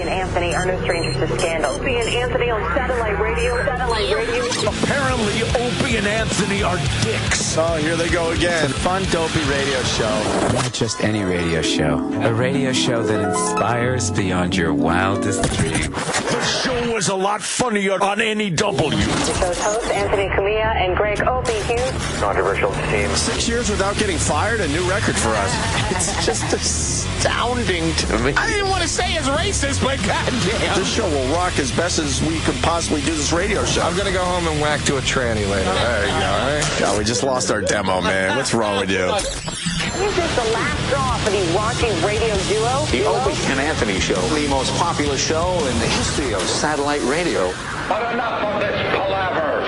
and Anthony are no strangers to scandal. Opie and Anthony on satellite radio. Apparently, Opie and Anthony are dicks. Oh, here they go again. It's a fun, dopey radio show. Not just any radio show. A radio show that inspires beyond your wildest dreams. The show was a lot funnier on NEW. The show's hosts, Anthony Cumia and Greg Opie Hughes. Controversial team. 6 years without getting fired, a new record for us. It's just astounding to me. I didn't want to say it's racist, but goddamn. This show will rock as best as we could possibly do this radio show. I'm going to go home and whack to a tranny later. There you go, all right? God, we just lost our demo, man. What's wrong with you? Is this the last straw for the raunchy radio duo? The Opie and Anthony Show, the most popular show in the history of satellite radio. But enough of this palaver.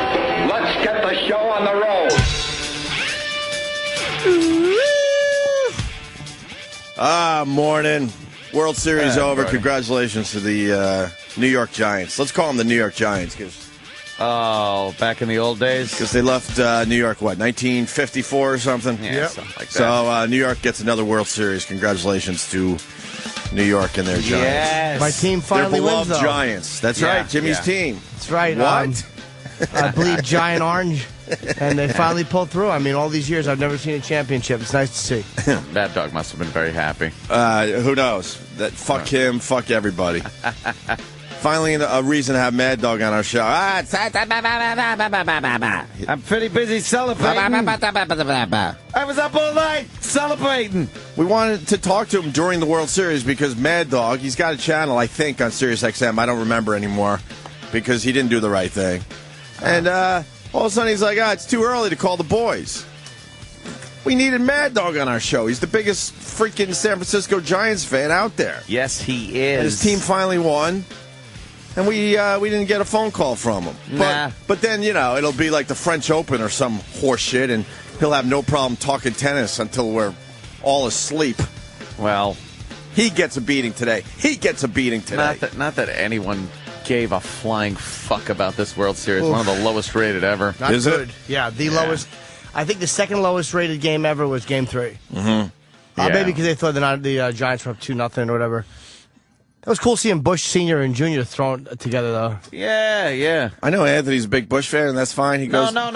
Let's get the show on the road. Morning. World Series over. Buddy. Congratulations to the New York Giants. Let's call them the New York Giants back in the old days? because they left New York, 1954 or something? Yeah, something like that. So New York gets another World Series. Congratulations to New York and their Giants. Yes. My team Their finally wins, beloved though. Giants. That's right, Jimmy's team. That's right. What? I bleed giant orange, and they finally pulled through. I mean, all these years, I've never seen a championship. It's nice to see. That dog must have been very happy. Who knows? Fuck him, fuck everybody. Finally, a reason to have Mad Dog on our show. I'm pretty busy celebrating. I was up all night celebrating. We wanted to talk to him during the World Series because Mad Dog, he's got a channel, I think, on Sirius XM. I don't remember anymore because he didn't do the right thing. And all of a sudden, he's like, it's too early to call the boys. We needed Mad Dog on our show. He's the biggest freaking San Francisco Giants fan out there. Yes, he is. And his team finally won. And we didn't get a phone call from him. Nah. But then, it'll be like the French Open or some horse shit, and he'll have no problem talking tennis until we're all asleep. Well, He gets a beating today. not that anyone gave a flying fuck about this World Series. One of the lowest rated ever. Not Is good. it? Yeah, the lowest. I think the second lowest rated game ever was Game 3. Mm-hmm. Maybe because they thought the Giants were up 2-0 or whatever. That was cool seeing Bush Sr. and Jr. thrown together, though. Yeah. I know Anthony's a big Bush fan, and that's fine. He goes. No, I'm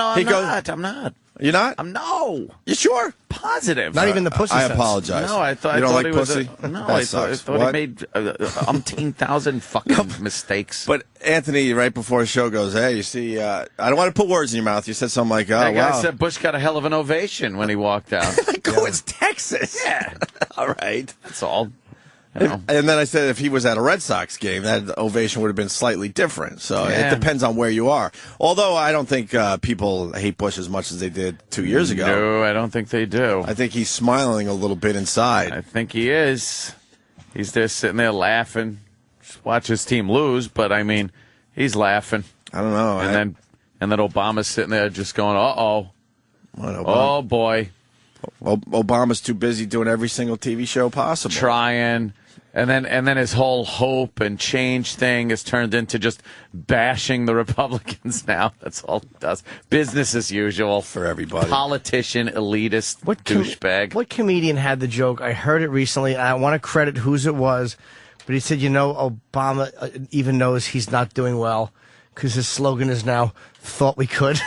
not. You're not? No. You sure? Positive. Not even the pussy I sense. apologize. No, I thought you don't I thought like he was pussy. I thought he made umpteen thousand fucking mistakes. But Anthony, right before the show, goes, "Hey, you see, I don't want to put words in your mouth." You said something like, "Oh, that guy wow." said Bush got a hell of an ovation when he walked out. It's Texas. Yeah. All right. That's all. And then I said if he was at a Red Sox game, that ovation would have been slightly different. So it depends on where you are. Although I don't think people hate Bush as much as they did 2 years ago. No, I don't think they do. I think he's smiling a little bit inside. I think he is. He's there sitting there laughing. Just watch his team lose, but I mean, he's laughing. I don't know. And then Obama's sitting there just going, "Uh-oh. What, Obama? Oh boy." Obama's too busy doing every single TV show possible. Trying. And then his whole hope and change thing has turned into just bashing the Republicans now. That's all it does. Business as usual. For everybody. Politician, elitist, douchebag. What comedian had the joke? I heard it recently, and I want to credit whose it was, but he said, Obama even knows he's not doing well because his slogan is now, "Thought we could."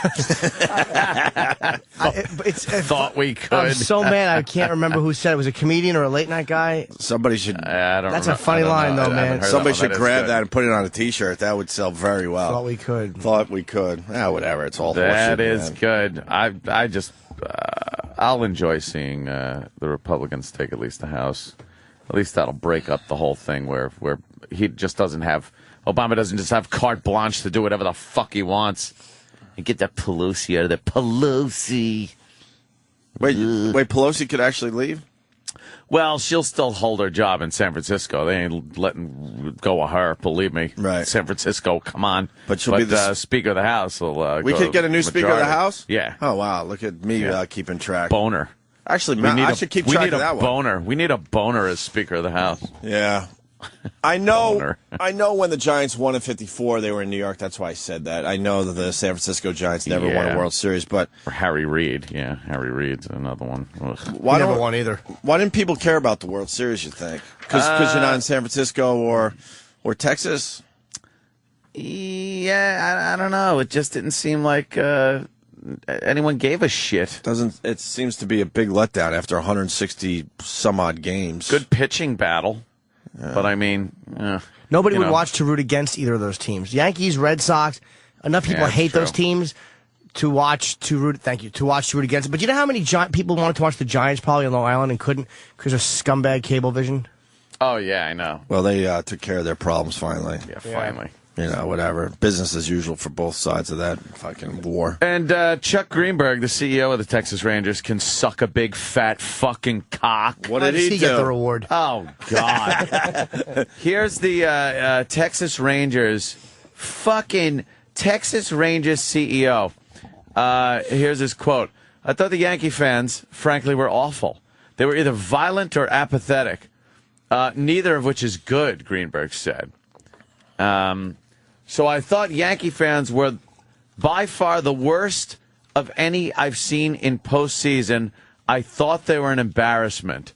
Thought we could. I'm so mad I can't remember who said it. Was it a comedian or a late night guy? Somebody should. I don't That's remember. a funny line, though, man. Somebody should grab good. that and put it on a T-shirt. That would sell very well. Thought we could. Thought we could. Whatever. It's all That horseshit, is man. good. I just I'll enjoy seeing the Republicans take at least the House. At least that'll break up the whole thing where he just doesn't have Obama doesn't just have carte blanche to do whatever the fuck he wants. And get that Pelosi out of there. Pelosi. Wait, Pelosi could actually leave? Well, she'll still hold her job in San Francisco. They ain't letting go of her, believe me. Right. San Francisco, come on. But she'll be the Speaker of the House. We could get a new Speaker of the House? Yeah. Oh, wow. Look at me keeping track. Boner. Actually, I should keep track of that one. Boner. We need a boner as Speaker of the House. Yeah. I know. Boner. I know when the Giants won in '54, they were in New York. That's why I said that. I know that the San Francisco Giants never won a World Series, but Or Harry Reid. Yeah, Harry Reid's another one. Ugh. why Never don't won either. Why didn't people care about the World Series? You think? Because you're not in San Francisco, or Or Texas? Yeah, I don't know. It just didn't seem like anyone gave a shit. It seems to be a big letdown after 160 some odd games. Good pitching battle, but I mean, nobody would watch to root against either of those teams. Yankees, Red Sox. Enough people hate those teams to watch to root. Thank you to watch to root against it. But you know how many people wanted to watch the Giants probably on Long Island and couldn't because of scumbag Cablevision. Oh yeah, I know. Well, they took care of their problems finally. Yeah, finally. You know, whatever. Business as usual for both sides of that fucking war. And Chuck Greenberg, the CEO of the Texas Rangers, can suck a big fat fucking cock. What did he do? Get the reward? Oh, God. Here's the Texas Rangers, fucking Texas Rangers CEO. Here's his quote. I thought the Yankee fans, frankly, were awful. They were either violent or apathetic, neither of which is good, Greenberg said. So I thought Yankee fans were by far the worst of any I've seen in postseason. I thought they were an embarrassment.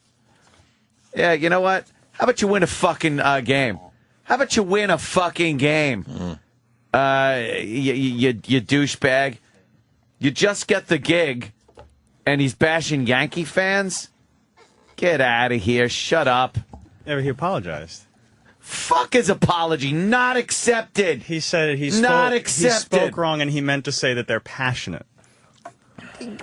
Yeah, you know what? How about you win a fucking game? How about you win a fucking game? You douchebag. You just get the gig, and he's bashing Yankee fans? Get out of here. Shut up. Yeah, he apologized. Fuck his apology. Not accepted. He said he spoke wrong, and he meant to say that they're passionate.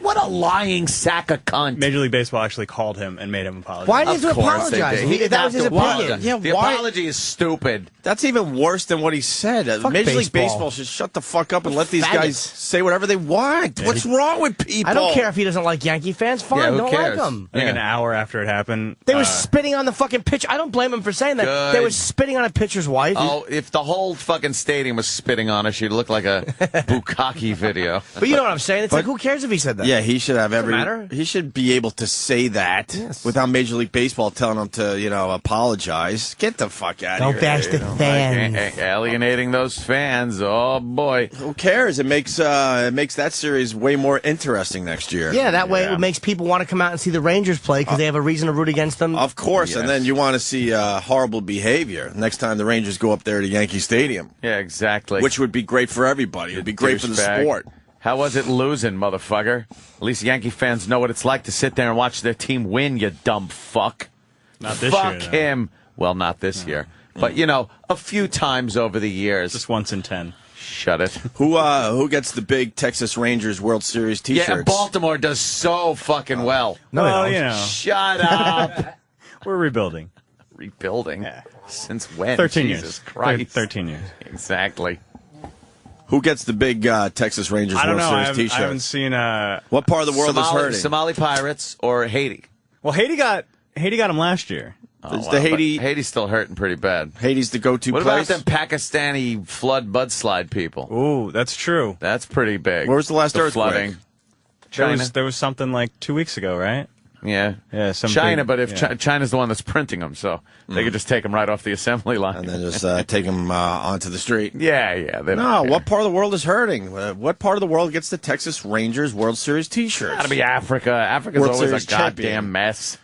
What a lying sack of cunt. Major League Baseball actually called him and made him apologize. Why did he apologize? That was his opinion. Yeah, the apology is stupid. That's even worse than what he said. Major League Baseball should shut the fuck up and let these guys say whatever they want. Yeah, what's wrong with people? I don't care if he doesn't like Yankee fans. Fine, don't cares? like him. I think an hour after it happened, they were spitting on the fucking pitch. I don't blame him for saying that. Good. They were spitting on a pitcher's wife. Oh, if the whole fucking stadium was spitting on her, she'd look like a bukkake video. But you know what I'm saying? It's like, who cares if he said that? Yeah, he should have matter. He should be able to say that without Major League Baseball telling him to, apologize. Get the fuck out of here. Don't bash the fans. Like, alienating those fans. Oh boy. Who cares? It makes that series way more interesting next year. Yeah, that way it makes people want to come out and see the Rangers play because they have a reason to root against them. Of course, and then you want to see horrible behavior next time the Rangers go up there to Yankee Stadium. Yeah, exactly. Which would be great for everybody. It would be great for the sport. How was it losing, motherfucker? At least Yankee fans know what it's like to sit there and watch their team win, you dumb fuck. Not this fuck year, though. him. Well, not this year. But, a few times over the years. Just once in 10. Shut it. Who gets the big Texas Rangers World Series t-shirts? Yeah, Baltimore does so fucking well. No, they don't. Shut up. We're rebuilding. Rebuilding? Yeah. Since when? 13 Jesus years. Christ. 13 years. Exactly. Who gets the big Texas Rangers I don't World know. Series t-shirts? I haven't seen. What part of the world is hurting? Somali Pirates or Haiti? Well, Haiti got him last year. The Haiti? Haiti's still hurting pretty bad. Haiti's the go-to What place? about them Pakistani flood mudslide people? Ooh, that's true. That's pretty big. Where was the last earthquake? Flooding. China. There was something like 2 weeks ago, right? Yeah. Some China, big- but if yeah. China's the one that's printing them, so they could just take them right off the assembly line. And then just take them onto the street. Yeah. They No, don't care. what part of the world is hurting? What part of the world gets the Texas Rangers World Series t-shirts? Gotta be Africa. Africa's World always Series a goddamn champion. mess.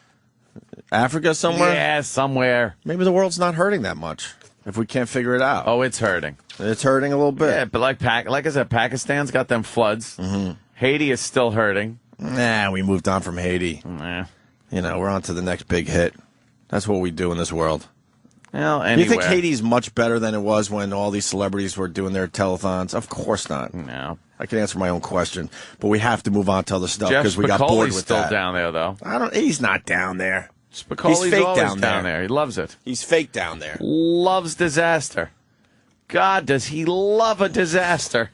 Africa somewhere? Yeah, somewhere. Maybe the world's not hurting that much if we can't figure it out. Oh, it's hurting. It's hurting a little bit. Yeah, but like I said, Pakistan's got them floods. Mm-hmm. Haiti is still hurting. Nah, we moved on from Haiti. Nah. We're on to the next big hit. That's what we do in this world. Well, Do anyway. you think Haiti's much better than it was when all these celebrities were doing their telethons? Of course not. No. I can answer my own question, but we have to move on to other stuff Jeff because we got bored Spicoli's with still that. down there, though. He's not down there. Spicoli's He's fake always down there. He loves it. He's fake down there. Loves disaster. God, does he love a disaster.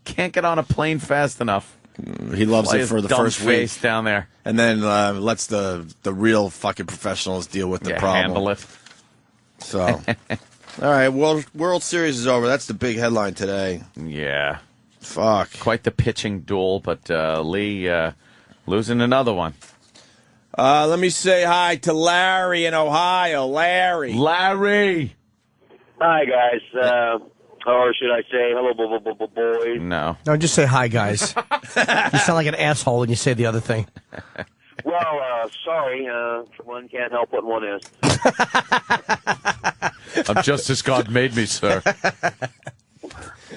Can't get on a plane fast enough. He loves Play it his for the dumb first face week, down there. and then lets the real fucking professionals deal with the problem. Handle it. So, all right, World Series is over. That's the big headline today. Yeah. Fuck. Quite the pitching duel, but Lee losing another one. Let me say hi to Larry in Ohio. Larry. Hi, guys. Or should I say hello, boys? No. No, just say hi, guys. You sound like an asshole when you say the other thing. Well, sorry. One can't help what one is. I'm just as God made me, sir.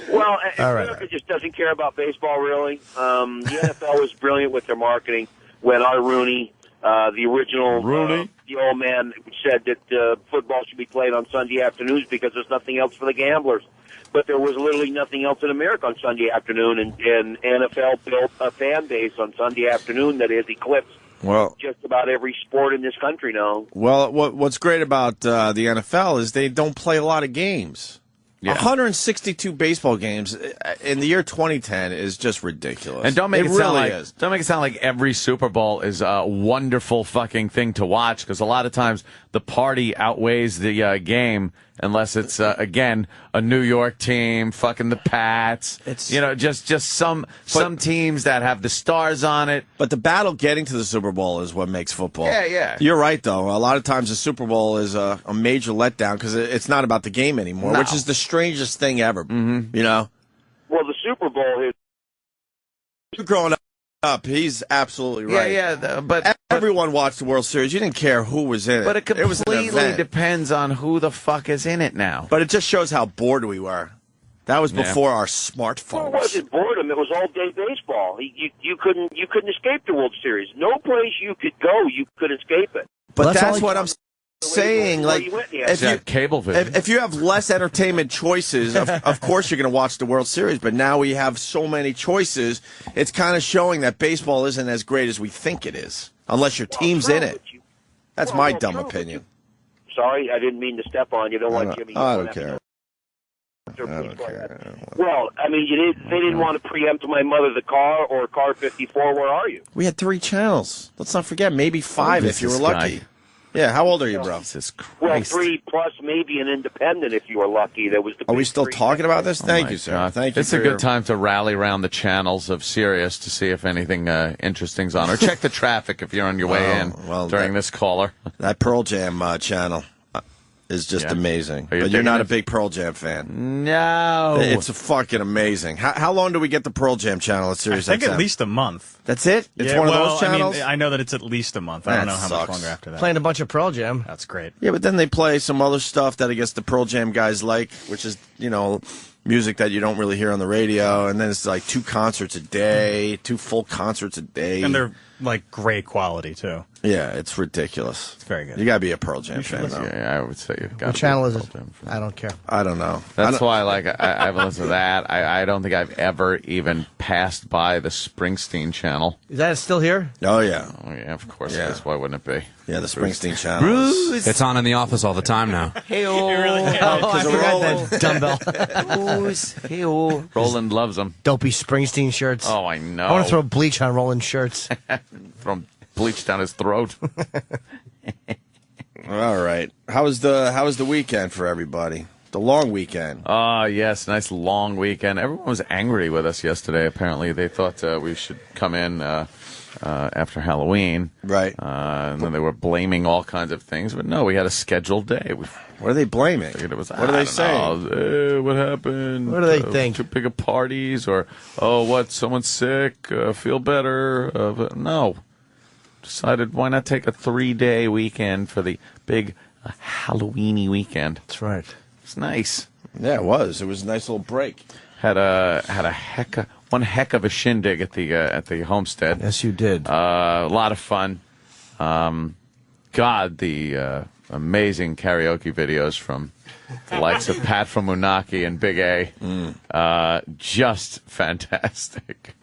Well, America just doesn't care about baseball, really. The NFL was brilliant with their marketing when our Rooney, the original Rooney, the old man, said that football should be played on Sunday afternoons because there's nothing else for the gamblers. But there was literally nothing else in America on Sunday afternoon, and NFL built a fan base on Sunday afternoon that has eclipsed just about every sport in this country now. Well, what's great about the NFL is they don't play a lot of games. Yeah. 162 baseball games in the year 2010 is just ridiculous. And don't make it sound like every Super Bowl is a wonderful fucking thing to watch, because a lot of times the party outweighs the game, unless it's again a New York team, fucking the Pats. It's just some teams that have the stars on it. But the battle getting to the Super Bowl is what makes football. Yeah. You're right, though. A lot of times the Super Bowl is a major letdown because it's not about the game anymore, which is the strangest thing ever. Mm-hmm. You know. Well, the Super Bowl is. Growing up, he's absolutely right. Yeah, but everyone watched the World Series. You didn't care who was in it. But it completely depends on who the fuck is in it now. But it just shows how bored we were. That was before our smartphones. Well, it wasn't boredom. It was all-day baseball. You couldn't escape the World Series. No place you could go, you could escape it. But that's what I'm saying. Like, if you have less entertainment choices, of course you're going to watch the World Series. But now we have so many choices. It's kind of showing that baseball isn't as great as we think it is, unless your team's in it. That's my dumb opinion. Sorry, I didn't mean to step on you. Don't want Jimmy. I don't care. Well, I mean, they didn't want to preempt my mother the car or car 54. Where are you? We had 3 channels. Let's not forget, maybe 5 if you were lucky. Yeah, how old are you, bro? Jesus Christ. Well, 3 plus maybe an independent if you were lucky. That was the. Are we still talking about this? Thank you, sir. God. Thank you. It's a good time to rally around the channels of Sirius to see if anything interesting's on, or check the traffic if you're on your way in during this caller. That Pearl Jam channel is just amazing. But you're not a big Pearl Jam fan. No. It's fucking amazing. How long do we get the Pearl Jam channel at Sirius XM? I think at least a month. That's it? It's one of those channels? I know that it's at least a month. I don't know how much longer after that. Playing a bunch of Pearl Jam. That's great. Yeah, but then they play some other stuff that I guess the Pearl Jam guys like, which is, music that you don't really hear on the radio. And then it's like 2 concerts a day, 2 full concerts a day. And they're like great quality, too. Yeah, it's ridiculous. It's very good. You got to be a Pearl Jam fan, though. Yeah, I would say you've got to. What channel is it? I don't care. I don't know. That's why I haven't listened to that. I don't think I've ever even passed by the Springsteen channel. Is that still here? Oh, yeah. Oh, yeah, of course it is. Why wouldn't it be? Yeah, the Springsteen channel. It's on in the office all the time now. Hey-oh. I forgot that dumbbell. Hey-oh. Roland loves them. Dopey Springsteen shirts. Oh, I know. I want to throw bleach on Roland's shirts. Throw bleach down his throat. All right. How was the weekend for everybody? The long weekend. Yes, nice long weekend. Everyone was angry with us yesterday. Apparently, they thought we should come in after Halloween. Right. And then they were blaming all kinds of things. But no, we had a scheduled day. What are they blaming? What are they saying? What happened? What do they think? Too big of parties? Or, someone's sick? Feel better? No. Decided, why not take a 3-day weekend for the big Halloween-y weekend? That's right. It's nice. Yeah, it was. It was a nice little break. Had one heck of a shindig at the homestead. Yes, you did. A lot of fun. The amazing karaoke videos from the likes of Pat from Unaki and Big A. Just fantastic.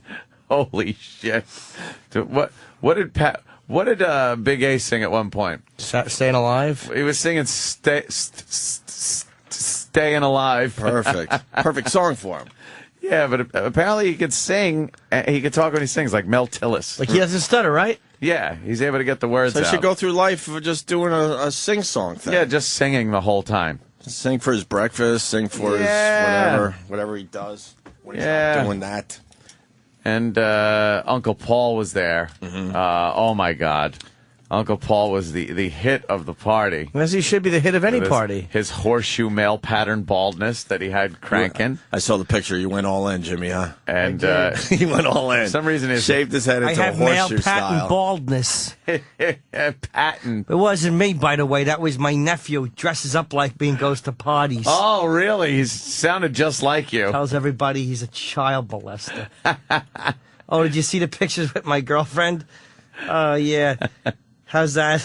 Holy shit! What did Big A sing at one point? Staying Alive? He was singing Staying Alive. Perfect song for him. Yeah, but apparently he could sing. He could talk when he sings, like Mel Tillis. Like he doesn't stutter, right? Yeah, he's able to get the words out. So he should go through life just doing a sing-song thing. Yeah, just singing the whole time. Sing for his breakfast, sing for his whatever he does when he's not doing that. And Uncle Paul was there. Mm-hmm. Oh, my God. Uncle Paul was the hit of the party. As he should be the hit of any party. His horseshoe male pattern baldness that he had cranking. I saw the picture. You went all in, Jimmy, huh? And he went all in. For some reason, he shaved his head into a horseshoe I have male pattern style. baldness. Patent. It wasn't me, by the way. That was my nephew. He dresses up like me and goes to parties. Oh, really? He sounded just like you. Tells everybody he's a child molester. Oh, did you see the pictures with my girlfriend? Oh, yeah. How's that?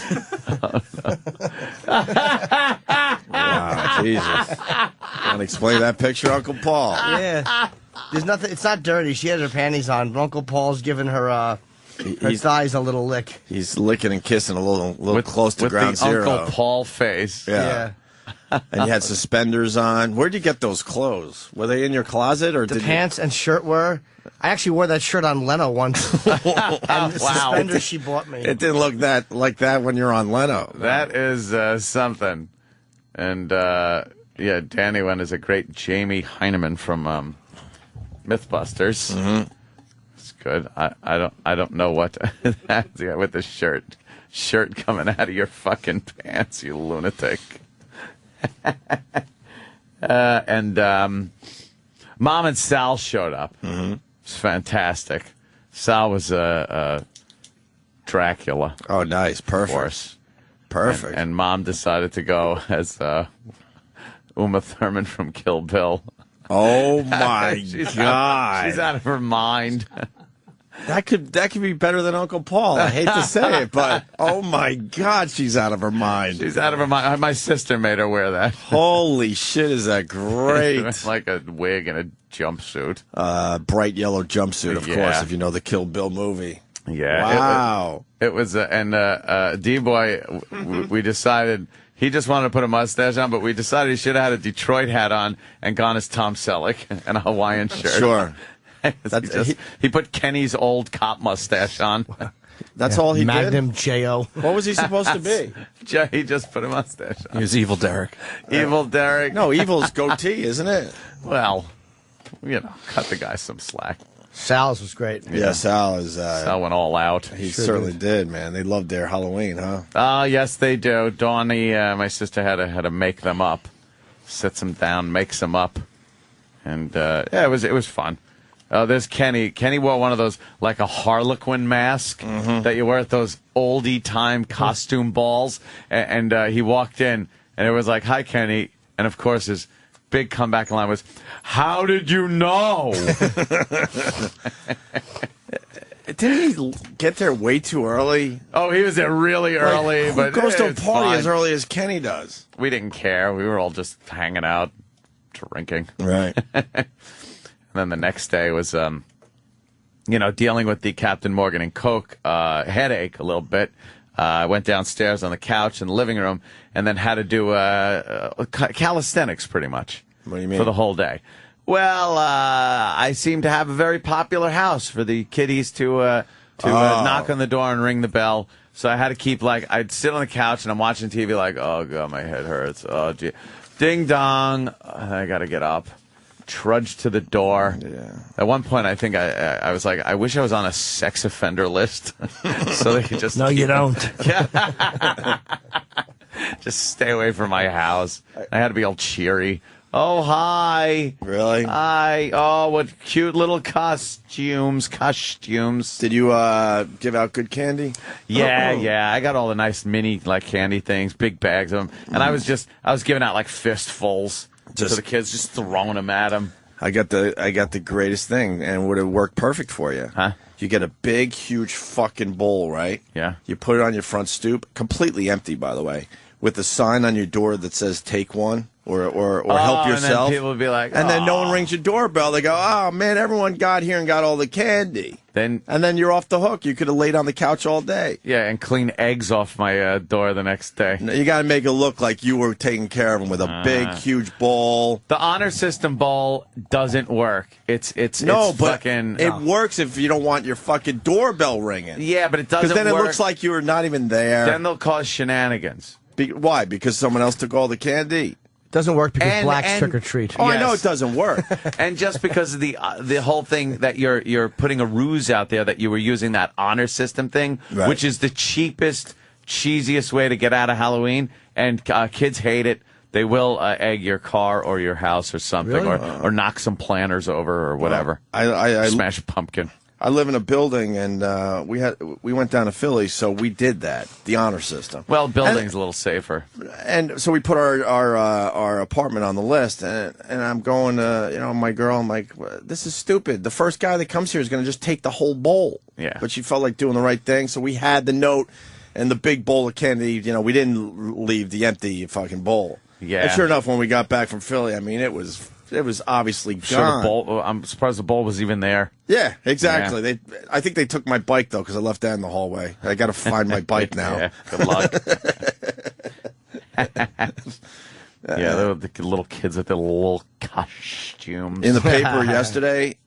Wow, Jesus. Want to explain that picture, Uncle Paul? Yeah. There's nothing. It's not dirty. She has her panties on, but Uncle Paul's giving her thighs a little lick. He's licking and kissing a little close to ground the zero. Uncle Paul face. Yeah. And you had suspenders on. Where'd you get those clothes? Were they in your closet or the pants and shirt were? I actually wore that shirt on Leno once. And the suspenders she bought me. It didn't look like that when you're on Leno. That is something. And yeah, Danny went as a great Jamie Heineman from MythBusters. Mm-hmm. It's good. I don't know what with the shirt coming out of your fucking pants, you lunatic. And Mom and Sal showed up. Mm-hmm. It's fantastic. Sal was Dracula. Oh, nice. Perfect. Of course. Perfect. And Mom decided to go as Uma Thurman from Kill Bill. Oh, my God. She's out of her mind. That could be better than Uncle Paul. I hate to say it, but oh my God, she's out of her mind. She's out of her mind. My sister made her wear that. Holy shit, is that great? It's like a wig and a jumpsuit. Bright yellow jumpsuit, of course, if you know the Kill Bill movie. Yeah. Wow. It was and D-Boy, we decided. He just wanted to put a mustache on, but we decided he should have had a Detroit hat on and gone as Tom Selleck and a Hawaiian shirt. Sure. He put Kenny's old cop mustache on. That's all he Magnum did? J.O. What was he supposed to be? He just put a mustache on. He was Evil Derek. Evil Derek. No, Evil's goatee, isn't it? Well, cut the guy some slack. Sal's was great. Yeah, Sal went all out. He certainly did, man. They loved their Halloween, huh? Yes, they do. Donnie, my sister had to make them up, sits them down, makes them up, and it was fun. There's Kenny. Kenny wore one of those, like a Harlequin mask that you wear at those oldie time costume balls. And he walked in, and it was like, "Hi, Kenny." And, of course, his big comeback line was, "How did you know?" Didn't he get there way too early? Oh, he was there really early. But who goes to a party fine. as early as Kenny does? We didn't care. We were all just hanging out, drinking. Right. And then the next day was, dealing with the Captain Morgan and Coke headache a little bit. I went downstairs on the couch in the living room and then had to do calisthenics pretty much. What do you mean? For the whole day. Well, I seem to have a very popular house for the kiddies to knock on the door and ring the bell. So I had to keep, I'd sit on the couch and I'm watching TV like, oh, God, my head hurts. Oh, gee. Ding dong. I got to get up. Trudge to the door. Yeah. At one point, I think I was like, I wish I was on a sex offender list, so they could just. No, you don't. Just stay away from my house. I had to be all cheery. Oh, hi. Really? Hi. Oh, what cute little costumes. Did you give out good candy? Yeah. I got all the nice mini candy things, big bags of them, and I was giving out fistfuls. To the kids, just throwing them at them. I got the greatest thing, and would have worked perfect for you. Huh? You get a big, huge fucking bowl, right? Yeah. You put it on your front stoop, completely empty, by the way, with a sign on your door that says "Take one" or help yourself. And then people would be like, and then no one rings your doorbell. They go, "Oh man, everyone got here and got all the candy." And then you're off the hook. You could have laid on the couch all day. Yeah, and clean eggs off my door the next day. You got to make it look like you were taking care of them with a big, huge bowl. The honor system bowl doesn't work. It works if you don't want your fucking doorbell ringing. Yeah, but it doesn't work. Because then it looks like you were not even there. Then they'll cause shenanigans. Why? Because someone else took all the candy? Doesn't work because blacks trick or treat. Oh, yes. I know it doesn't work. And just because of the whole thing that you're putting a ruse out there that you were using that honor system thing, right, which is the cheapest cheesiest way to get out of Halloween, and kids hate it. They will egg your car or your house or something, Really? or knock some planters over or whatever. I smash a pumpkin. I live in a building, and we went down to Philly, so we did that, the honor system. Well, building's a little safer. And so we put our apartment on the list, and I'm going to, my girl, I'm like, this is stupid. The first guy that comes here is going to just take the whole bowl. Yeah. But she felt like doing the right thing, so we had the note and the big bowl of candy. We didn't leave the empty fucking bowl. Yeah. And sure enough, when we got back from Philly, I mean, it was obviously gone. Sure, the bowl, I'm surprised the bowl was even there. Yeah, exactly. Yeah. I think they took my bike, though, because I left that in the hallway. I got to find my bike now. Yeah, good luck. Yeah, the little kids with their little costumes. In the paper yesterday,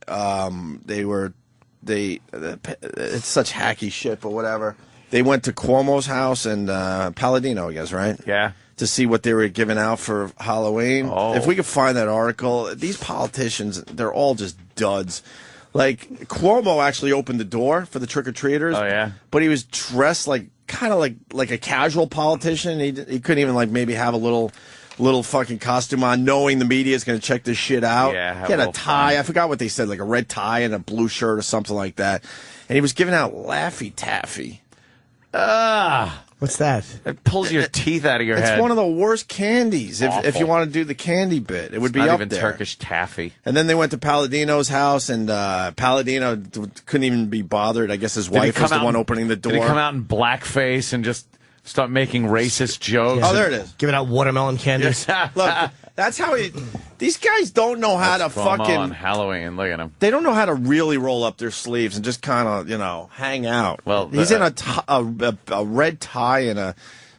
it's such hacky shit, but whatever. They went to Cuomo's house in Palladino, I guess, right? Yeah. To see what they were giving out for Halloween. Oh. If we could find that article, these politicians, they're all just duds. Like, Cuomo actually opened the door for the trick-or-treaters. Oh, yeah? But he was dressed kind of like a casual politician. He couldn't even, maybe have a little fucking costume on, knowing the media is going to check this shit out. Yeah, he had a tie. I forgot what they said, like a red tie and a blue shirt or something like that. And he was giving out Laffy Taffy. What's that? It pulls your teeth out of your head. It's one of the worst candies. If you want to do the candy bit, it would be not up even there. Turkish taffy. And then they went to Palladino's house, and Palladino couldn't even be bothered. I guess his wife was the one opening the door. Did he come out in blackface and just start making racist jokes? Oh, there it is. Giving out watermelon candies. Look, that's how these guys don't know how to fucking on Halloween. Look at him. They don't know how to really roll up their sleeves and just kind of, hang out. Well, he's in a red tie and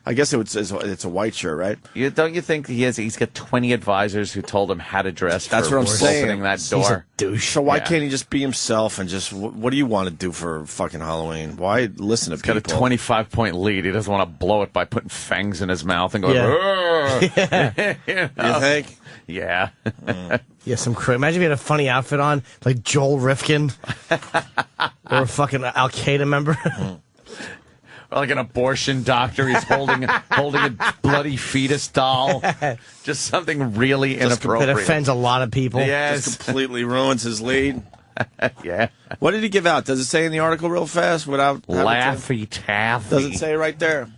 I guess it's a white shirt, right? Don't you think he's got 20 advisors who told him how to dress? That's what I'm saying. Opening that door. He's a douche. So why can't he just be himself and just what do you want to do for fucking Halloween? Why listen to people? Got a 25-point lead. He doesn't want to blow it by putting fangs in his mouth and going. Yeah. You think? Yeah. Yeah, imagine if he had a funny outfit on, like Joel Rifkin, or a fucking Al Qaeda member. Or like an abortion doctor. He's holding a bloody fetus doll. Just something really inappropriate. That offends a lot of people. Yes. Just completely ruins his lead. Yeah. What did he give out? Does it say in the article real fast? Laffy Taffy. Does it say right there?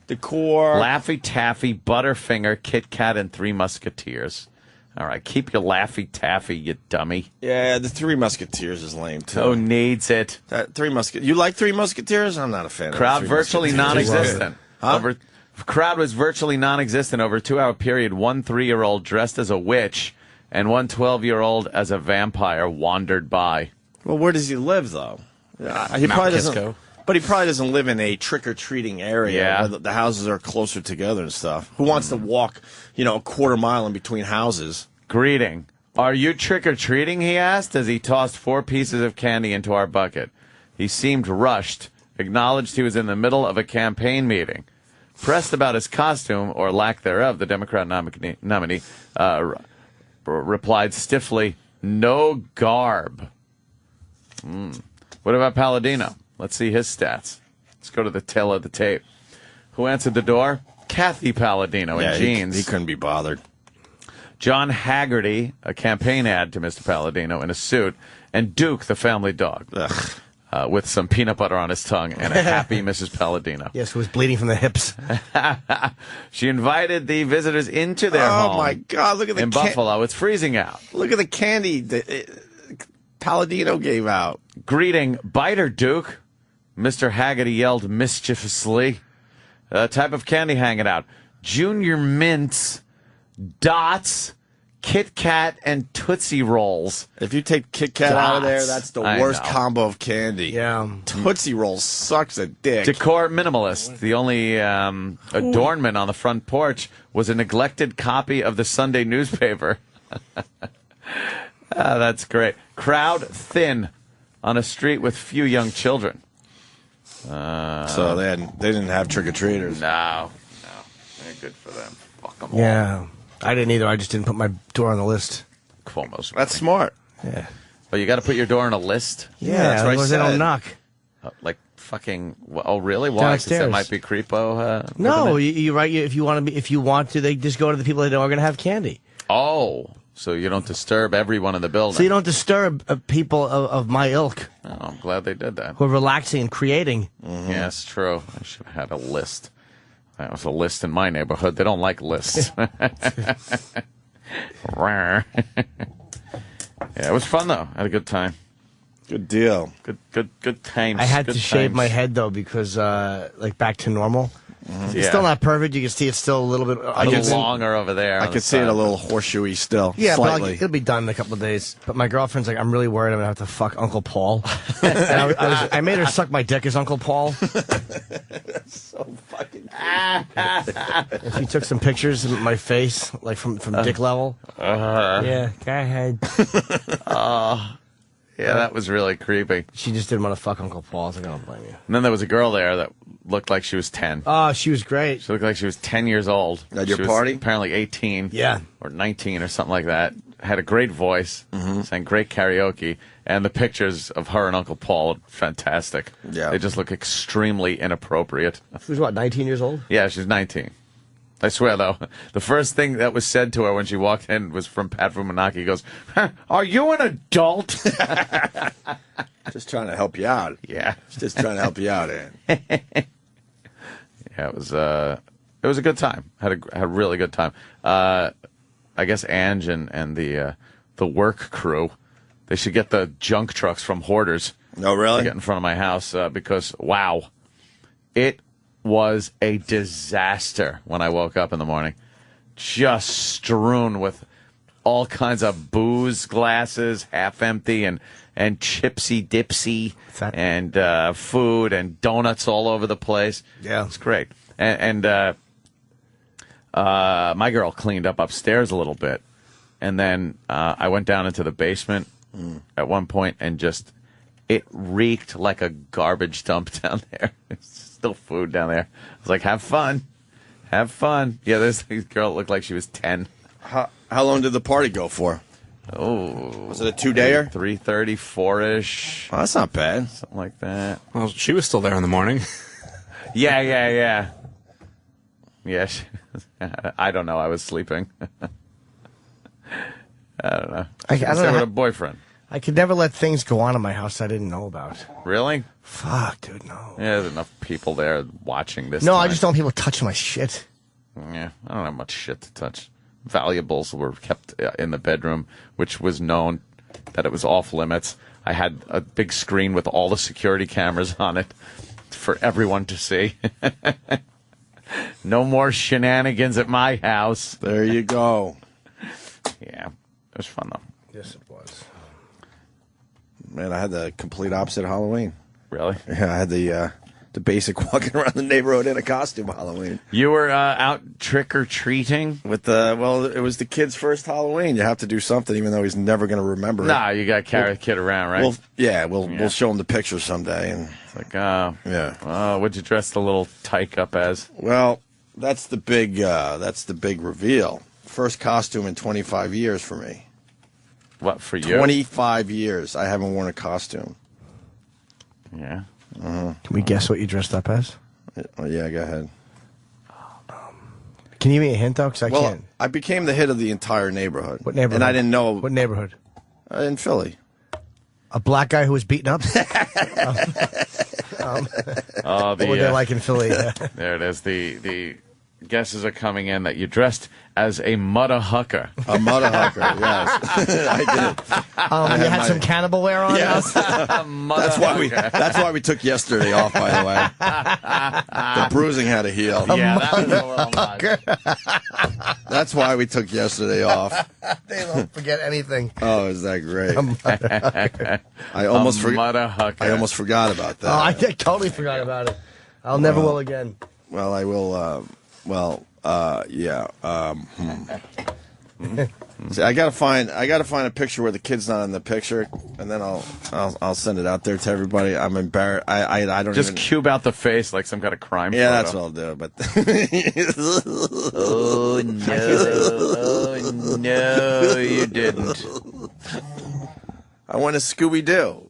Decor. Laffy Taffy, Butterfinger, Kit Kat, and Three Musketeers. All right, keep your Laffy Taffy, you dummy. Yeah, the Three Musketeers is lame, too. Oh, needs it. You like Three Musketeers? I'm not a fan Crowd of the virtually non-existent. Huh? Crowd was virtually non-existent over a 2-hour period. One 3-year-old dressed as a witch and one 12-year-old as a vampire wandered by. Well, where does he live, though? He probably doesn't. But he probably doesn't live in a trick-or-treating area where the houses are closer together and stuff. Who wants to walk, a quarter mile in between houses? Greeting. Are you trick-or-treating, he asked, as he tossed 4 pieces of candy into our bucket. He seemed rushed, acknowledged he was in the middle of a campaign meeting. Pressed about his costume, or lack thereof, the Democrat nominee replied stiffly, "No garb." What about Palladino? Let's see his stats. Let's go to the tail of the tape. Who answered the door? Kathy Palladino in jeans. He couldn't be bothered. John Haggerty, a campaign ad to Mr. Palladino in a suit, and Duke, the family dog, with some peanut butter on his tongue and a happy Mrs. Palladino. Yes, who was bleeding from the hips. She invited the visitors into their home. Oh, my God. Look at in Buffalo. It's freezing out. Look at the candy that Palladino gave out. Greeting, biter, Duke. Mr. Haggerty yelled mischievously. Type of candy hanging out. Junior Mints, Dots, Kit Kat, and Tootsie Rolls. If you take Kit Kat out of there, that's the worst combo of candy. Yeah. Tootsie Rolls sucks a dick. Decor minimalist. The only adornment on the front porch was a neglected copy of the Sunday newspaper. That's great. Crowd thin on a street with few young children. So they didn't have trick-or-treaters. No. They're good for them. Fuck them all. Yeah. I didn't either. I just didn't put my door on the list. Cuomo's. That's smart. Yeah. But you got to put your door on a list? Yeah, that's what I otherwise they said. don't knock. Like Fucking. Oh, really? Why? Because that might be creepo. No, you right. If you want to, they just go to the people that are going to have candy. Oh, so you don't disturb everyone in the building. So you don't disturb people of my ilk. Oh, I'm glad they did that. Who are relaxing and creating. Mm-hmm. Yeah, it's true. I should have had a list. That was a list in my neighborhood. They don't like lists. Yeah, it was fun though. I had a good time. Good deal. Good times. I had to shave my head though because like back to normal. Mm-hmm. It's still not perfect. You can see it's still a little bit longer over there. I can see it a little horseshoey still. Yeah, slightly. but it'll be done in a couple of days. But my girlfriend's like, I'm really worried I'm gonna have to fuck Uncle Paul. And I made her suck my dick as Uncle Paul. That's so fucking. And she took some pictures of my face, like from dick level. Yeah, go ahead. Yeah, that was really creepy. She just didn't want to fuck Uncle Paul. I was like, I don't blame you. And then there was a girl there that looked like she was 10. Oh, she was great. She looked like she was 10 years old. At your party? Apparently 18. Yeah. Or 19 or something like that. Had a great voice. Mm-hmm. Sang great karaoke. And the pictures of her and Uncle Paul are fantastic. Yeah. They just look extremely inappropriate. She was what, 19 years old? Yeah, she's 19. I swear, though, the first thing that was said to her when she walked in was from Pat Fumanaki. He goes, "Are you an adult?" Just trying to help you out. Yeah. Just trying to help you out, Ann. Yeah, it was a good time. Had a really good time. I guess Ange and the work crew, they should get the junk trucks from Hoarders. Oh, really? To get in front of my house because, wow, it was a disaster when I woke up in the morning. Just strewn with all kinds of booze glasses, half empty, and chipsy dipsy, and food and donuts all over the place. Yeah. It's great. And my girl cleaned up upstairs a little bit. And then I went down into the basement at one point and just, it reeked like a garbage dump down there. Still food down there. I was like, have fun. Have fun. Yeah, this girl looked like she was 10. How long did the party go for? Oh. Was it a 2-dayer? 3:30, 4-ish. Oh, that's not bad. Something like that. Well, she was still there in the morning. Yeah. Yeah, I don't know. I was sleeping. I don't know. I don't know. With a boyfriend. I could never let things go on in my house I didn't know about. Really? Fuck, dude, no. Yeah, there's enough people there watching this. No, tonight. I just don't want people touching my shit. Yeah, I don't have much shit to touch. Valuables were kept in the bedroom, which was known that it was off limits. I had a big screen with all the security cameras on it for everyone to see. No more shenanigans at my house. There you go. Yeah, it was fun, though. Yes, it was. Man, I had the complete opposite of Halloween. Really? Yeah, I had the basic walking around the neighborhood in a costume Halloween. You were out trick-or-treating? With it was the kid's first Halloween. You have to do something, even though he's never going to remember it. Nah, you got to carry the kid around, right? We'll show him the picture someday. And it's like, what'd you dress the little tyke up as? Well, that's the big reveal. First costume in 25 years for me. What, for you? 25 years. I haven't worn a costume. Yeah. Can we guess what you dressed up as? Yeah, go ahead. Can you give me a hint, though? Because I can't. I became the hit of the entire neighborhood. What neighborhood? And I didn't know. What neighborhood? In Philly. A black guy who was beaten up? What were they like in Philly? There it is. The guesses are coming in that you dressed as a mudda-hucker. A mudda-hucker, yes. I did. You had some cannibal wear on? Yes. That's why we took yesterday off, by the way. The bruising had to heal. Yeah, that was a little much. That's why we took yesterday off. They don't forget anything. Oh, is that great? I almost forgot about that. Oh, I totally forgot about it. I'll never will again. Well, I will. Yeah. See, I gotta find a picture where the kid's not in the picture, and then I'll send it out there to everybody. I'm embarrassed. I don't just even... cube out the face like some kind of crime. Yeah, photo. that's what I'll do. But oh no, you didn't. I went to Scooby-Doo.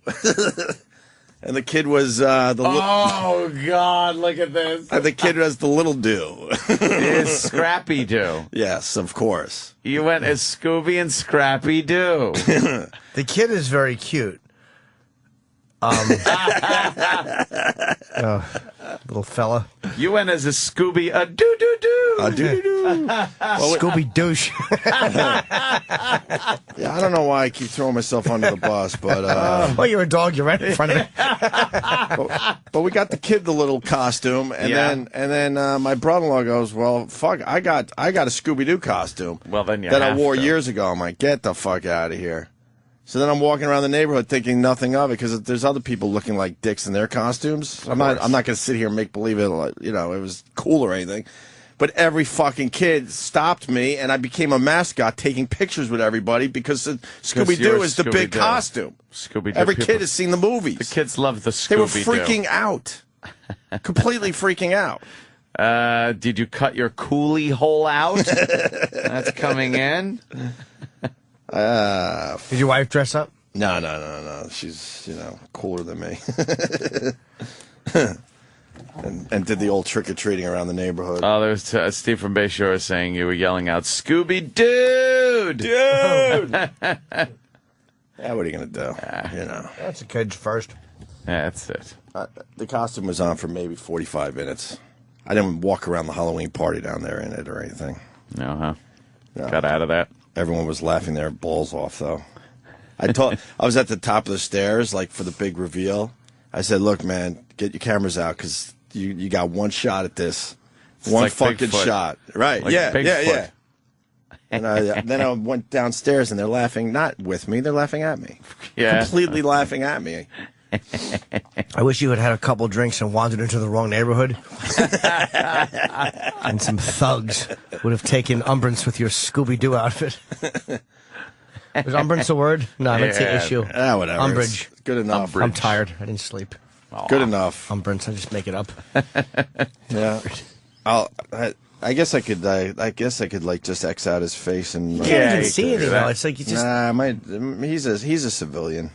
And the kid was Oh God! Look at this. And the kid was the little Doo. Is Scrappy Doo? Yes, of course. You went as Scooby and Scrappy Doo. The kid is very cute. Little fella. You went as a Scooby a doo doo doo. A doo doo doo. Scooby douche. Yeah, I don't know why I keep throwing myself under the bus, but well, you're a dog. You're right in front of it. but we got the kid the little costume, and then my brother-in-law goes, "Well, fuck, I got a Scooby-Doo costume. Well, then you that I have wore to. years ago." I'm like, "Get the fuck out of here." So then I'm walking around the neighborhood thinking nothing of it because there's other people looking like dicks in their costumes. I'm not going to sit here and make believe it, like, it was cool or anything. But every fucking kid stopped me, and I became a mascot taking pictures with everybody because Scooby-Doo is the big costume. Scooby-Doo. Every kid has seen the movies. The kids love the Scooby-Doo. They were freaking out. Completely freaking out. Did you cut your coolie hole out? That's coming in. Did your wife dress up? No. She's, cooler than me. and did the old trick-or-treating around the neighborhood. Oh, there was Steve from Bayshore saying you were yelling out, Scooby-Doo! Dude! Yeah, what are you going to do? That's a kid's first. Yeah, that's it. The costume was on for maybe 45 minutes. I didn't walk around the Halloween party down there in it or anything. No, huh? No. Got out of that. Everyone was laughing their balls off, though. I was at the top of the stairs, like, for the big reveal. I said, look, man, get your cameras out, because you got one shot at this. It's one like fucking Bigfoot. shot. Right, Like yeah. And then I went downstairs, and they're laughing, not with me, they're laughing at me. Yeah. Completely laughing at me. I wish you had had a couple drinks and wandered into the wrong neighborhood. And some thugs would have taken umbrance with your Scooby-Doo outfit. Is umbrance a word? No, that's the issue. Whatever. Umbrage. It's good enough. I'm tired. I didn't sleep. Good enough. Umbrance. I just make it up. Yeah. I guess I could like just X out his face and. You can't even see anything though. It's like you just. He's a civilian.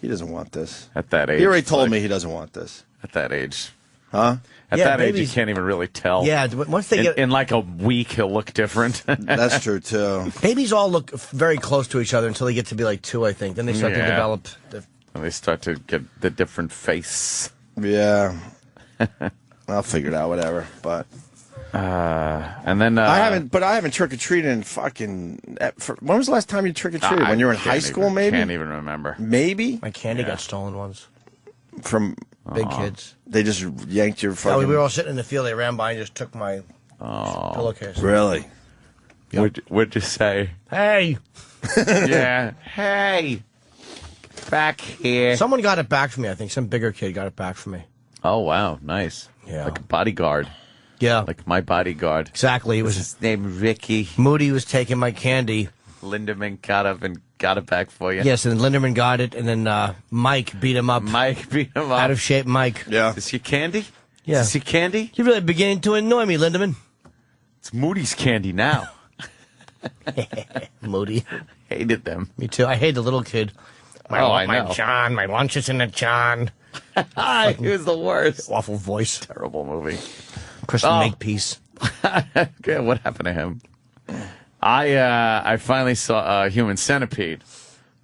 He doesn't want this. At that age. He already told me he doesn't want this. At that age. Huh? At that age, you can't even really tell. Yeah, once they get in like a week, he'll look different. That's true too. Babies all look very close to each other until they get to be like 2, I think. Then they start to develop. And they start to get the different face. Yeah. I'll figure it out, whatever. But and then I haven't trick or treated in fucking. When was the last time you trick or treated? When you were in high school, maybe. Can't even remember. Maybe my candy got stolen once from big kids. They just yanked your fucking. We were all sitting in the field. They ran by and just took my pillowcase. Really? Yep. What'd you say? Hey. Yeah. Hey. Back here. Someone got it back for me. I think some bigger kid got it back for me. Oh wow, nice. Yeah. Like a bodyguard. Yeah. Like my bodyguard. Exactly. It was his name Ricky. Moody was taking my candy. Lindemann got up and got it back for you. Yes, and then Lindemann got it, and then Mike beat him up. Out of shape Mike. Yeah. Is your candy? Yeah. Is your candy? You're really beginning to annoy me, Lindemann. It's Moody's candy now. Moody. Hated them. Me too. I hate the little kid. I know. My John, my lunch is in the John. He was the worst. Awful voice. Terrible movie. Kristen Makepeace. Okay, what happened to him? I finally saw Human Centipede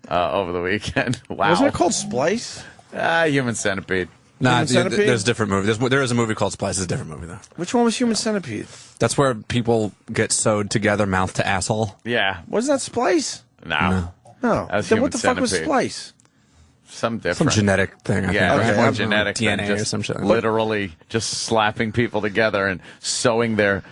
over the weekend. Wow. Wasn't it called Splice? Human Centipede. Nah, there's a different movie. There is a movie called Splice. It's a different movie, though. Which one was Human Centipede? That's where people get sewed together, mouth to asshole. Yeah. Wasn't that Splice? No. No. That was Then Human what the fuck was Centipede. Splice? Some different. Some genetic thing, I think. Yeah, Okay, more I'm- genetic than DNA just or some shit. literally just slapping people together and sewing their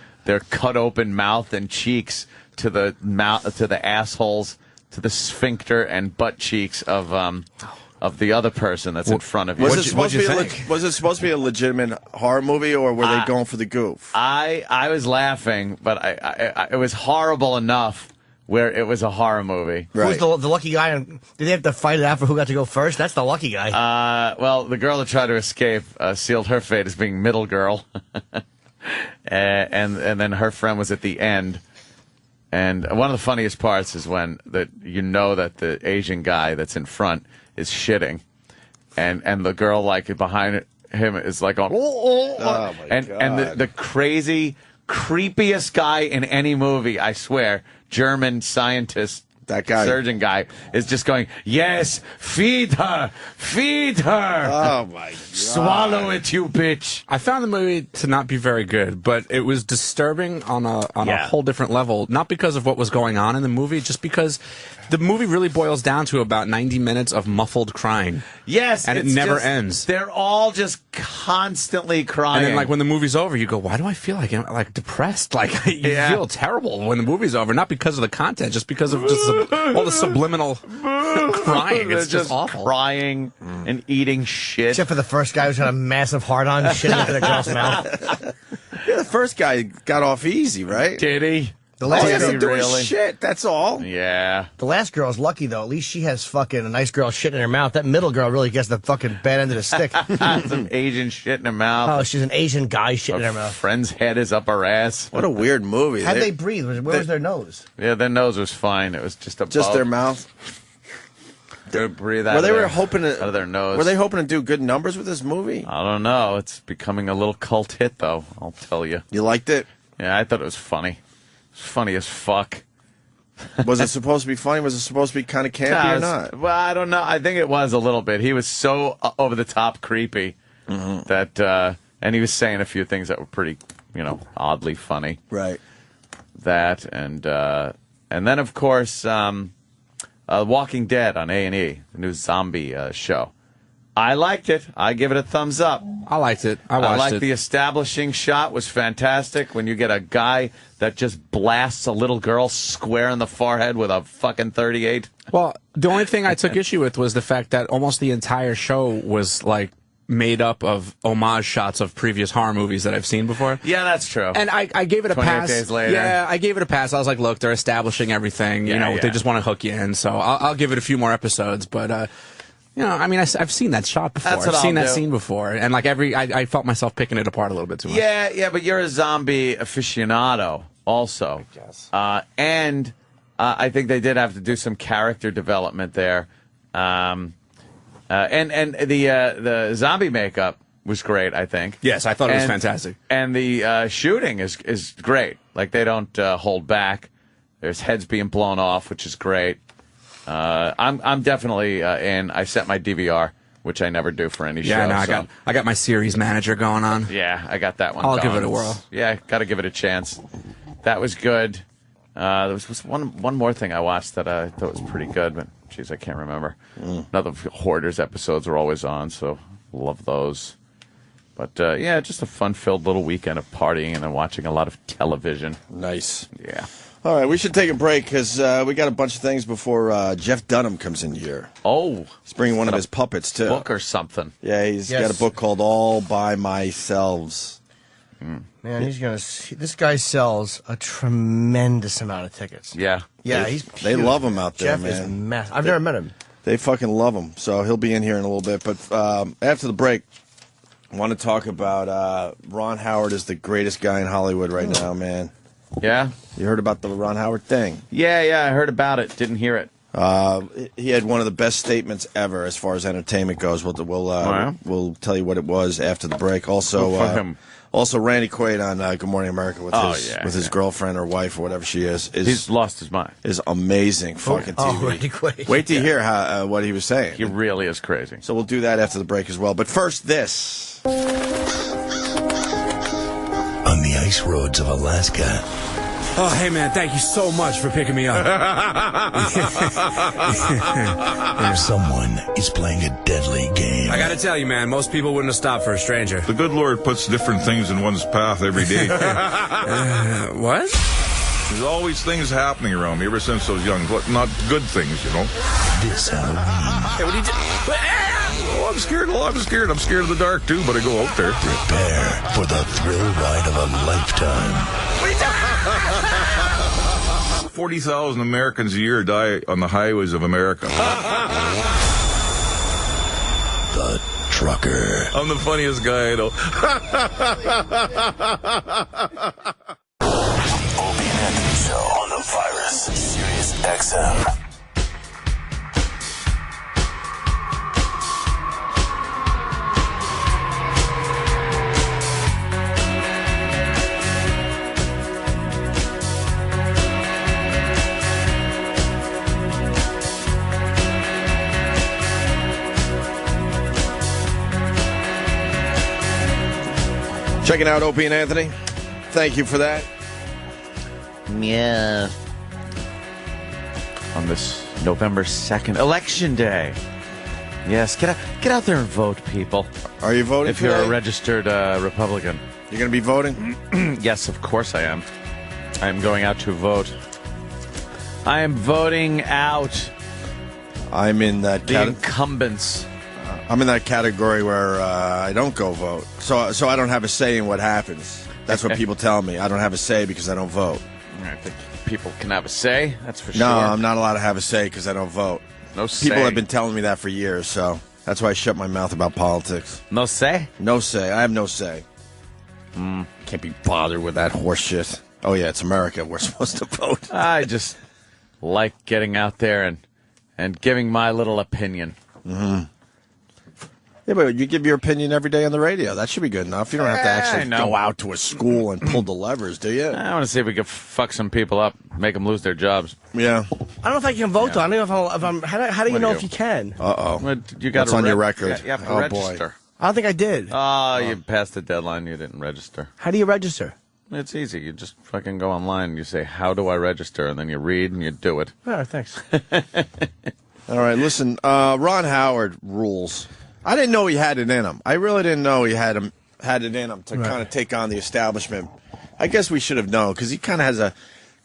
cut open mouth and cheeks to the assholes, to the sphincter and butt cheeks of the other person that's in front of you. Was it supposed to be a legitimate horror movie, or were they going for the goof? I was laughing, but I it was horrible enough where it was a horror movie. Right. Who's the lucky guy? Did they have to fight it out for who got to go first? That's the lucky guy. Well, the girl that tried to escape sealed her fate as being middle girl, and then her friend was at the end. And one of the funniest parts is when that the Asian guy that's in front is shitting, and the girl like behind him is like on, and the crazy, creepiest guy in any movie, I swear, German scientist. That guy, surgeon guy, is just going, yes, feed her. Oh, my God. Swallow it, you bitch. I found the movie to not be very good, but it was disturbing on a whole different level. Not because of what was going on in the movie, just because the movie really boils down to about 90 minutes of muffled crying. Yes. And it never ends. They're all just constantly crying. And then, like, when the movie's over, you go, why do I feel like depressed? Like, you feel terrible when the movie's over. Not because of the content, just because of just all the subliminal crying. It's just awful. Crying and eating shit. Except for the first guy who's got a massive heart-on shitting into the girl's mouth. Yeah, the first guy got off easy, right? Did he? The last he has to girl, do his shit, that's all. Yeah. The last girl's lucky, though. At least she has fucking a nice girl shit in her mouth. That middle girl really gets the fucking bad end of the stick. Some Asian shit in her mouth. Oh, she's an Asian guy shit in her mouth. Friend's head is up her ass. What a weird movie. How'd they breathe? Where was their nose? Yeah, their nose was fine. It was just above. Just their mouth? They breathe out out of their nose. Were they hoping to do good numbers with this movie? I don't know. It's becoming a little cult hit, though, I'll tell you. You liked it? Yeah, I thought it was funny. It's funny as fuck. Was it supposed to be funny? Was it supposed to be kind of campy or not? Well, I don't know. I think it was a little bit. He was so over-the-top creepy that, and he was saying a few things that were pretty, oddly funny. Right. That, and then, of course, Walking Dead on A&E, the new zombie show. I liked it. I give it a thumbs up. I liked it. I watched it. I liked the establishing shot was fantastic when you get a guy that just blasts a little girl square in the forehead with a fucking .38. Well, the only thing I took issue with was the fact that almost the entire show was like made up of homage shots of previous horror movies that I've seen before. Yeah, that's true. And I gave it a 28 pass. days later. Yeah, I gave it a pass. I was like, look, they're establishing everything. They just want to hook you in. So I'll give it a few more episodes. But I mean, I've seen that shot before. I've seen that scene before, and like I felt myself picking it apart a little bit too much. Yeah, but you're a zombie aficionado also. I guess. And I think they did have to do some character development there. And the zombie makeup was great, I think. Yes, I thought it was fantastic. And the shooting is great. Like, they don't hold back. There's heads being blown off, which is great. I'm definitely in. I set my DVR, which I never do for any show. Yeah, no, I got my series manager going on. Yeah, I got that one. I'll give it a whirl. Yeah, got to give it a chance. That was good. There was one more thing I watched that I thought was pretty good, but geez, I can't remember. Another Hoarders episodes are always on, so love those. But yeah, just a fun-filled little weekend of partying and then watching a lot of television. Nice. Yeah. All right, we should take a break because we got a bunch of things before Jeff Dunham comes in here. Oh. He's bringing one of his puppets, too. Book or something. Yeah, he's got a book called All By Myself. Man, this guy sells a tremendous amount of tickets. Yeah. Yeah, they love him out there, Jeff man. is massive. I've never met him. They fucking love him. So he'll be in here in a little bit. But after the break, I want to talk about Ron Howard is the greatest guy in Hollywood right now, man. Yeah? You heard about the Ron Howard thing? Yeah, I heard about it. Didn't hear it. He had one of the best statements ever as far as entertainment goes. We'll tell you what it was after the break. Also, Randy Quaid on Good Morning America with his girlfriend or wife or whatever she is. He's lost his mind. Is amazing fucking TV. Randy Quaid. Wait to hear what he was saying. He really is crazy. So we'll do that after the break as well. But first, this. On the ice roads of Alaska. Oh, hey, man, thank you so much for picking me up. Someone is playing a deadly game. I gotta tell you, man, most people wouldn't have stopped for a stranger. The good Lord puts different things in one's path every day. What? There's always things happening around me ever since I was young. Not good things, you know. This Halloween. Hey, what are you doing? Oh, I'm scared. I'm scared of the dark, too, but I go out there. Prepare for the thrill ride of a lifetime. 40,000 Americans a year die on the highways of America. The Trucker. I'm the funniest guy I know. Opie and Anthony Show on the Virus, Sirius XM. Checking out Opie and Anthony. Thank you for that. Yeah. On this November 2nd, Election Day. Yes, get out there and vote, people. Are you voting if you're a registered Republican? You're going to be voting? Yes, of course I am. I am going out to vote. I am voting out. I'm in that the incumbents. I'm in that category where I don't go vote. So I don't have a say in what happens. That's what people tell me. I don't have a say because I don't vote. I think people can have a say, that's for sure. No, I'm not allowed to have a say because I don't vote. No say. People have been telling me that for years, so that's why I shut my mouth about politics. No say? No say. I have no say. Can't be bothered with that horse shit. Oh, yeah, it's America. We're supposed to vote. I just like getting out there and giving my little opinion. Mm-hmm. Yeah, but you give your opinion every day on the radio. That should be good enough. You don't have to actually go out to a school and pull the levers, do you? I want to see if we can fuck some people up, make them lose their jobs. Yeah. I don't know if I can vote, though. I don't know if I'm... How do you know if you can? Uh-oh. Well, What's on your record? You have to register. Boy. I don't think I did. Oh, you passed the deadline. You didn't register. How do you register? It's easy. You just fucking go online and you say, how do I register? And then you read and you do it. All right, thanks. All right, listen. Ron Howard rules. I didn't know he had it in him. I really didn't know he had it in him to kind of take on the establishment. I guess we should have known because he kind of has a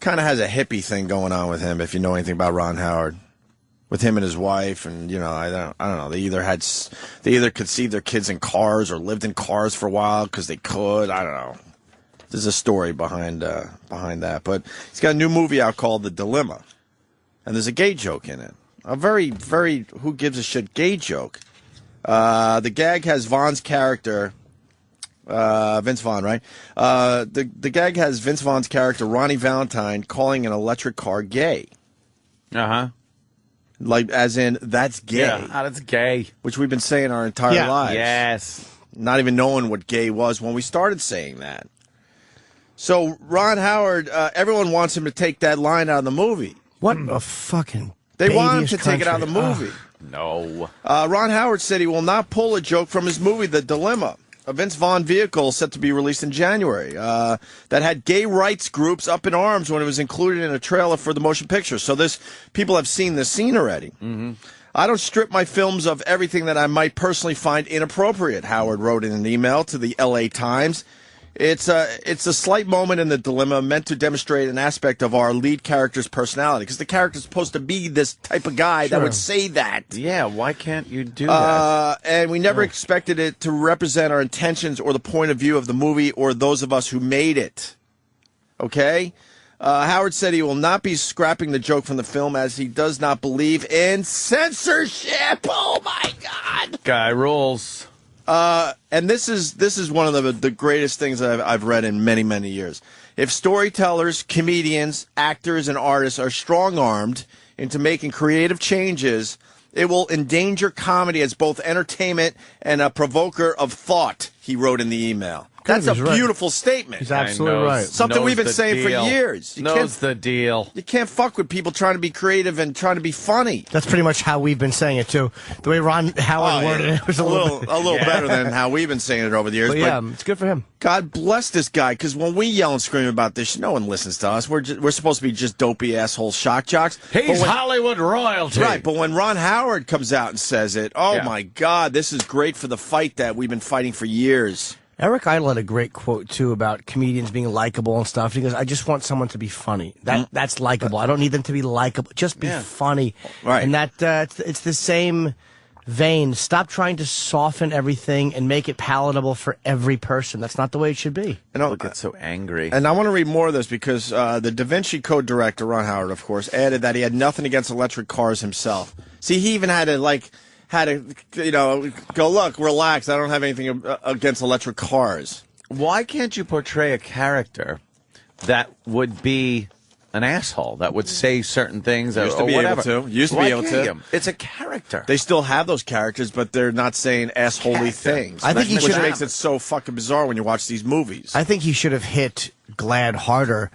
hippie thing going on with him. If you know anything about Ron Howard, with him and his wife, and I don't know. They either could see their kids in cars or lived in cars for a while because they could. I don't know. There's a story behind that, but he's got a new movie out called The Dilemma, and there's a gay joke in it. A very, very who gives a shit gay joke. The gag has Vaughn's character, Vince Vaughn, right? The gag has Vince Vaughn's character, Ronnie Valentine, calling an electric car gay. Uh-huh. Like, as in, that's gay. Yeah, that's gay. Which we've been saying our entire lives. Yes. Not even knowing what gay was when we started saying that. So, Ron Howard, everyone wants him to take that line out of the movie. What a fucking They want him to country. take it out of the movie. No. Ron Howard said he will not pull a joke from his movie, The Dilemma, a Vince Vaughn vehicle set to be released in January, that had gay rights groups up in arms when it was included in a trailer for the motion picture. So people have seen this scene already. Mm-hmm. I don't strip my films of everything that I might personally find inappropriate, Howard wrote in an email to the L.A. Times. It's a slight moment in The Dilemma meant to demonstrate an aspect of our lead character's personality, because the character's supposed to be this type of guy that would say that. Yeah, why can't you do that? And we never expected it to represent our intentions or the point of view of the movie or those of us who made it. Okay? Howard said he will not be scrapping the joke from the film as he does not believe in censorship. Oh, my God. Guy rules. And this is one of the greatest things that I've read in many, many years. If storytellers, comedians, actors, and artists are strong-armed into making creative changes, it will endanger comedy as both entertainment and a provoker of thought, he wrote in the email. That's a beautiful statement. He's absolutely right. Something we've been saying for years. Knows the deal. You can't fuck with people trying to be creative and trying to be funny. That's pretty much how we've been saying it, too. The way Ron Howard worded it was a little better than how we've been saying it over the years. But yeah, it's good for him. God bless this guy, because when we yell and scream about this, no one listens to us. We're supposed to be just dopey asshole shock jocks. He's Hollywood royalty. Right, but when Ron Howard comes out and says it, my God, this is great for the fight that we've been fighting for years. Eric Idle had a great quote, too, about comedians being likable and stuff. He goes, I just want someone to be funny. That's likable. I don't need them to be likable. Just be funny. Right. And it's the same vein. Stop trying to soften everything and make it palatable for every person. That's not the way it should be. People get so angry. And I want to read more of this because the Da Vinci Code director, Ron Howard, of course, added that he had nothing against electric cars himself. See, he even had to, go, look, relax. I don't have anything against electric cars. Why can't you portray a character that would be an asshole, that would say certain things or whatever? Used to be able to. It's a character. They still have those characters, but they're not saying assholey things. I think which makes it so fucking bizarre when you watch these movies. I think he should have hit GLAAD harder.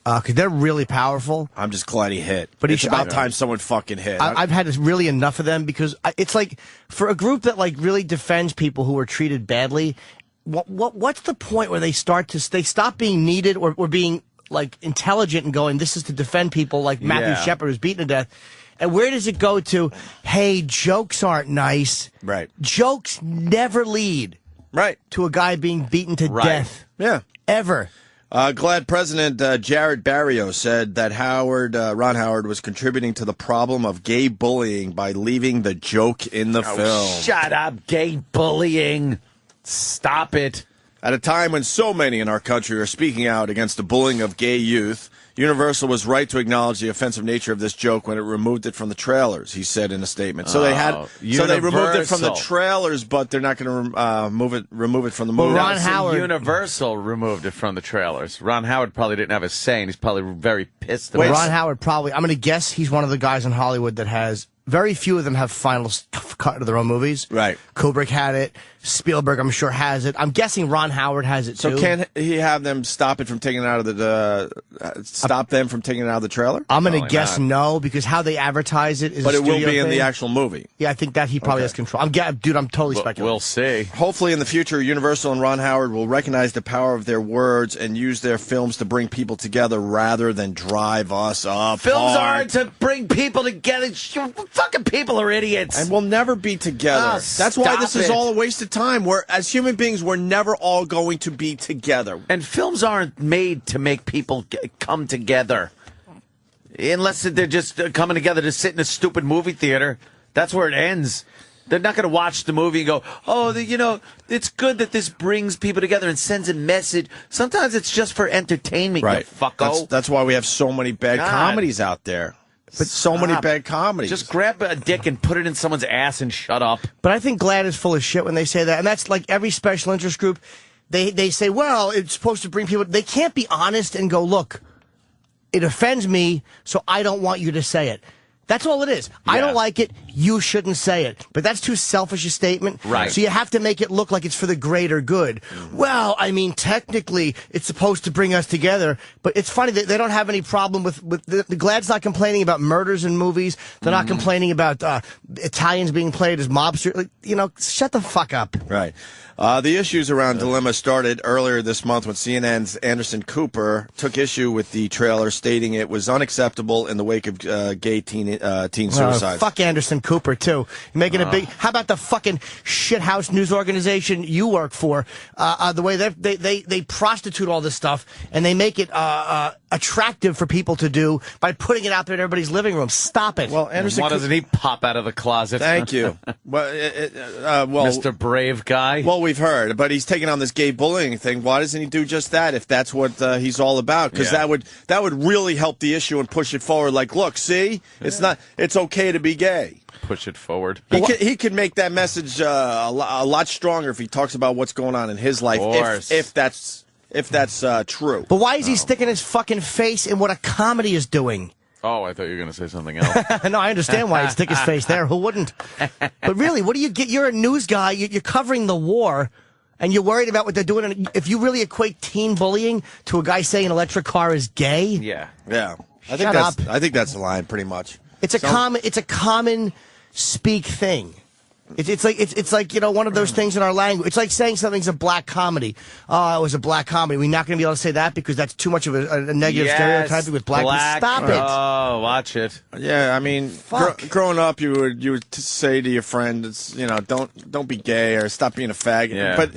Because they're really powerful. I'm just glad he hit. But it's about time someone fucking hit. I've had really enough of them because it's like for a group that like really defends people who are treated badly, what's the point where they stop being needed or being like intelligent and going, this is to defend people like Matthew Shepard who's beaten to death. And where does it go to, hey, jokes aren't nice. Right. Jokes never lead to a guy being beaten to death. Yeah. Ever. GLAAD President Jared Barrio said that Ron Howard was contributing to the problem of gay bullying by leaving the joke in the film. Shut up, gay bullying. Stop it. At a time when so many in our country are speaking out against the bullying of gay youth, Universal was right to acknowledge the offensive nature of this joke when it removed it from the trailers, he said in a statement. So they removed it from the trailers, but they're not going to remove it from the movie. Well, Universal removed it from the trailers. Ron Howard probably didn't have a say, and he's probably very pissed about it. Ron Howard probably, I'm going to guess he's one of the guys in Hollywood that has, very few of them have final cut of their own movies. Right. Kubrick had it. Spielberg, I'm sure, has it. I'm guessing Ron Howard has it, too. So can he have them stop it from taking it out of the trailer? I'm going to guess no, because how they advertise it is But a it will studio be in thing. the actual movie. Yeah, I think that he probably has control. I'm totally speculating. We'll see. Hopefully in the future, Universal and Ron Howard will recognize the power of their words and use their films to bring people together rather than drive us apart. Films aren't to bring people together. Fucking people are idiots. And we'll never be together. That's why this is all a waste of time. As human beings, we're never all going to be together. And films aren't made to make people come together. Unless they're just coming together to sit in a stupid movie theater. That's where it ends. They're not going to watch the movie and go, oh, it's good that this brings people together and sends a message. Sometimes it's just for entertainment, right. You fucko. That's why we have so many bad comedies out there. But so many bad comedies. Just grab a dick and put it in someone's ass and shut up. But I think GLAAD is full of shit when they say that. And that's like every special interest group. They say, well, it's supposed to bring people. They can't be honest and go, look, it offends me, so I don't want you to say it. That's all it is. Yeah. I don't like it. You shouldn't say it. But that's too selfish a statement. Right. So you have to make it look like it's for the greater good. Well, I mean, technically, it's supposed to bring us together. But it's funny that they don't have any problem with the GLAAD's not complaining about murders in movies. They're not complaining about Italians being played as mobsters. Like, shut the fuck up. Right. The issues around Dilemma started earlier this month when CNN's Anderson Cooper took issue with the trailer, stating it was unacceptable in the wake of gay teen suicides. Fuck Anderson Cooper, too. You're making a big... How about the fucking shithouse news organization you work for? The way they prostitute all this stuff, and they make it attractive for people to do by putting it out there in everybody's living room. Stop it. Well, Anderson Why doesn't he pop out of the closet? Thank you. Well, Mr. Brave Guy. Well, we've heard, but he's taking on this gay bullying thing. Why doesn't he do just that if that's what he's all about? Because that would really help the issue and push it forward. Like, look, see, it's okay to be gay. Push it forward. He could make that message a lot stronger if he talks about what's going on in his life. If that's true. But why is he sticking his fucking face in what a comedy is doing? Oh, I thought you were going to say something else. No, I understand why he'd stick his face there. Who wouldn't? But really, what do you get? You're a news guy. You're covering the war, and you're worried about what they're doing. If you really equate teen bullying to a guy saying an electric car is gay, yeah. I think that's the line, pretty much. It's a common speak thing. It's like one of those things in our language. It's like saying something's a black comedy. Oh, it was a black comedy. We're not going to be able to say that because that's too much of a negative stereotype with black. Stop it. Oh, watch it. Yeah, I mean, growing up, you would say to your friend, don't be gay or stop being a fag. Yeah. But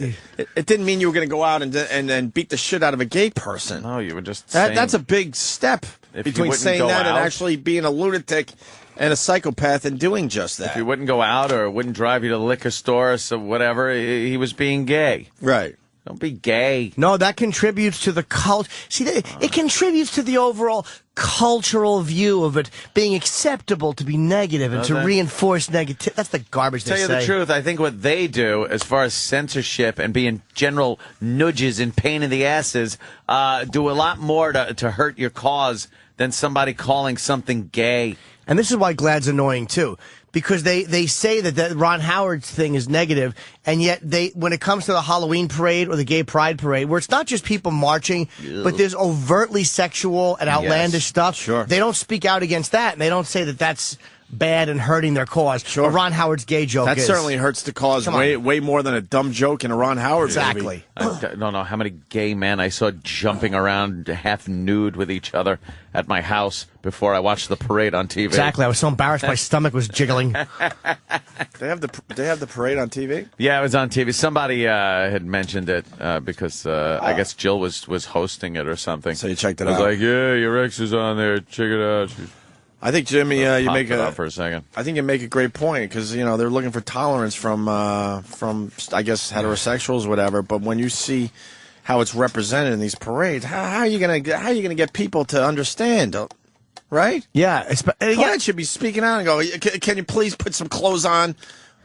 it didn't mean you were going to go out and beat the shit out of a gay person. No, you were just that's a big step between saying that and actually being a lunatic and a psychopath and doing just that. If he wouldn't go out or wouldn't drive you to the liquor store or whatever, he was being gay. Right. Don't be gay. No, that contributes to the cult. See, it contributes to the overall cultural view of it being acceptable to be negative and to reinforce negativity. That's the garbage they say. To tell you the truth, I think what they do, as far as censorship and being general nudges and pain in the asses, do a lot more to hurt your cause than somebody calling something gay. And this is why GLAAD's annoying, too. Because they say that Ron Howard's thing is negative, and yet when it comes to the Halloween parade or the gay pride parade, where it's not just people marching, but there's overtly sexual and outlandish stuff, sure. They don't speak out against that, and they don't say that that's bad and hurting their cause. Sure. Ron Howard's gay joke That is. certainly hurts the cause way more than a dumb joke in a Ron Howard movie. I don't know how many gay men I saw jumping around half nude with each other at my house before I watched the parade on TV. Exactly. I was so embarrassed my stomach was jiggling. They have the parade on TV? Yeah, it was on TV. Somebody had mentioned it because I guess Jill was hosting it or something. So you checked it out. I out. was like, yeah, your ex is on there. Check it out. I think, Jimmy, you make for a second. I think you make a great point because they're looking for tolerance from I guess heterosexuals, whatever. But when you see how it's represented in these parades, how are you gonna get people to understand? Right? Yeah. Quaid should be speaking out and go, can you please put some clothes on?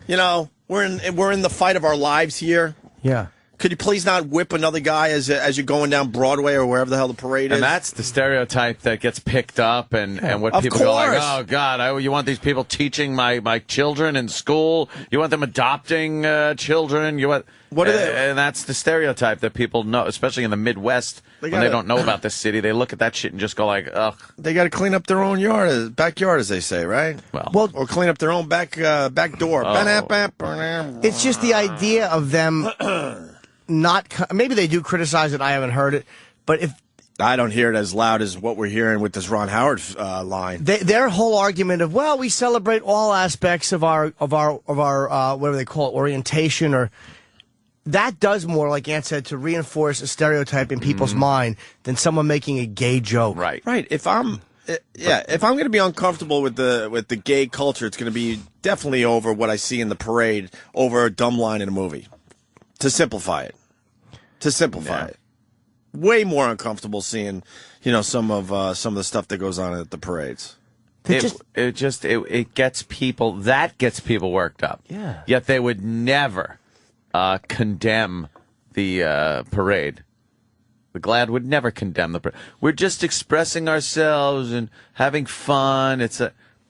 We're in the fight of our lives here. Yeah. Could you please not whip another guy as you're going down Broadway or wherever the hell the parade is? And that's the stereotype that gets picked up, and what people go like, oh, God, you want these people teaching my children in school? You want them adopting children? What are they? And that's the stereotype that people know, especially in the Midwest, when they don't know about this city. They look at that shit and just go like, ugh. They got to clean up their own backyard, as they say, right? Well, or clean up their own back door. It's just the idea of them... maybe they do criticize it. I haven't heard it, but if I don't hear it as loud as what we're hearing with this Ron Howard line, their whole argument of we celebrate all aspects of our whatever they call it, orientation, or that does more, like Ant said, to reinforce a stereotype in people's mind than someone making a gay joke. Right. If I'm going to be uncomfortable with the gay culture, it's going to be definitely over what I see in the parade over a dumb line in a movie. To simplify it. Way more uncomfortable seeing, some of the stuff that goes on at the parades. It gets people worked up. Yeah. Yet they would never condemn the parade. The GLAAD would never condemn the parade. We're just expressing ourselves and having fun.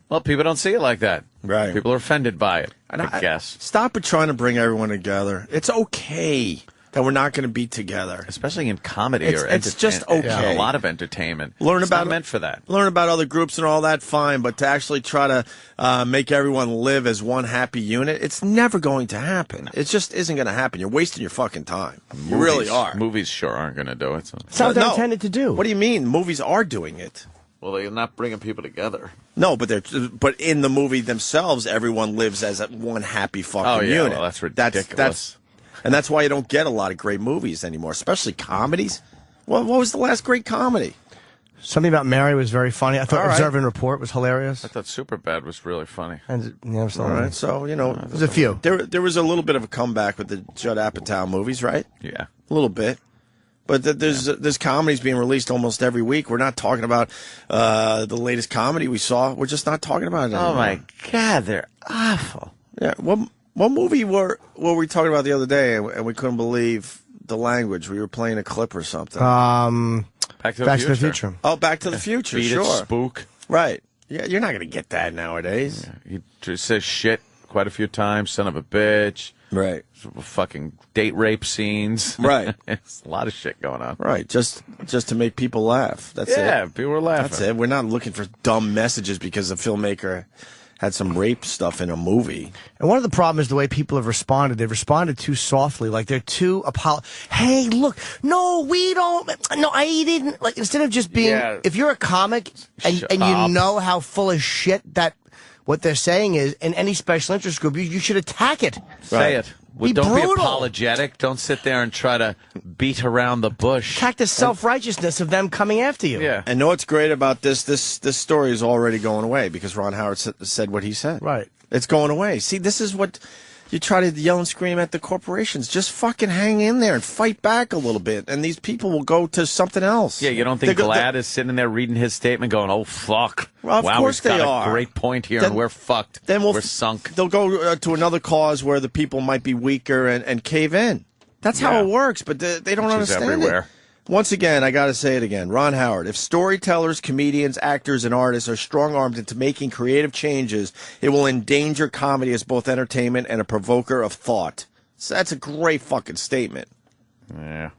Well, people don't see it like that. Right. People are offended by it, I guess. Stop it trying to bring everyone together. It's okay that we're not going to be together. Especially in comedy or entertainment. It's just okay. Yeah, a lot of entertainment. It's not meant for that. Learn about other groups and all that, fine. But to actually try to make everyone live as one happy unit, it's never going to happen. It just isn't going to happen. You're wasting your fucking time. You really are. Movies sure aren't going to do it. So. It's not what they're intended to do. What do you mean? Movies are doing it. Well, they're not bringing people together. No, but in the movie themselves, everyone lives as one happy fucking unit. Well, that's ridiculous. And that's why you don't get a lot of great movies anymore, especially comedies. What was the last great comedy? Something About Mary was very funny. I thought Observe and Report was hilarious. I thought Superbad was really funny. And, all right, so, there's a few. There was a little bit of a comeback with the Judd Apatow movies, right? Yeah. A little bit. But there's comedies being released almost every week. We're not talking about the latest comedy we saw. We're just not talking about it anymore. Oh, my God, they're awful. Yeah, what movie were we talking about the other day, and we couldn't believe the language? We were playing a clip or something. Back to the Future. Oh, Back to the Future, Beat sure. It, Spook. Right. Yeah, you're not going to get that nowadays. Yeah, he just says shit quite a few times, son of a bitch. Right. Fucking date rape scenes. Right. It's a lot of shit going on. Right. Just to make people laugh. That's it. Yeah, people are laughing. That's it. We're not looking for dumb messages because the filmmaker had some rape stuff in a movie. And one of the problems is the way people have responded. They've responded too softly. Like, they're too hey, look, no, we don't. No, I didn't. Like, instead of just being, if you're a comic and you know how full of shit that what they're saying is, in any special interest group, you should attack it. Say it. Well, don't brutal. be apologetic. Don't sit there and try to beat around the bush. Attack the self-righteousness of them coming after you. Yeah. And know what's great about this story is already going away because Ron Howard said what he said. Right. It's going away. See, this is what you try to yell and scream at the corporations. Just fucking hang in there and fight back a little bit, and these people will go to something else. Yeah, you don't think GLAAD is sitting there reading his statement going, oh, fuck. Well, of course he's got they are. A great point here, and we're fucked. Then we're sunk. They'll go to another cause where the people might be weaker and cave in. That's how it works, but they don't understand everywhere. it. Once again, I got to say it again. Ron Howard, if storytellers, comedians, actors, and artists are strong-armed into making creative changes, it will endanger comedy as both entertainment and a provoker of thought. So that's a great fucking statement. Yeah.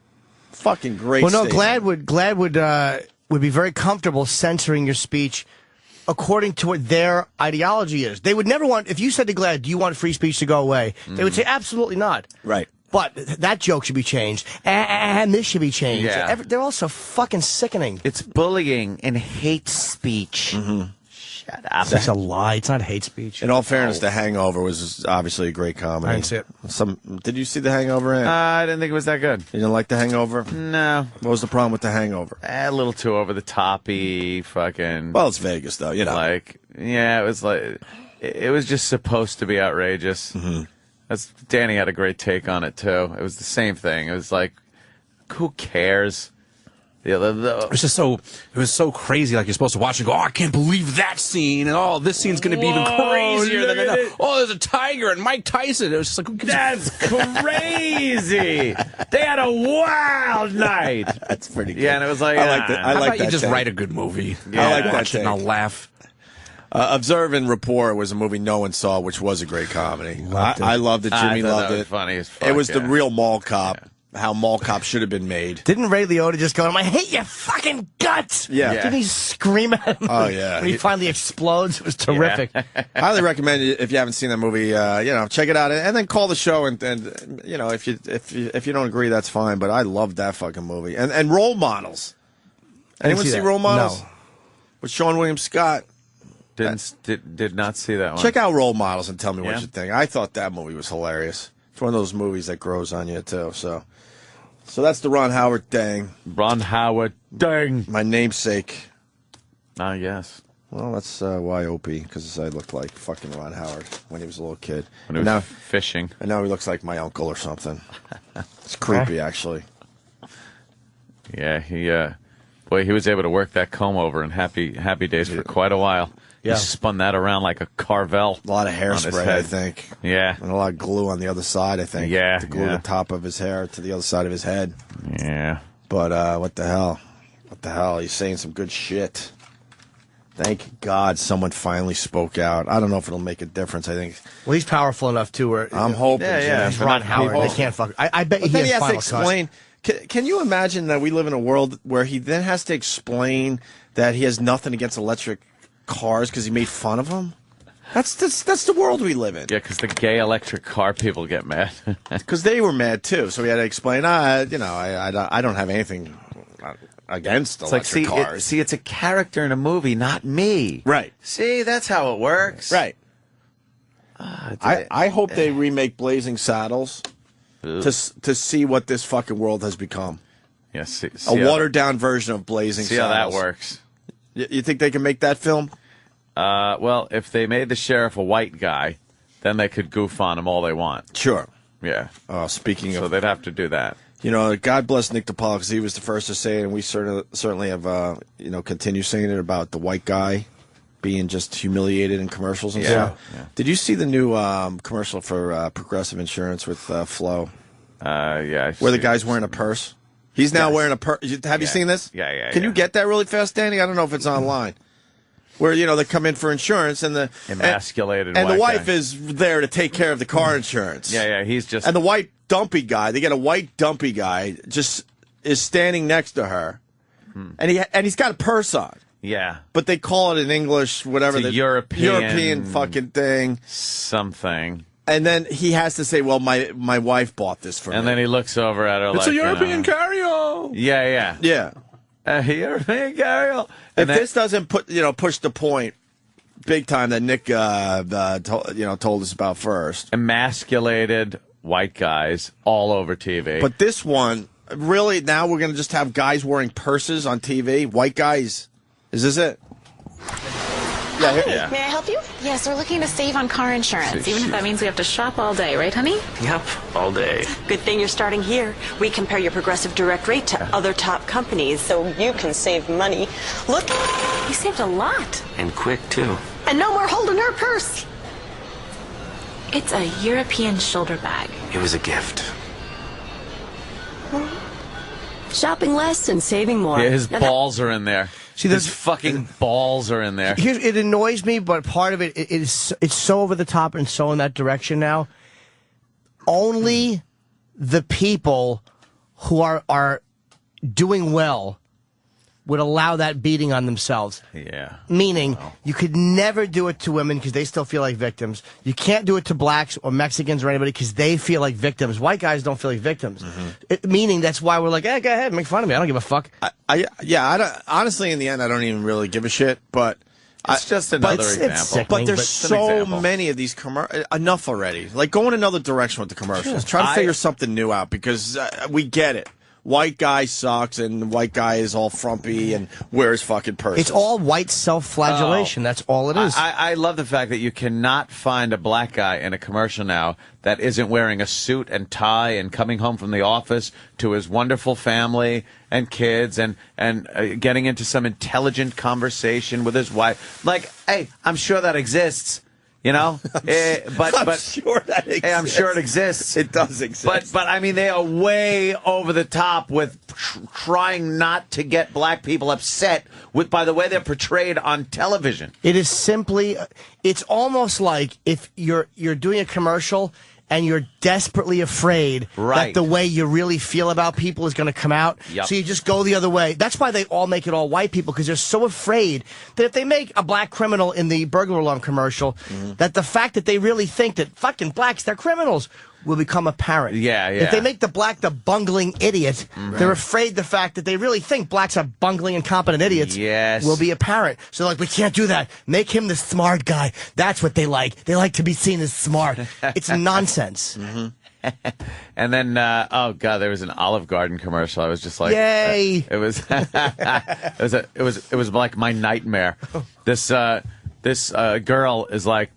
Fucking great statement. Well, no, GLAAD would be very comfortable censoring your speech according to what their ideology is. They would never want, if you said to GLAAD, do you want free speech to go away? They would say, absolutely not. Right. But that joke should be changed, and this should be changed. Yeah. They're all so fucking sickening. It's bullying and hate speech. Shut up. That's a lie. It's not hate speech. In all fairness, The Hangover was obviously a great comedy. I didn't see it. Did you see The Hangover? I didn't think it was that good. You didn't like The Hangover? No. What was the problem with The Hangover? A little too over the toppy, fucking. Well, it's Vegas, though. You know, it was like it was just supposed to be outrageous. Danny had a great take on it too. It was the same thing. It was like, who cares? It was just so. It was so crazy. Like you're supposed to watch and go, "Oh, I can't believe that scene," and "Oh, this scene's going to be even crazier than that." "Oh, there's a tiger and Mike Tyson." It was just like, who gives that's crazy. They had a wild night. That's pretty good. Yeah, and it was like, I like that. How about that you just take. write a good movie? I like that watch it and I'll take. laugh. Observe and Rapport was a movie no one saw, which was a great comedy. I loved it. Jimmy loved it. Funny as fuck, it was the real mall cop. How mall cop should have been made. Didn't Ray Liotta just go, I hate your fucking guts? Yeah. Didn't he scream at him? Oh, yeah. When he finally explodes, it was terrific. I highly recommend it if you haven't seen that movie. Check it out and then call the show. And if you don't agree, that's fine. But I loved that fucking movie. And Role Models. Anyone see Role Models? No. With Sean William Scott. Did not see that one. Check out Role Models and tell me what you think. I thought that movie was hilarious. It's one of those movies that grows on you too. So that's the Ron Howard thing. Ron Howard thing. My namesake. Ah, yes. Well, that's why Opie, because I looked like fucking Ron Howard when he was a little kid. When he was fishing. And now he looks like my uncle or something. It's creepy, actually. Yeah, he was able to work that comb over in Happy Days for quite a while. Yeah. He spun that around like a Carvel. A lot of hairspray, I think. Yeah. And a lot of glue on the other side, I think. Yeah. To glue the top of his hair to the other side of his head. Yeah. But what the hell? What the hell? He's saying some good shit. Thank God someone finally spoke out. I don't know if it'll make a difference. I think. Well, he's powerful enough, too, where... I'm hoping. Yeah. He's Ron Howard. They can't fuck... I bet but he then has he has to final explain... Can you imagine that we live in a world where he then has to explain that he has nothing against electric cars because he made fun of them? That's the world we live in. Yeah, because the gay electric car people get mad. Because they were mad too, so we had to explain. I don't have anything against electric cars. It's a character in a movie, not me. Right. See, that's how it works. Right. I hope they remake Blazing Saddles to see what this fucking world has become. Yeah, see a watered down version of Blazing See Saddles. how that works. You think they can make that film? Well, if they made the sheriff a white guy, then they could goof on him all they want. Sure. Yeah. Speaking of... So they'd have to do that. You know, God bless Nick DiPaolo, because he was the first to say it, and we certainly have, continue saying it about the white guy being just humiliated in commercials and stuff. Yeah. Did you see the new commercial for Progressive Insurance with Flo? Yeah. Where the guy's wearing a purse? He's now wearing a purse. Have you seen this? Yeah. Can you get that really fast, Danny? I don't know if it's online. Where, they come in for insurance and the... Emasculated and the wife guy is there to take care of the car insurance. Yeah, he's just... And the white dumpy guy, they get a white dumpy guy, just is standing next to her. And he's got a purse on. Yeah. But they call it in English, whatever. It's a European fucking thing. Something. And then he has to say, well, my wife bought this for me. And then he looks over at her it's a European carry-on. Yeah. European carry-on. If this doesn't push the point big time that Nick told us about first. Emasculated white guys all over TV. But this one, really, now we're going to just have guys wearing purses on TV? White guys? Is this it? Yeah. May I help you? Yes, we're looking to save on car insurance, even if that means we have to shop all day, right, honey? Yep, all day. Good thing you're starting here. We compare your Progressive direct rate to other top companies, so you can save money. Look, you saved a lot. And quick, too. And no more holding her purse. It's a European shoulder bag. It was a gift. Shopping less and saving more. Yeah, his balls are in there. See, his fucking balls are in there. It annoys me, but part of it's so over the top and so in that direction now. Only the people who are doing well would allow that beating on themselves. Yeah. Meaning, you could never do it to women because they still feel like victims. You can't do it to blacks or Mexicans or anybody because they feel like victims. White guys don't feel like victims. Meaning, that's why we're like, hey, go ahead, make fun of me. I don't give a fuck. Honestly, in the end, I don't even really give a shit, but... It's just another example. But there's so many of these enough already. Like, go in another direction with the commercials. Try to figure something new out because we get it. White guy sucks and white guy is all frumpy and wears fucking purses. It's all white self-flagellation. That's all it is. I love the fact that you cannot find a black guy in a commercial now that isn't wearing a suit and tie and coming home from the office to his wonderful family and kids and getting into some intelligent conversation with his wife. Like, hey, I'm sure that exists. You know, I'm sure that exists. Hey, I'm sure it exists. It does exist. But I mean, they are way over the top with trying not to get black people upset by the way they're portrayed on television. It is simply, it's almost like if you're doing a commercial and you're desperately afraid that the way you really feel about people is going to come out. So you just go the other way. That's why they all make it all white people, because they're so afraid that if they make a black criminal in the burglar alarm commercial, that the fact that they really think that fucking blacks, they're criminals, will become apparent. If they make the black the bungling idiot, they're afraid the fact that they really think blacks are bungling, incompetent idiots will be apparent. So like, we can't do that. Make him the smart guy. That's what they like. They like to be seen as smart. It's nonsense. And then, oh god, there was an Olive Garden commercial. I was just like, yay! It was, it was like my nightmare. This girl is like,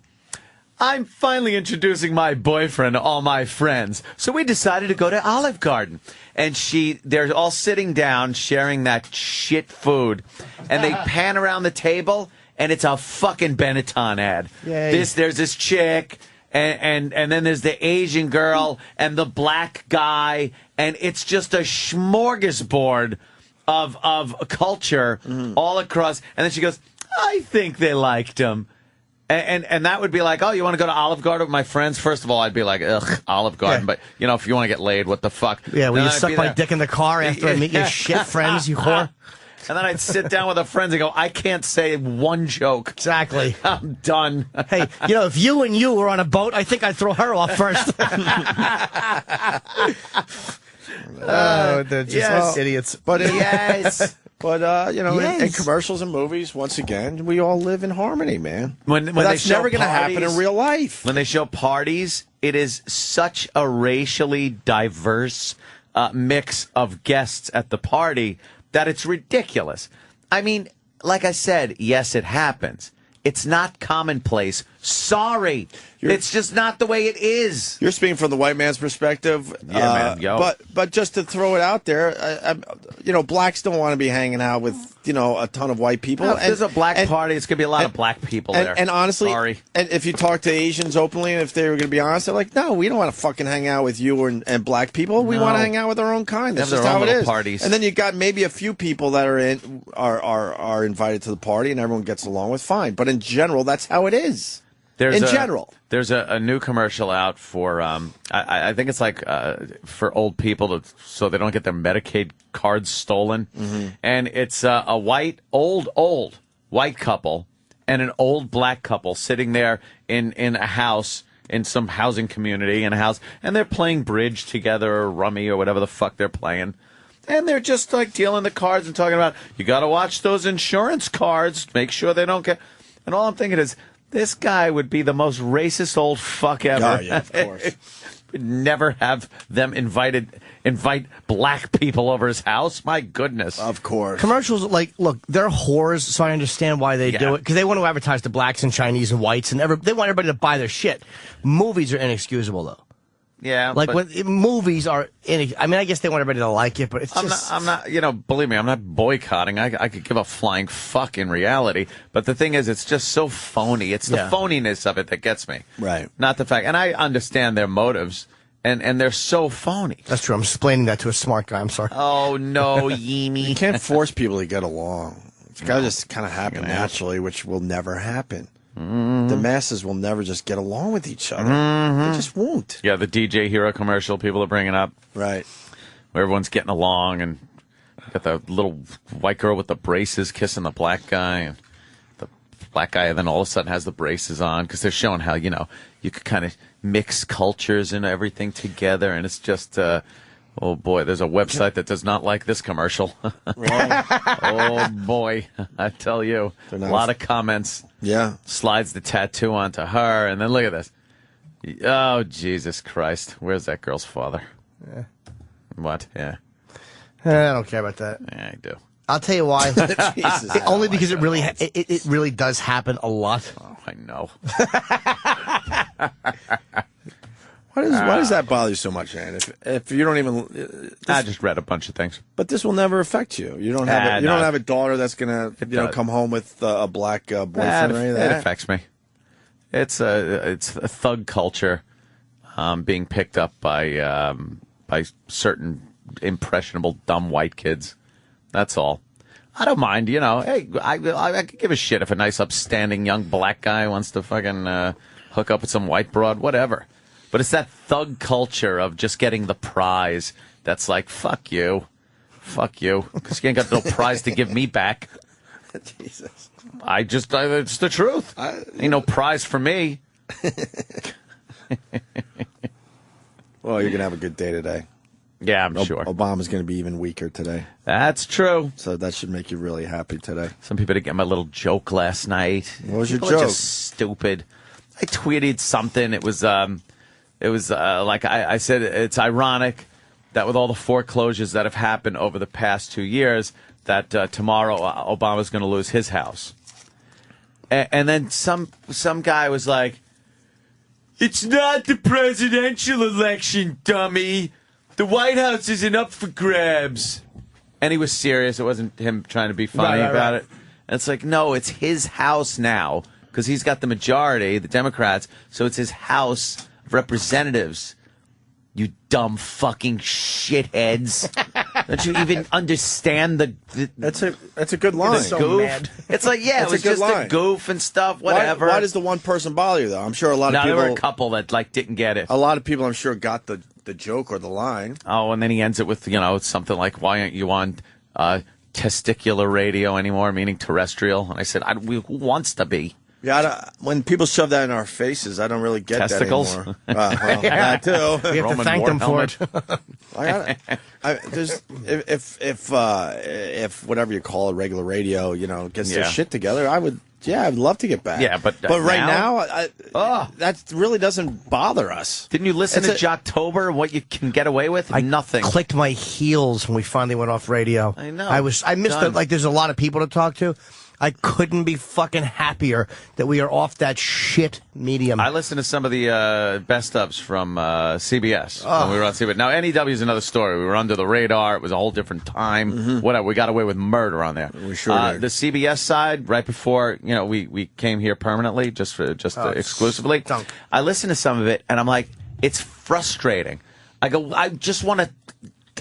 I'm finally introducing my boyfriend to all my friends. So we decided to go to Olive Garden. And they're all sitting down, sharing that shit food. And they pan around the table, and it's a fucking Benetton ad. There's this chick, and then there's the Asian girl, and the black guy. And it's just a smorgasbord of culture all across. And then she goes, I think they liked him. And that would be like, oh, you want to go to Olive Garden with my friends? First of all, I'd be like, ugh, Olive Garden. But, you know, if you want to get laid, what the fuck? Yeah, will you suck my dick in the car after I meet your shit friends, you whore? And then I'd sit down with a friend and go, I can't say one joke. Exactly. I'm done. Hey, you know, if you and you were on a boat, I think I'd throw her off first. They're just idiots. But But, you know, in commercials and movies, once again, we all live in harmony, man. When that's never going to happen in real life. When they show parties, it is such a racially diverse mix of guests at the party that it's ridiculous. I mean, like I said, yes, it happens. It's not commonplace. Sorry. It's just not the way it is. You're speaking from the white man's perspective. Yeah, man. Yo. But just to throw it out there, you know, blacks don't want to be hanging out with, you know, a ton of white people. Well, if there's a black party, it's going to be a lot of black people there. And honestly, sorry. And if you talk to Asians openly, and if they were going to be honest, they're like, no, we don't want to fucking hang out with you and black people. We want to hang out with our own kind. That's just how it is. Parties. And then you got maybe a few people that are invited to the party, and everyone gets along with fine. But in general, that's how it is. There's a new commercial out for I think it's like for old people so they don't get their Medicaid cards stolen, and it's a old white couple and an old black couple sitting there in a house in some housing community in a house, and they're playing bridge together or rummy or whatever the fuck they're playing. And they're just like dealing the cards and talking about, you got to watch those insurance cards, make sure they don't get. And all I'm thinking is, this guy would be the most racist old fuck ever. Oh, yeah, of course. Would never have them invite black people over his house. My goodness. Of course. Commercials, like, look, they're whores, so I understand why they do it. Because they want to advertise to blacks and Chinese and whites, and they want everybody to buy their shit. Movies are inexcusable, though. Yeah. Like, when movies are, I mean, I guess they want everybody to like it, but it's just... I'm not, you know, believe me, I'm not boycotting. I could give a flying fuck in reality. But the thing is, it's just so phony. It's the phoniness of it that gets me. Right. Not the fact. And I understand their motives, and they're so phony. That's true. I'm explaining that to a smart guy. I'm sorry. Oh, no, Yeemy. You can't force people to get along. It's got to just kind of happen naturally, which will never happen. The masses will never just get along with each other. They just won't. Yeah, the DJ Hero commercial people are bringing up. Right. Where everyone's getting along and Got the little white girl with the braces kissing the black guy, and the black guy then all of a sudden has the braces on because they're showing how, you could kind of mix cultures and everything together, and it's just, oh boy, there's a website that does not like this commercial. Oh boy, I tell you, a lot of comments. Yeah. Slides the tattoo onto her, and then look at this. Oh, Jesus Christ. Where's that girl's father? Yeah. What? Yeah. I don't care about that. Yeah, I do. I'll tell you why. Jesus. Only because it really does happen a lot. Oh, I know. Why does that bother you so much, Ann? If you don't even, I just read a bunch of things. But this will never affect you. You don't have a daughter that's gonna come home with a black boyfriend or anything. It affects me. It's a thug culture being picked up by certain impressionable dumb white kids. That's all. I don't mind, Hey, I could give a shit if a nice upstanding young black guy wants to fucking hook up with some white broad, whatever. But it's that thug culture of just getting the prize that's like, fuck you, because you ain't got no prize to give me back. Jesus. It's the truth. Ain't no prize for me. Well, you're going to have a good day today. Yeah, I'm sure. Obama's going to be even weaker today. That's true. So that should make you really happy today. Some people didn't get my little joke last night. What was your People joke? Are just stupid. I tweeted something. It was like I said, it's ironic that with all the foreclosures that have happened over the past 2 years, that tomorrow Obama's going to lose his house. And then some guy was like, "It's not the presidential election, dummy. The White House isn't up for grabs." And he was serious. It wasn't him trying to be funny about it. And it's like, no, it's his house now because he's got the majority, the Democrats. So it's his House of Representatives. You dumb fucking shitheads! Don't you even understand the That's a good line. The goof? It's like, yeah, it was just a goof and stuff. Whatever. Why does the one person bother you though? I'm sure a lot of people. There were a couple that didn't get it. A lot of people, I'm sure, got the joke or the line. Oh, and then he ends it with something like, "Why aren't you on testicular radio anymore?" Meaning terrestrial. And I said, "Who wants to be?" Yeah, when people shove that in our faces, I don't really get Testicles? that anymore. Well, that too. We have to thank them for it. If whatever you call it, regular radio, gets their shit together, I'd love to get back. Yeah, but right now that really doesn't bother us. Didn't you listen to Jocktober and what you can get away with? Nothing. I clicked my heels when we finally went off radio. I know. I missed it. There's a lot of people to talk to. I couldn't be fucking happier that we are off that shit medium. I listened to some of the best ofs from CBS when we were on CBS. Now, NEW is another story. We were under the radar. It was a whole different time. Mm-hmm. Whatever. We got away with murder on there. We sure did. The CBS side, right before we came here permanently, just exclusively. Stunk. I listened to some of it, and I'm like, it's frustrating. I go, I just want to.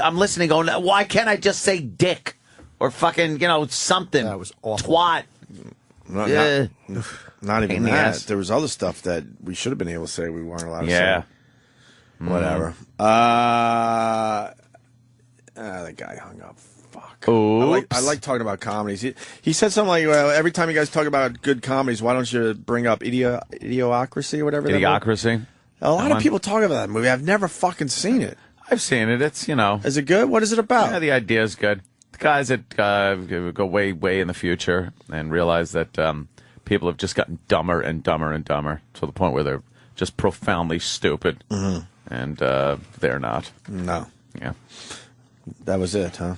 I'm listening, going, why can't I just say dick? Or fucking, something. That was awful. Twat. Not even that. Ass. There was other stuff that we should have been able to say we weren't allowed to say. Yeah. Whatever. The guy hung up. Fuck. Oops. I like talking about comedies. He said something like, well, every time you guys talk about good comedies, why don't you bring up Idiocracy or whatever? Idiocracy? A lot of people talk about that movie. I've never fucking seen it. I've seen it. It's, Is it good? What is it about? Yeah, the idea is good. Guys that go way, way in the future and realize that people have just gotten dumber and dumber and dumber to the point where they're just profoundly stupid. Mm-hmm. And they're not. No. Yeah. That was it, huh?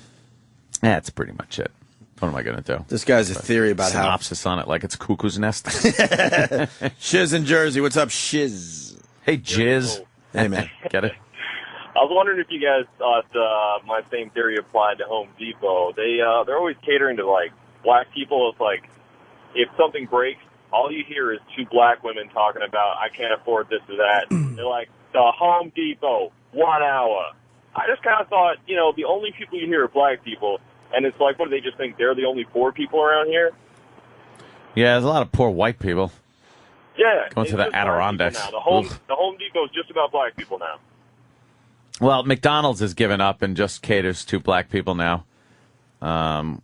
That's pretty much it. What am I going to do? This guy's a theory about synopsis on it like it's Cuckoo's Nest. Shiz in Jersey. What's up, Shiz? Hey, Jizz. Hey, man. Get it? I was wondering if you guys thought my same theory applied to Home Depot. They're always catering to black people. It's like if something breaks, all you hear is two black women talking about I can't afford this or that. They're like the Home Depot 1 hour. I just kind of thought the only people you hear are black people, and it's like what do they just think they're the only poor people around here? Yeah, there's a lot of poor white people. Yeah, going to the Adirondacks. The Home Depot is just about black people now. Well, McDonald's has given up and just caters to black people now.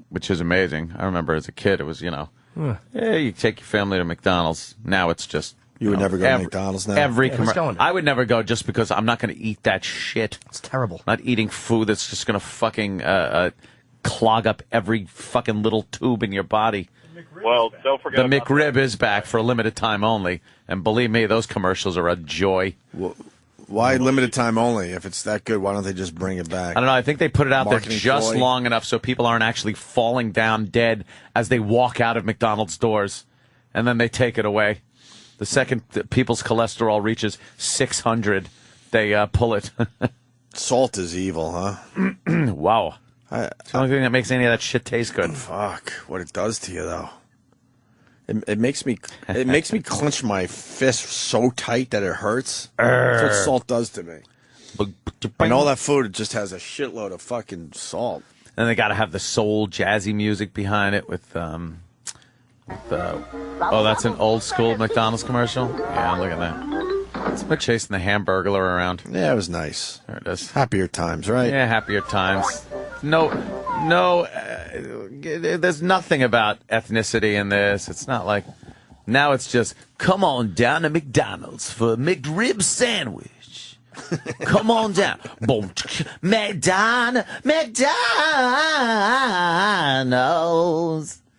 which is amazing. I remember as a kid, it was, yeah, you take your family to McDonald's. Now it's just... You would never go to McDonald's now? I would never go just because I'm not going to eat that shit. It's terrible. Not eating food that's just going to fucking clog up every fucking little tube in your body. Well, don't forget the McRib is back for a limited time only. And believe me, those commercials are a joy. Why limited time only? If it's that good, why don't they just bring it back? I don't know. I think they put it out there just long enough so people aren't actually falling down dead as they walk out of McDonald's doors. And then they take it away. The second people's cholesterol reaches 600, they pull it. Salt is evil, huh? Wow. It's the only thing that makes any of that shit taste good. Fuck, what it does to you, though. It makes me clench my fist so tight that it hurts. That's what salt does to me. And all that food, it just has a shitload of fucking salt. And they got to have the soul jazzy music behind it with that's an old school McDonald's commercial. Yeah, look at that. It's about chasing the Hamburglar around. Yeah, it was nice. There it is. Happier times, right? Yeah, happier times. No, there's nothing about ethnicity in this. It's not like, now it's just, come on down to McDonald's for a McRib sandwich. Come on down. McDonald's.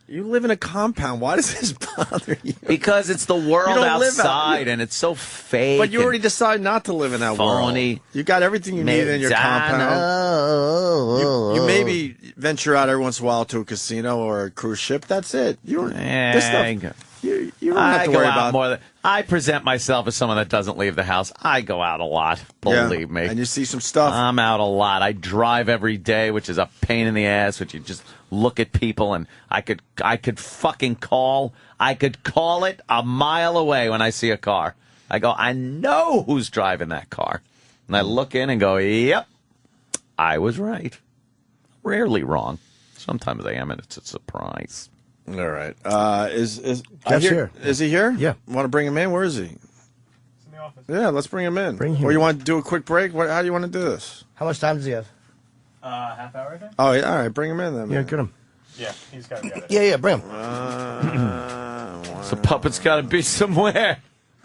You live in a compound. Why does this bother you? Because it's the world outside, and it's so fake. But you already decided not to live in that world. You got everything you need in your compound. You maybe venture out every once in a while to a casino or a cruise ship. That's it. You don't have to worry about. I present myself as someone that doesn't leave the house. I go out a lot, believe me. And you see some stuff. I'm out a lot. I drive every day, which is a pain in the ass, which you just look at people, and I could fucking call it a mile away when I see a car. I go, I know who's driving that car. And I look in and go, yep, I was right. Rarely wrong. Sometimes I am, and it's a surprise. All right. Is Jeff's here? Is he here? Yeah. Want to bring him in? Where is he? He's in the office. Yeah, let's bring him in. Bring him Or you in. want to do a quick break? How do you want to do this? How much time does he have? Half hour, I think. Oh, yeah, all right. Bring him in then. Yeah, get him. Yeah, he's got to be out of Yeah, bring him. So puppet's got to be somewhere.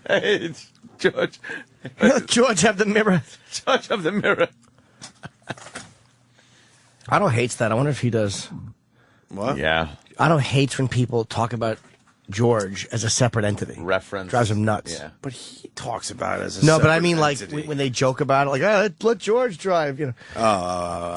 Hey, it's George. George, have the mirror. George, have the mirror. Otto hates that. I wonder if he does. What? Yeah. Otto hates when people talk about George as a separate entity. Reference. Drives him nuts. Yeah. But he talks about it as a No, but I separate mean, entity. like, when they joke about it, like, let George drive, you know.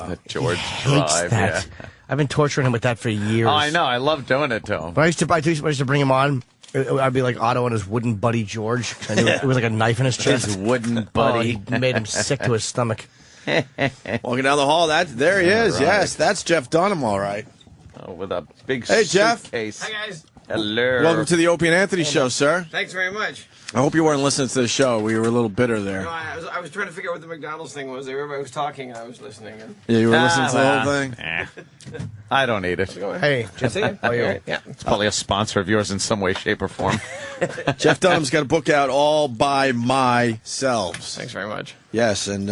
Let George He hates drive. that. Yeah. I've been torturing him with that for years. Oh, I know. I love doing it to him. When I used to bring him on, I'd be like Otto and his wooden buddy George. I knew it was like a knife in his chest. His wooden buddy. Oh, he made him sick to his stomach. Walking down the hall, there he is. Right. Yes, that's Jeff Dunham, all right. Oh, with a big Jeff. suitcase. Hi, guys. Hello. Welcome to the Opie and Anthony show, sir. Thanks very much. I hope you weren't listening to the show. We were a little bitter there. No, I was trying to figure out what the McDonald's thing was. Everybody was talking, and I was listening. And... Yeah, you were listening to the whole thing? I don't eat it. Hey, Jesse. How are you? Yeah. It's probably a sponsor of yours in some way, shape, or form. Jeff Dunham's got a book out all by myself. Thanks very much. Yes, and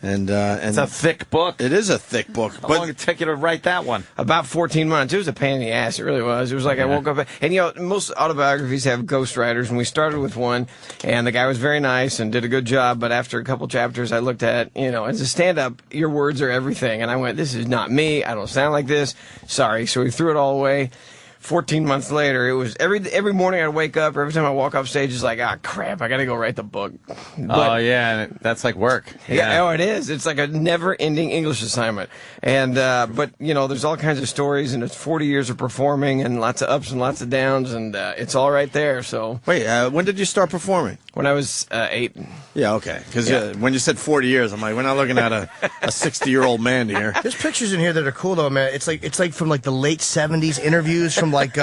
it's a thick book. It is a thick book. How long did it take you to write that one? About 14 months. It was a pain in the ass. It really was. It was like I woke up, and you know, most autobiographies have ghostwriters, and we started with one, and the guy was very nice and did a good job, but after a couple chapters, I looked at, you know, as a stand-up, your words are everything, and I went, this is not me. I don't sound like this. Sorry. So we threw it all away. 14 months later, it was every morning I'd wake up, or every time I walk off stage, it's like, crap, I got to go write the book. But, yeah, that's like work. Yeah, oh, it is. It's like a never-ending English assignment. And but you know, there's all kinds of stories, and it's 40 years of performing, and lots of ups and lots of downs, and it's all right there. So wait, when did you start performing? When I was 8. Yeah, okay. Because when you said 40 years, I'm like, we're not looking at a 60-year-old man here. There's pictures in here that are cool though, man. It's like from like the late '70s interviews from like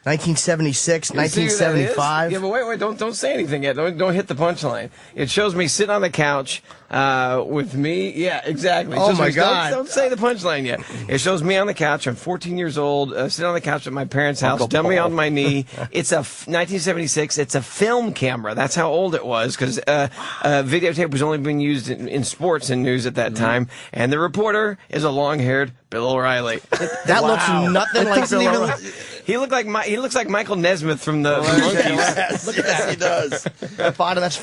1976, 1975. Yeah, but wait, don't say anything yet. Don't hit the punchline. It shows me sitting on the couch with me. Yeah, exactly. Oh my God! Don't say the punchline yet. It shows me on the couch. I'm 14 years old, sitting on the couch at my parents' house, dummy on my knee. It's a 1976. It's a film camera. That's how old it was, because videotape was only being used in sports and news at that time. And the reporter is a long-haired Bill O'Reilly. That looks nothing like Bill O'Reilly. He looks like Michael Nesmith from the Monkees. Yes, look at that. He does.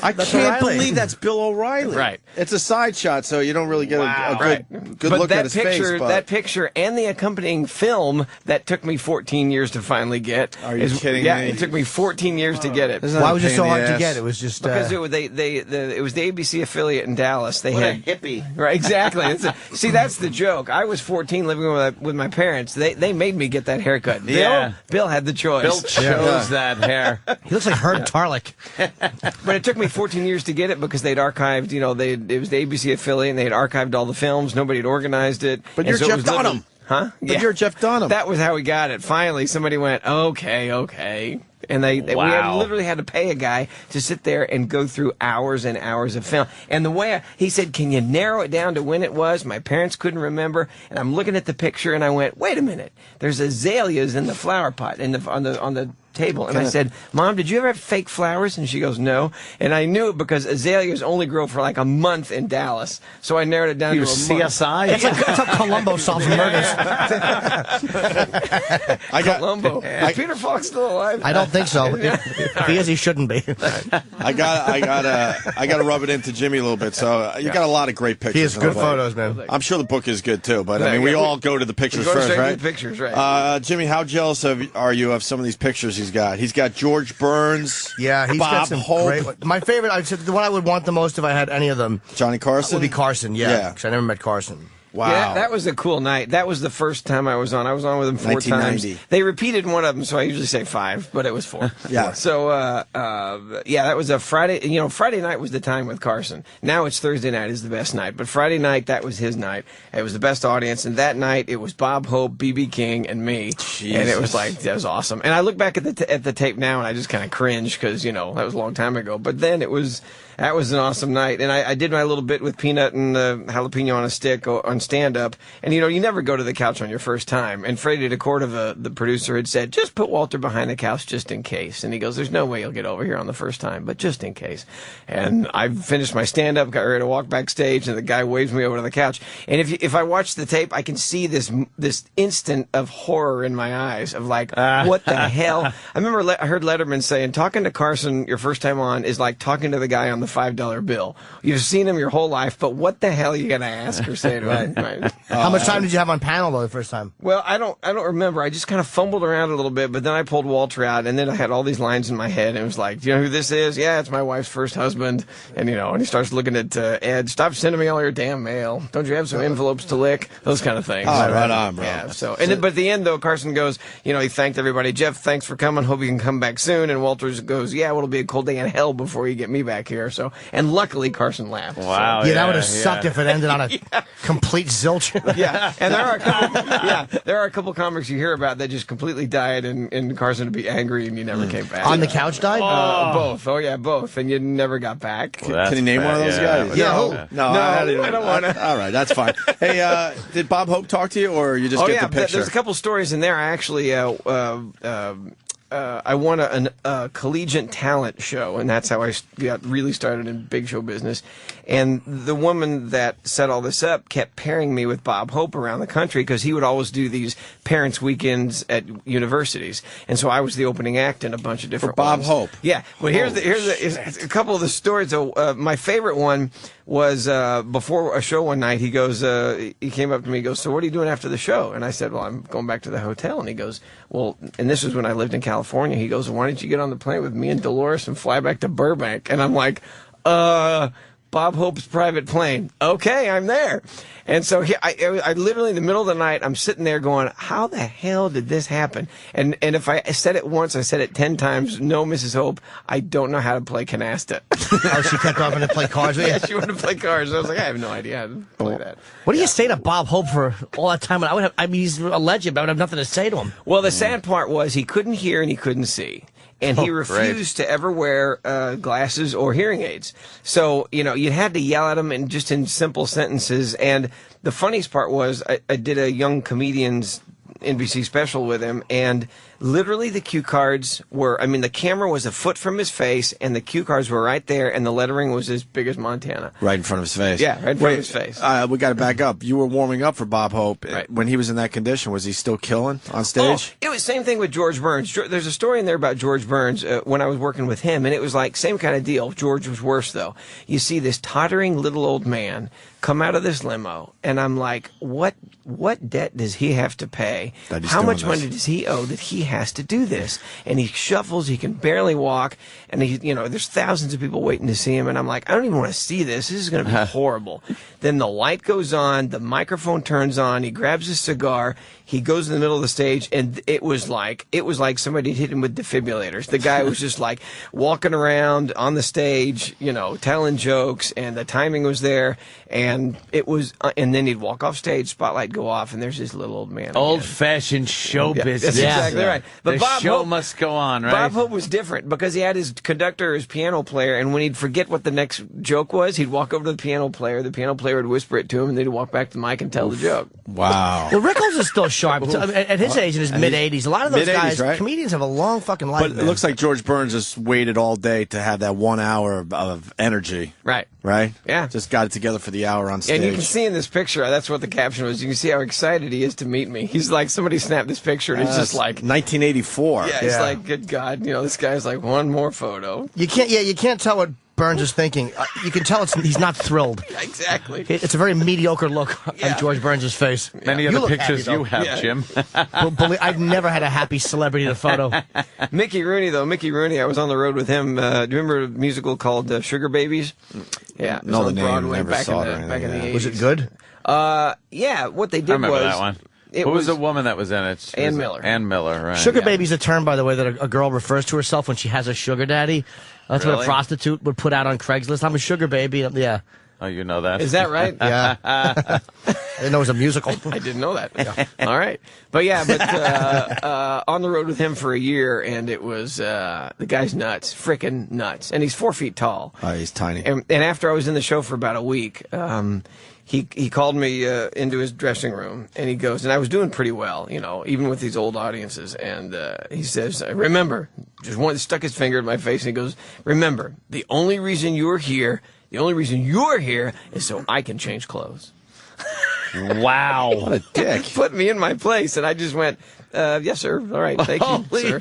I can't believe that's Bill O'Reilly. Right. It's a side shot, so you don't really get a good But look that at his picture, face. But that picture and the accompanying film that took me 14 years to finally get. Are you kidding me? Yeah, it took me 14 years to get it. Why was it so hard to get? It was just because it was the ABC affiliate in Dallas. They what had a hippie. Right, exactly. See, that's the joke. I was 14 living with my parents. They made me get that haircut. Yeah. Bill had the choice. Bill chose that hair. He looks like Herb Tarlick. But it took me 14 years to get it because they'd archived, it was the ABC affiliate, and they'd archived all the films. Nobody had organized it. But you're Jeff Dunham. Huh? But you're Jeff Dunham. That was how we got it. Finally, somebody went, okay. And we literally had to pay a guy to sit there and go through hours and hours of film. And the way he said, can you narrow it down to when it was? My parents couldn't remember. And I'm looking at the picture and I went, wait a minute. There's azaleas in the flower pot on the table. And I said, Mom, did you ever have fake flowers? And she goes, no. And I knew it because azaleas only grow for like a month in Dallas. So I narrowed it down to a CSI? month. That's how Columbo solves murders. Columbo. Is Peter Falk still alive? I don't think so. If he is, he shouldn't be. I gotta rub it into Jimmy a little bit. So you got a lot of great pictures. He has good photos, man. I'm sure the book is good too. But I mean, we all go to the pictures first, right? The pictures, right? Jimmy, how jealous are you of some of these pictures he's got? He's got George Burns. Yeah, he's Bob got some Hope. great ones. My favorite, the one I would want the most if I had any of them. Johnny Carson? Would be Carson, yeah. Because I never met Carson. Wow. Yeah, that was a cool night. That was the first time I was on. I was on with them 4 times. They repeated one of them, so I usually say 5, but it was 4. Yeah. So, that was a Friday. Friday night was the time with Carson. Now it's Thursday night is the best night. But Friday night, that was his night. It was the best audience. And that night, it was Bob Hope, B.B. King, and me. Jesus. And it was that was awesome. And I look back at the tape now, and I just kind of cringe because, that was a long time ago. But then that was an awesome night. And I did my little bit with Peanut and jalapeno on a stick on stand-up. And, you never go to the couch on your first time. And Freddie DeCordova, the producer, had said, just put Walter behind the couch just in case. And he goes, there's no way he'll get over here on the first time, but just in case. And I finished my stand-up, got ready to walk backstage, and the guy waves me over to the couch. And if I watch the tape, I can see this instant of horror in my eyes of what the hell? I remember I heard Letterman saying, talking to Carson your first time on is like talking to the guy on the $5 bill. You've seen him your whole life, but what the hell are you going to ask or say to him? Right. How much time did you have on panel, though, the first time? Well, I don't remember. I just kind of fumbled around a little bit, but then I pulled Walter out, and then I had all these lines in my head, and it was like, do you know who this is? Yeah, it's my wife's first husband. And, and he starts looking at Ed, stop sending me all your damn mail. Don't you have some envelopes to lick? Those kind of things. Oh, right on, bro. Yeah, but at the end, though, Carson goes, he thanked everybody. Jeff, thanks for coming. Hope you can come back soon. And Walter goes, yeah, well, it'll be a cold day in hell before you get me back here. So, and luckily, Carson laughed. Wow. So. Yeah, that would have sucked if it ended on a complete zilch. Yeah, and there are a couple comics you hear about that just completely died, and Carson would be angry, and you never came back. On the couch died? Both. Oh yeah, both, and you never got back. Well, can you name one of those guys? Yeah. No, I don't want to. All right, that's fine. Hey, did Bob Hope talk to you, or you just get the picture? There's a couple stories in there. I actually I won a collegiate talent show, and that's how I got really started in big show business. And the woman that set all this up kept pairing me with Bob Hope around the country because he would always do these parents' weekends at universities. And so I was the opening act in a bunch of different Bob ones. Hope. Yeah. Well, here's a couple of the stories. My favorite one was before a show one night. He goes, he came up to me, he goes, so what are you doing after the show? And I said, well, I'm going back to the hotel. And he goes, well, and this was when I lived in California. He goes, why don't you get on the plane with me and Dolores and fly back to Burbank? And I'm like, Bob Hope's private plane. Okay, I'm there. And so I literally, in the middle of the night, I'm sitting there going, how the hell did this happen? And if I said it once, I said it 10 times. No, Mrs. Hope, I don't know how to play canasta. Oh, she kept offering to play cards with you? Yeah, she wanted to play cards. I was like, I have no idea how to play that. What do you say to Bob Hope for all that time? I mean, he's a legend, but I would have nothing to say to him. Well, the sad part was he couldn't hear and he couldn't see. And he refused to ever wear glasses or hearing aids. So, you had to yell at him in simple sentences. And the funniest part was I did a young comedian's NBC special with him, and literally the cue cards were, the camera was a foot from his face, and the cue cards were right there, and the lettering was as big as Montana. Right in front of his face. Yeah, right in front of his face. We got to back up. You were warming up for Bob Hope. Right. When he was in that condition, was he still killing on stage? It was the same thing with George Burns. There's a story in there about George Burns when I was working with him, and it was like, same kind of deal. George was worse, though. You see this tottering little old man come out of this limo, and I'm like, what debt does he have to pay? How much money does he owe that he has to do this? And he shuffles, he can barely walk, and there's thousands of people waiting to see him, and I'm like, I don't even want to see this. This is going to be horrible. Then the light goes on, the microphone turns on, he grabs his cigar, he goes in the middle of the stage, and it was like somebody hit him with defibrillators. The guy was just like walking around on the stage, telling jokes, and the timing was there, and it was, and then he'd walk off stage, spotlight go off, and there's this little old man. Old-fashioned show business. That's exactly right. But the Bob show Hope must go on, right? Bob Hope was different because he had his conductor, his piano player, and when he'd forget what the next joke was, he'd walk over to the piano player would whisper it to him, and they'd walk back to the mic and tell the joke. Wow. Well, Rickles is still sharp. At his age, in his mid-80s, a lot of those guys, right? comedians have a long fucking life. But it looks like George Burns just waited all day to have that 1 hour of energy. Right. Right? Yeah. Just got it together for the hour on stage. And you can see in this picture, that's what the caption was, you can see how excited he is to meet me. He's like, somebody snapped this picture, and he's just like... 1984. Yeah, he's like, good God, this guy's like, one more photo. You can't tell what Burns is thinking. You can tell he's not thrilled. Exactly. It's a very mediocre look on George Burns' face. Many of the pictures you have, Jim. I've never had a happy celebrity in a photo. Mickey Rooney, I was on the road with him. Do you remember a musical called Sugar Babies? Yeah. No, the name, Broadway never back saw in it. Back in the 80s. Was it good? Yeah, what they did I remember was... that one. Who was the woman that was in it? Ann Miller. Ann Miller, right. Sugar baby's a term, by the way, that a girl refers to herself when she has a sugar daddy. That's what a prostitute would put out on Craigslist. I'm a sugar baby. Yeah. Oh, you know that? Is that right? Yeah. I didn't know it was a musical. I didn't know that. Yeah. All right. But on the road with him for a year, and it was, the guy's nuts. Frickin' nuts. And he's 4 feet tall. Oh, he's tiny. And after I was in the show for about a week, he called me into his dressing room, and he goes, and I was doing pretty well, even with these old audiences, and he says, remember, stuck his finger in my face, and he goes, remember, the only reason you're here is so I can change clothes. Wow. What a dick. Put me in my place, and I just went, yes, sir. All right. Thank you, sir.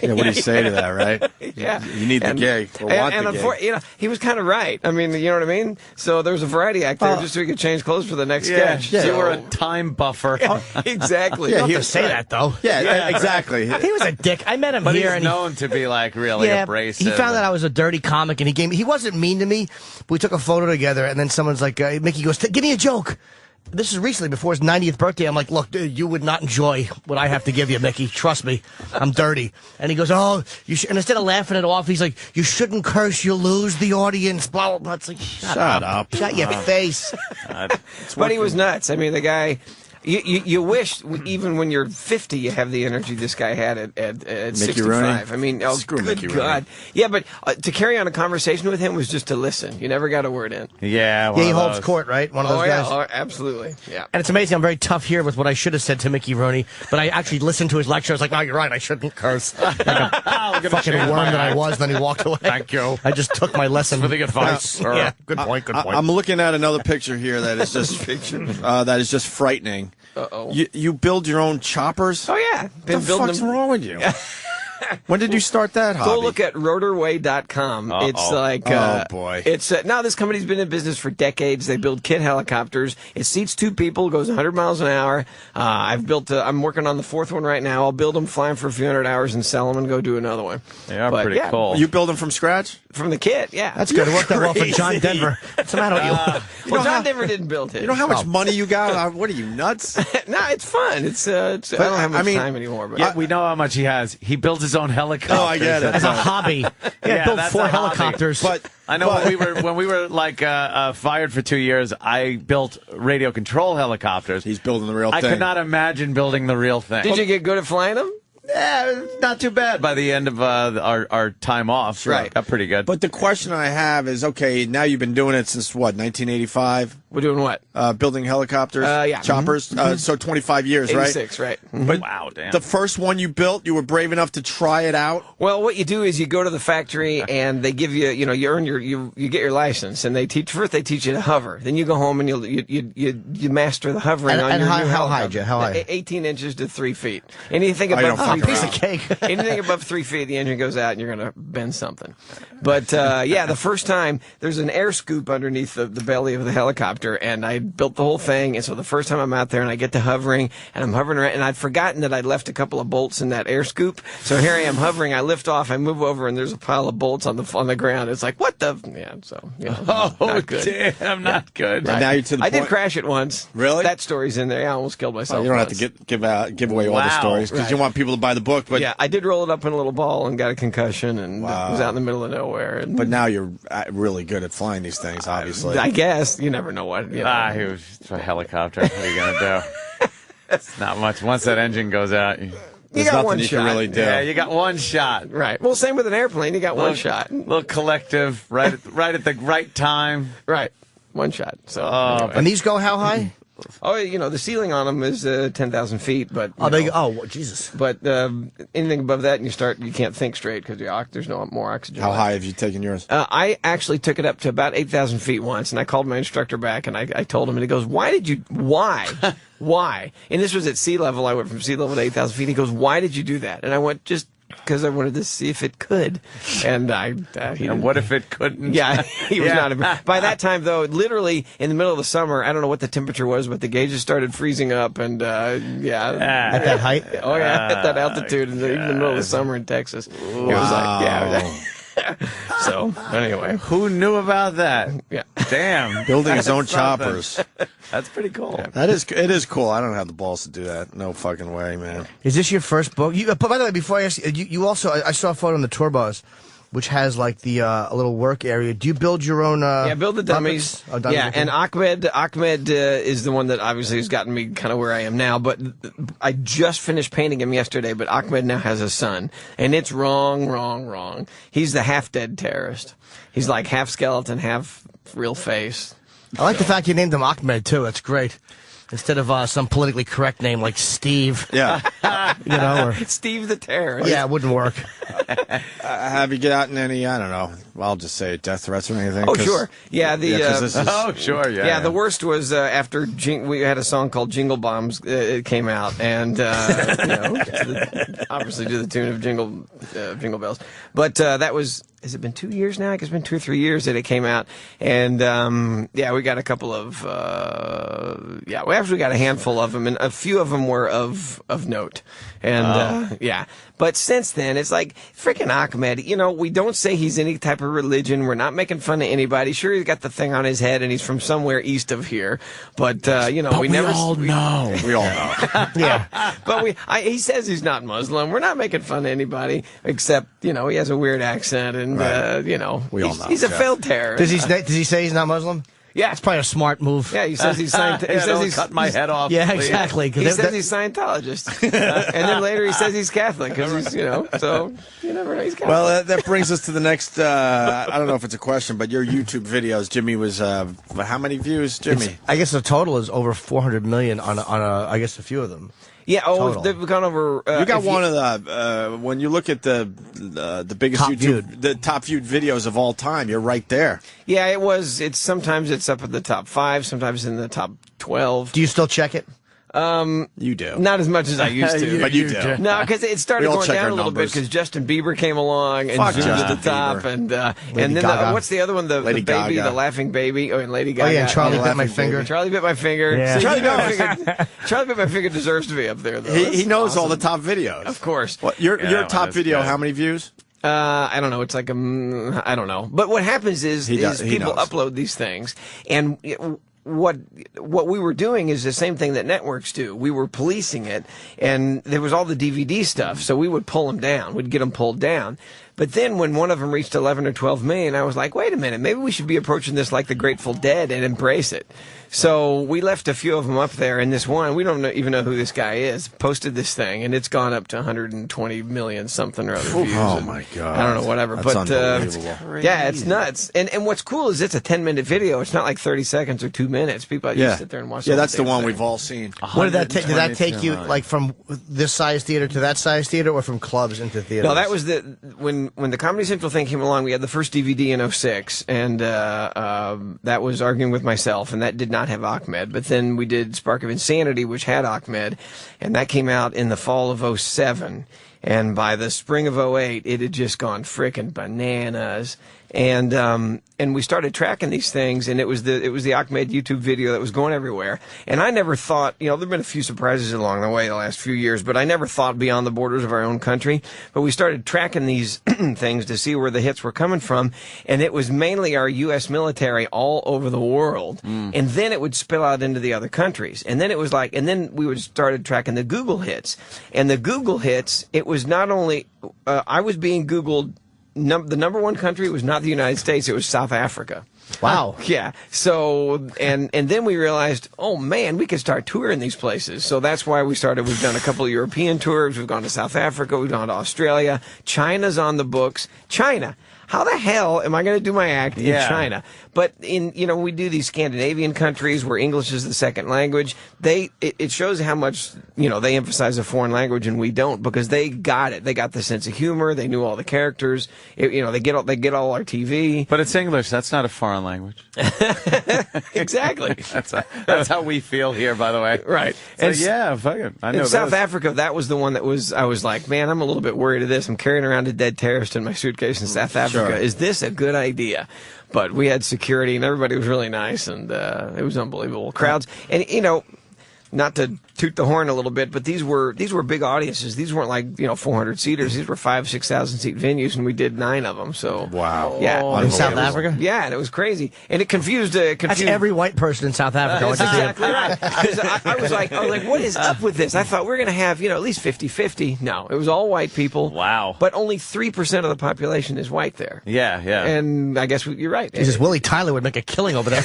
Yeah, what do you say to that, right? Yeah. You need the gig. Or want the gig. He was kind of right. I mean, you know what I mean? So there was a variety act there just so he could change clothes for the next sketch. Yeah, you were a time buffer. Exactly. You don't have to say that, though. Yeah, exactly. He was a dick. I met him but here. He's known to be like really abrasive. He found that I was a dirty comic, and he wasn't mean to me. But we took a photo together, and then someone's like, Mickey goes, give me a joke. This is recently, before his 90th birthday. I'm like, look, dude, you would not enjoy what I have to give you, Mickey. Trust me. I'm dirty. And he goes, oh, you should. And instead of laughing it off, he's like, you shouldn't curse. You'll lose the audience. Blah, blah, blah. It's like, shut up. Shut your face. But he was nuts. I mean, the guy... You wish, even when you're 50, you have the energy this guy had at 65. Rooney. I mean, Screw good Mickey God. Rooney. Yeah, but to carry on a conversation with him was just to listen. You never got a word in. Yeah, he holds court, right? One of those guys. Oh, absolutely. Yeah. And it's amazing. I'm very tough here with what I should have said to Mickey Rooney, but I actually listened to his lecture. I was like, oh, you're right. I shouldn't curse. Like a fucking worm that I was. Then he walked away. Thank you. I just took my lesson. For the advice. Yeah, good point. I'm looking at another picture here that is just frightening. Uh-oh. You build your own choppers? Oh, yeah. What the fuck's wrong with you? When did you start that hobby? Go look at rotorway.com. It's like, oh boy. It's now this company's been in business for decades. They build kit helicopters. It seats 2 people, goes 100 miles an hour. I'm working on the 4th one right now. I'll build them, fly them for a few hundred hours, and sell them, and go do another one. They are pretty cool. You build them from scratch? From the kit, yeah. That's good. It worked out well for John Denver. What's the matter with you? Well, John Denver didn't build his. You know how much money you got? What are you, nuts? No, it's fun. I don't have much time anymore. But yeah, we know how much he has. He builds his own helicopter. Oh, I get it. As a hobby. Yeah, built 4 helicopters. But I know when we were like fired for 2 years, I built radio control helicopters. He's building the real thing. I could not imagine building the real thing. Did you get good at flying them? Yeah, not too bad by the end of our time off. Sure. Right. Got pretty good. But the question I have is, okay, now you've been doing it since, what, 1985? We're doing what? Building helicopters? Yeah. Choppers? So 25 years, 86, right? But wow, damn. The first one you built, you were brave enough to try it out? Well, what you do is you go to the factory and they give you, you earn you get your license, and they teach you to hover. Then you go home and you master the hovering on your how high, Jeff? How high? 18 inches to 3 feet. Anything above 3 feet. Piece of cake. Anything above 3 feet, the engine goes out and you're going to bend something. But, yeah, the first time, there's an air scoop underneath the belly of the helicopter, and I built the whole thing. And so the first time I'm out there and I get to hovering, and I'm hovering around, and I'd forgotten that I'd left a couple of bolts in that air scoop. So here I am hovering, I lift off, I move over, and there's a pile of bolts on the ground. It's like, what the? Yeah, so, not good. Damn, not good. Right. And now you're to the I point... did crash it once. Really? That story's in there. Yeah, I almost killed myself. You don't once. have to give away all the stories, because you want people to buy the book. But yeah, I did roll it up in a little ball and got a concussion and was out in the middle of nowhere. And, but now you're really good at flying these things, obviously. I guess. You never know what. He was just a helicopter. What are you going to do? It's not much. Once that engine goes out, there's got nothing one you shot. can really do. Yeah, you got one shot. Right. Well, same with an airplane. You got one shot. Little collective, right at the right time. Right. One shot. So. Anyway. And these go how high? Oh, the ceiling on them is 10,000 feet, but Jesus! But anything above that, and you can't think straight because there's no more oxygen. How high have you taken yours? I actually took it up to about 8,000 feet once, and I called my instructor back, and I told him, and he goes, "Why? Why?" And this was at sea level. I went from sea level to 8,000 feet. He goes, "Why did you do that?" And I went, "Just because I wanted to see if it could." And and what if it couldn't? Yeah, he was not. By that time, though, literally in the middle of the summer, I don't know what the temperature was, but the gauges started freezing up, and at that height. Oh yeah, at that altitude, even in the middle of the summer in Texas, it was like So anyway, who knew about that? Yeah, damn, building his own choppers. That's pretty cool. Yeah. It is cool. I don't have the balls to do that. No fucking way, man. Is this your first book? By the way, before I ask you also, I saw a photo on the tour bus, which has like the a little work area. Do you build your own? Build the dummies. And Ahmed is the one that obviously has gotten me kind of where I am now. But I just finished painting him yesterday. But Ahmed now has a son, and it's wrong. He's the half-dead terrorist. He's like half skeleton, half real face. I like the fact you named him Ahmed too. That's great. Instead of some politically correct name like Steve. Yeah. Or Steve the Terrorist. Yeah, it wouldn't work. Have you get out in any, I don't know, I'll just say death threats or anything? Oh, sure. Yeah, sure, yeah. Yeah, the worst was after we had a song called Jingle Bombs. It came out, and obviously to the tune of Jingle Bells. But that was, has it been 2 years now? I guess it's been 2 or 3 years that it came out. And, we got a couple of, we actually got a handful of them, and a few of them were of note. And, but since then, it's like, freaking Ahmed, we don't say he's any type of religion. We're not making fun of anybody. Sure, he's got the thing on his head, and he's from somewhere east of here. But, we never all know. We all know. Yeah. But he says he's not Muslim. We're not making fun of anybody, except, he has a weird accent, and, we all know. He's a failed terrorist. Does he say he's not Muslim? Yeah, it's probably a smart move. Yeah, he says he's he's cut my head off. Yeah, exactly. He says he's Scientologist, and then later he says he's Catholic because he's so you never know he's Catholic. Well, that brings us to the next. I don't know if it's a question, but your YouTube videos, Jimmy was how many views, Jimmy? I guess the total is over 400 million on I guess a few of them. Yeah, they've gone over. You got one of the when you look at the biggest the top viewed videos of all time. You're right there. Yeah, it was. Sometimes it's up at the top 5, sometimes in the top 12. Do you still check it? You do. Not as much as I used to. But you do. No, because it started We all going check down our a little numbers. bit because Justin Bieber came along and Fuck zoomed to the Justin top. Bieber. And then what's the other one? The Lady baby, Gaga. the laughing baby. Oh, and Lady Gaga. Oh, yeah, Charlie the Bit My laughing Finger. baby. Charlie Bit My Finger. Yeah. See, Charlie Bit My Finger deserves to be up there, though. He knows awesome. all the top videos. Of course. What, your top video, how many views? I don't know. It's like I don't know. But what happens is people knows. upload these things, and what we were doing is the same thing that networks do. We were policing it, and there was all the DVD stuff, so we would pull them down. We'd get them pulled down. But then when one of them reached 11 or 12 million, I was like, wait a minute, maybe we should be approaching this like the Grateful Dead and embrace it. So we left a few of them up there, and this one, we don't even know who this guy is, posted this thing, and it's gone up to 120 million something or other views. Oh, my God. I don't know, whatever. That's but unbelievable. yeah, it's nuts. And what's cool is it's a 10-minute video. It's not like 30 seconds or 2 minutes. People you sit there and watch. Yeah, that's the damn one thing. we've all seen. What did that take? Did that take you like from this size theater to that size theater, or from clubs into theaters? No, that was when the Comedy Central thing came along. We had the first DVD in 06, and that was Arguing with Myself, and that did not have Ahmed. But then we did Spark of Insanity, which had Ahmed, and that came out in the fall of 07. And by the spring of 08, it had just gone frickin' bananas. And we started tracking these things, and it was the Ahmed YouTube video that was going everywhere. And I never thought, there've been a few surprises along the way the last few years, but I never thought beyond the borders of our own country. But we started tracking these things to see where the hits were coming from, and it was mainly our U.S. military all over the world. And then it would spill out into the other countries. And then it was like, and then we would started tracking the Google hits. And the Google hits, it was not only, I was being Googled. The number one country was not the United States, it was South Africa. Wow. Yeah. So, and then we realized, oh man, we could start touring these places. So that's why we started. We've done a couple of European tours. We've gone to South Africa. We've gone to Australia. China's on the books. China. How the hell am I going to do my act in China? But we do these Scandinavian countries where English is the second language. It shows how much, they emphasize a foreign language and we don't, because they got it. They got the sense of humor. They knew all the characters. They get all our TV. But it's English. That's not a foreign language. Exactly. That's how we feel here, by the way. Right. So, and fuck it. I know in South Africa, that was the one I was like, man, I'm a little bit worried of this. I'm carrying around a dead terrorist in my suitcase in South Africa. Sure. Is this a good idea? But we had security, and everybody was really nice, and it was unbelievable. Crowds, and not to toot the horn a little bit, but these were big audiences. These weren't like 400 seaters. These were 5,000-6,000 seat venues, and we did 9 of them. So wow, yeah, in South Africa. Yeah, and it was crazy, and it confused. That's every white person in South Africa. That's exactly right. Because I was like, what is up with this? I thought we were going to have at least 50-50. No, it was all white people. Wow, but only 3% of the population is white there. Yeah, yeah. And I guess you're right. Jesus, Willie Tyler would make a killing over there.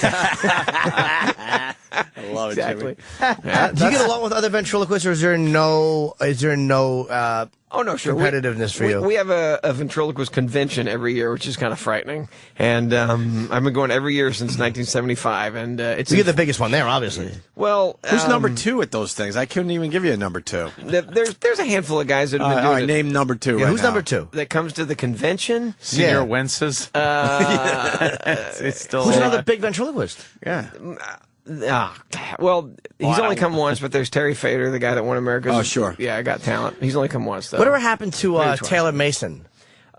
I love it, exactly. Do you get along with other ventriloquists, or is there no competitiveness for you? We have a ventriloquist convention every year, which is kind of frightening. And I've been going every year since 1975, and it's you're the biggest one there, obviously. Well, who's number 2 at those things? I couldn't even give you a number 2. There's a handful of guys that have been doing all right, it. name number 2. Yeah, right who's now. number 2 that comes to the convention? Senior Wences. It's still who's another big ventriloquist? Yeah. Well, he's only come once, but there's Terry Fader, the guy that won America's. Oh, sure. Yeah, Got Talent. He's only come once, though. Whatever happened to Taylor Mason?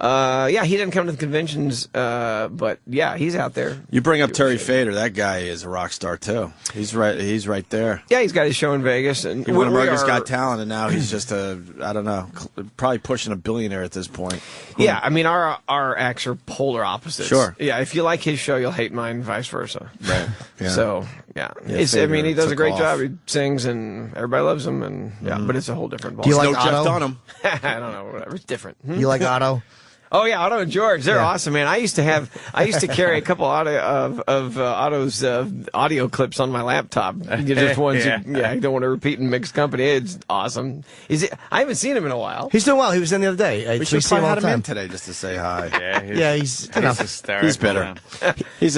Yeah, he didn't come to the conventions, but yeah, he's out there. You bring up Terry Fader. That guy is a rock star too. He's right there. Yeah, he's got his show in Vegas, and he won America's Got Talent, and now he's just I don't know, probably pushing a billionaire at this point. Yeah, I mean our acts are polar opposites. Sure. Yeah, if you like his show, you'll hate mine, vice versa. Right. Yeah. So yeah, he does a great job. He sings, and everybody loves him, and but it's a whole different ball. Do you like Jeff Dunham? I don't know, whatever. It's different. You like Otto? Oh yeah, Otto and George, they're awesome, man. I used to carry a couple of Otto's audio clips on my laptop. Just ones you don't want to repeat in mixed company. It's awesome. I haven't seen him in a while. He's doing well. He was in the other day. We should probably have him in today just to say hi. He's bitter. He's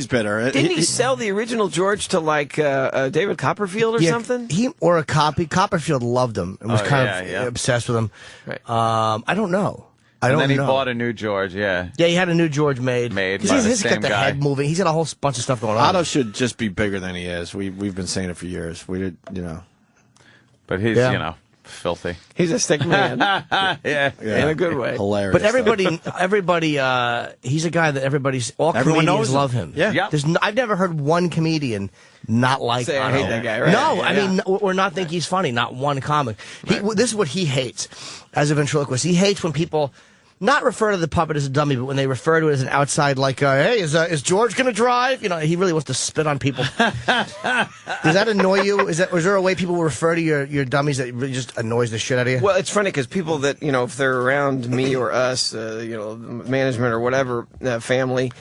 bitter. Didn't he sell the original George to like David Copperfield or something? Or a copy. Copperfield loved him and was kind of obsessed with him. Right. I don't know. And then he bought a new George, yeah. Yeah, he had a new George made. He's got the head moving. He's got a whole bunch of stuff going on. Otto should just be bigger than he is. We've been saying it for years. We did, But he's, filthy. He's a stick man. Yeah. In a good way. Hilarious. But everybody, he's a guy that all comedians love him. Yeah. I've never heard one comedian not like Say, I Otto. hate that guy, right? No, I mean, or not think he's funny. Not one comic. This is what he hates as a ventriloquist. He hates when people not refer to the puppet as a dummy, but when they refer to it as an outside, like, hey, is George going to drive? He really wants to spit on people. Does that annoy you? Is there a way people will refer to your dummies that really just annoys the shit out of you? Well, it's funny because people that, if they're around me or us, management or whatever, family,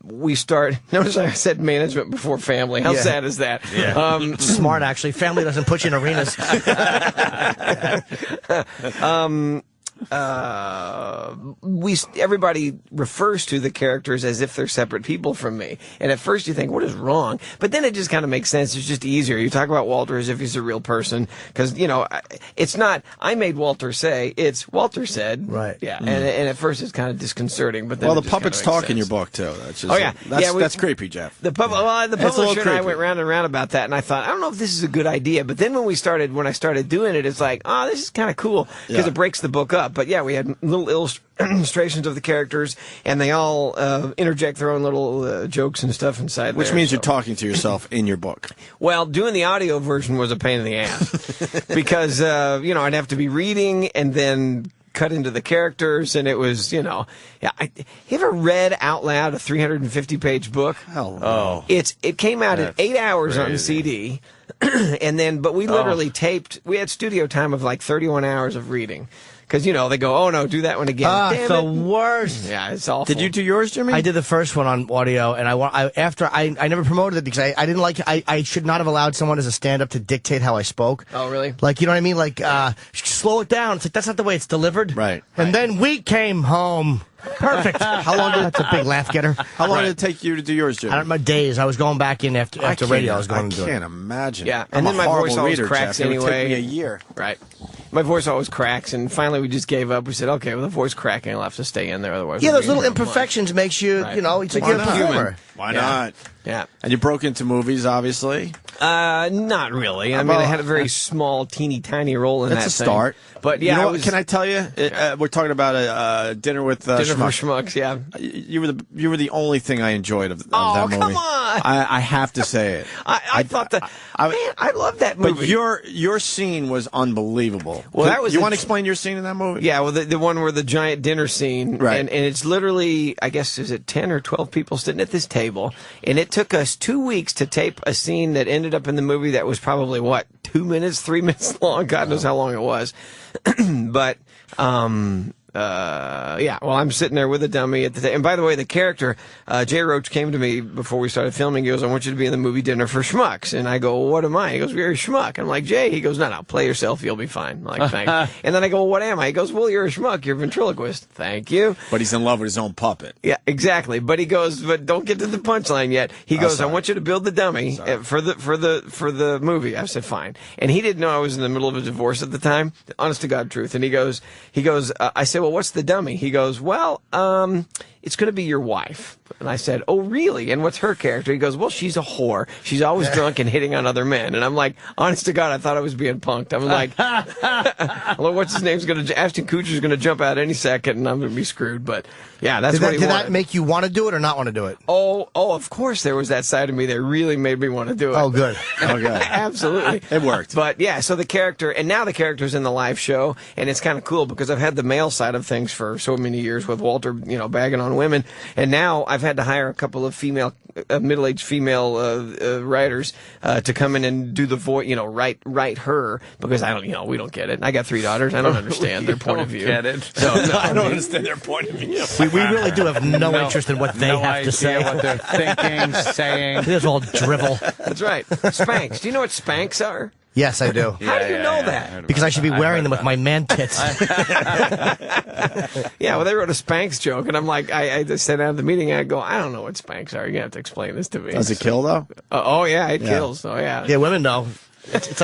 we start. Notice I said management before family. How sad is that? Yeah. Smart, actually. Family doesn't put you in arenas. Everybody refers to the characters as if they're separate people from me. And at first you think, what is wrong? But then it just kind of makes sense. It's just easier. You talk about Walter as if he's a real person. Because, it's not, I made Walter say, it's Walter said. Right. Yeah. And at first it's kind of disconcerting. But then the puppets talk in your book, too. That's just, that's creepy, Jeff. The publisher and I went round and round about that. And I thought, I don't know if this is a good idea. But then when I started doing it, it's like, this is kind of cool. Because it breaks the book up. But yeah, we had little illustrations of the characters, and they all interject their own little jokes and stuff inside. Which means you're talking to yourself in your book. Well, doing the audio version was a pain in the ass because I'd have to be reading and then cut into the characters, and it was you ever read out loud a 350-page book? Hell no. It came out in 8 hours on CD. But we literally taped. We had studio time of like 31 hours of reading. Because, they go, oh, no, do that one again. Damn the worst. Yeah, it's awful. Did you do yours, Jimmy? I did the first one on audio, and I never promoted it because I didn't like it. I should not have allowed someone as a stand-up to dictate how I spoke. Oh, really? Like, you know what I mean? Like, slow it down. It's like, that's not the way it's delivered. Right. And then we came home. Perfect. How long that's a big laugh getter. How long did it take you to do yours, Jimmy? My days. I was going back in after radio. I was going to do it. I can't imagine. Yeah, and then my voice always cracks Jeff. anyway. It would take me a year. Right. My voice always cracks, and finally we just gave up. We said, okay, well, the voice cracking will have to stay in there, otherwise. Yeah, those little imperfections makes you, it's like you're a performer. Why not? Yeah. And you broke into movies, obviously? Not really. I mean, I had a very small, teeny, tiny role in that thing. That's a start. But yeah, can I tell you? We're talking about a dinner with Schmucks. For Schmucks, yeah. You were the only thing I enjoyed of that movie. Come on! I have to say it. I thought that. I love that movie. But your scene was unbelievable. Well, that was. You want to explain your scene in that movie? Yeah, well, the one where the giant dinner scene, right? And it's literally, I guess, is it 10 or 12 people sitting at this table, and it took us 2 weeks to tape a scene that ended up in the movie that was probably 2 minutes, 3 minutes long. God knows how long it was. But well, I'm sitting there with a dummy at the and by the way, the character, Jay Roach came to me before we started filming. He goes, I want you to be in the movie Dinner for Schmucks. And I go, well, what am I? He goes, you're a schmuck. I'm like, Jay. He goes, no, play yourself. You'll be fine. I'm like, thanks. And then I go, well, what am I? He goes, well, you're a schmuck. You're a ventriloquist. Thank you. But he's in love with his own puppet. Yeah, exactly. But he goes, but don't get to the punchline yet. He goes, I want you to build the dummy for the movie. I said, fine. And he didn't know I was in the middle of a divorce at the time. Honest to God truth. And he goes, I said, well, what's the dummy? He goes, well, it's going to be your wife. And I said, oh, really? And what's her character? He goes, well, she's a whore. She's always drunk and hitting on other men. And I'm like, honest to God, I thought I was being punked. I'm like, well, what's his name's going to, Ashton Kutcher's going to jump out any second and I'm going to be screwed. But yeah, that's what he wanted. Did that make you want to do it or not want to do it? Oh, of course there was that side of me that really made me want to do it. Oh, good. Okay. Absolutely. It worked. But yeah, so the character, and now the character's in the live show, and it's kind of cool because I've had the male side of things for so many years with Walter, bagging on women, and now I've had to hire a couple of female, middle-aged female writers to come in and do the voice, write her, because we don't get it. I got 3 daughters. I don't understand their point of view. Get it? So, I don't understand their point of view. We really do have no interest in what they have to say. What they're thinking, saying. It's all drivel. That's right. Spanx. Do you know what Spanx are? Yes, I do. How do you know that? Because I should be wearing them with my man tits. Yeah, well, they wrote a Spanx joke, and I'm like, I just sat down at the meeting, and I go, I don't know what Spanx are. You're going to have to explain this to me. Does it kill, though? Oh, yeah, it kills. Oh, yeah. Yeah, women know. It's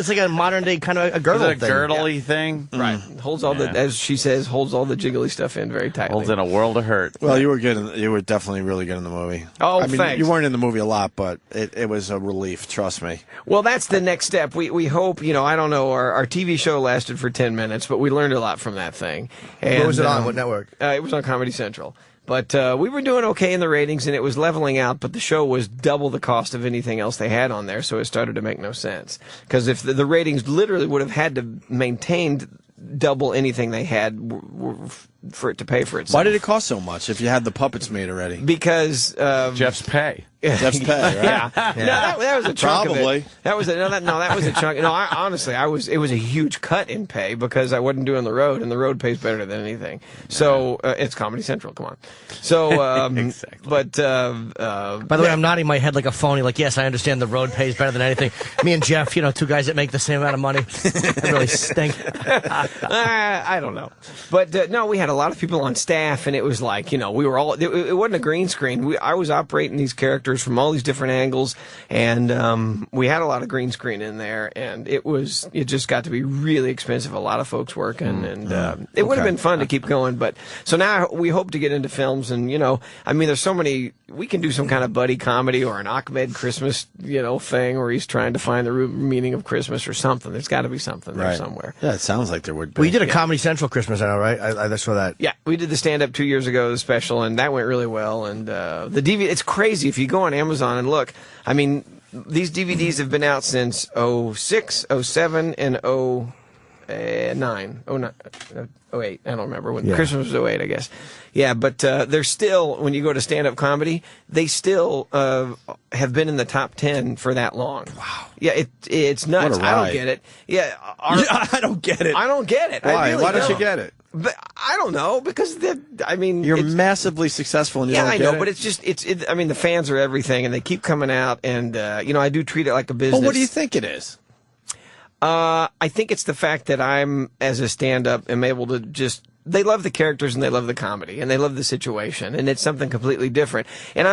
like a modern day kind of a girdle Is it a girdle-y thing? Right. Holds all the, as she says, holds all the jiggly stuff in very tightly. Holds in a world of hurt. Well, you were definitely really good in the movie. Oh, I mean, thanks. you weren't in the movie a lot, but it was a relief. Trust me. Well, that's the next step. We hope, I don't know, our TV show lasted for 10 minutes, but we learned a lot from that thing. And, what was it on? What network? It was on Comedy Central. But we were doing okay in the ratings, and it was leveling out, but the show was double the cost of anything else they had on there, so it started to make no sense. Because if the ratings literally would have had to maintain double anything they had for it to pay for itself. Why did it cost so much if you had the puppets made already? Because Jeff's pay. Jeff's pay, right? Yeah. No, that was a chunk Probably. of it. That was a chunk. No, honestly, it was a huge cut in pay because I wasn't doing the road, and the road pays better than anything. So it's Comedy Central. Come on. So exactly. But by the way, I'm nodding my head like a phony. Like, yes, I understand the road pays better than anything. Me and Jeff, two guys that make the same amount of money. I really stink. I don't know, but no, we had a lot of people on staff, and it was like we were all. It wasn't a green screen. I was operating these characters from all these different angles, and we had a lot of green screen in there, and it just got to be really expensive. A lot of folks working, and it would have been fun to keep going. But so now we hope to get into films, and there's so many. We can do some kind of buddy comedy or an Ahmed Christmas thing where he's trying to find the root meaning of Christmas or something. There's got to be something there somewhere. Yeah, it sounds like there would be. Well, you did a Comedy Central Christmas, I know, right? I saw that. Yeah, we did the stand-up 2 years ago, the special, and that went really well. And the DVD, it's crazy. If you go on Amazon and look, I mean, these DVDs have been out since 06, 07, and 09, 08. I don't remember when. Christmas was 08, I guess. Yeah, but they're still, when you go to stand-up comedy, they still have been in the top 10 for that long. Wow. Yeah, it's nuts. I don't get it. Yeah, I don't get it. I don't get it. Why? Really Why don't you get it? But I don't know, because you're massively successful, and you don't get it. Yeah, I know, but it's just the fans are everything, and they keep coming out, and I do treat it like a business. Well, what do you think it is? I think it's the fact that I'm, as a stand-up, am able to just. They love the characters and they love the comedy and they love the situation, and it's something completely different. And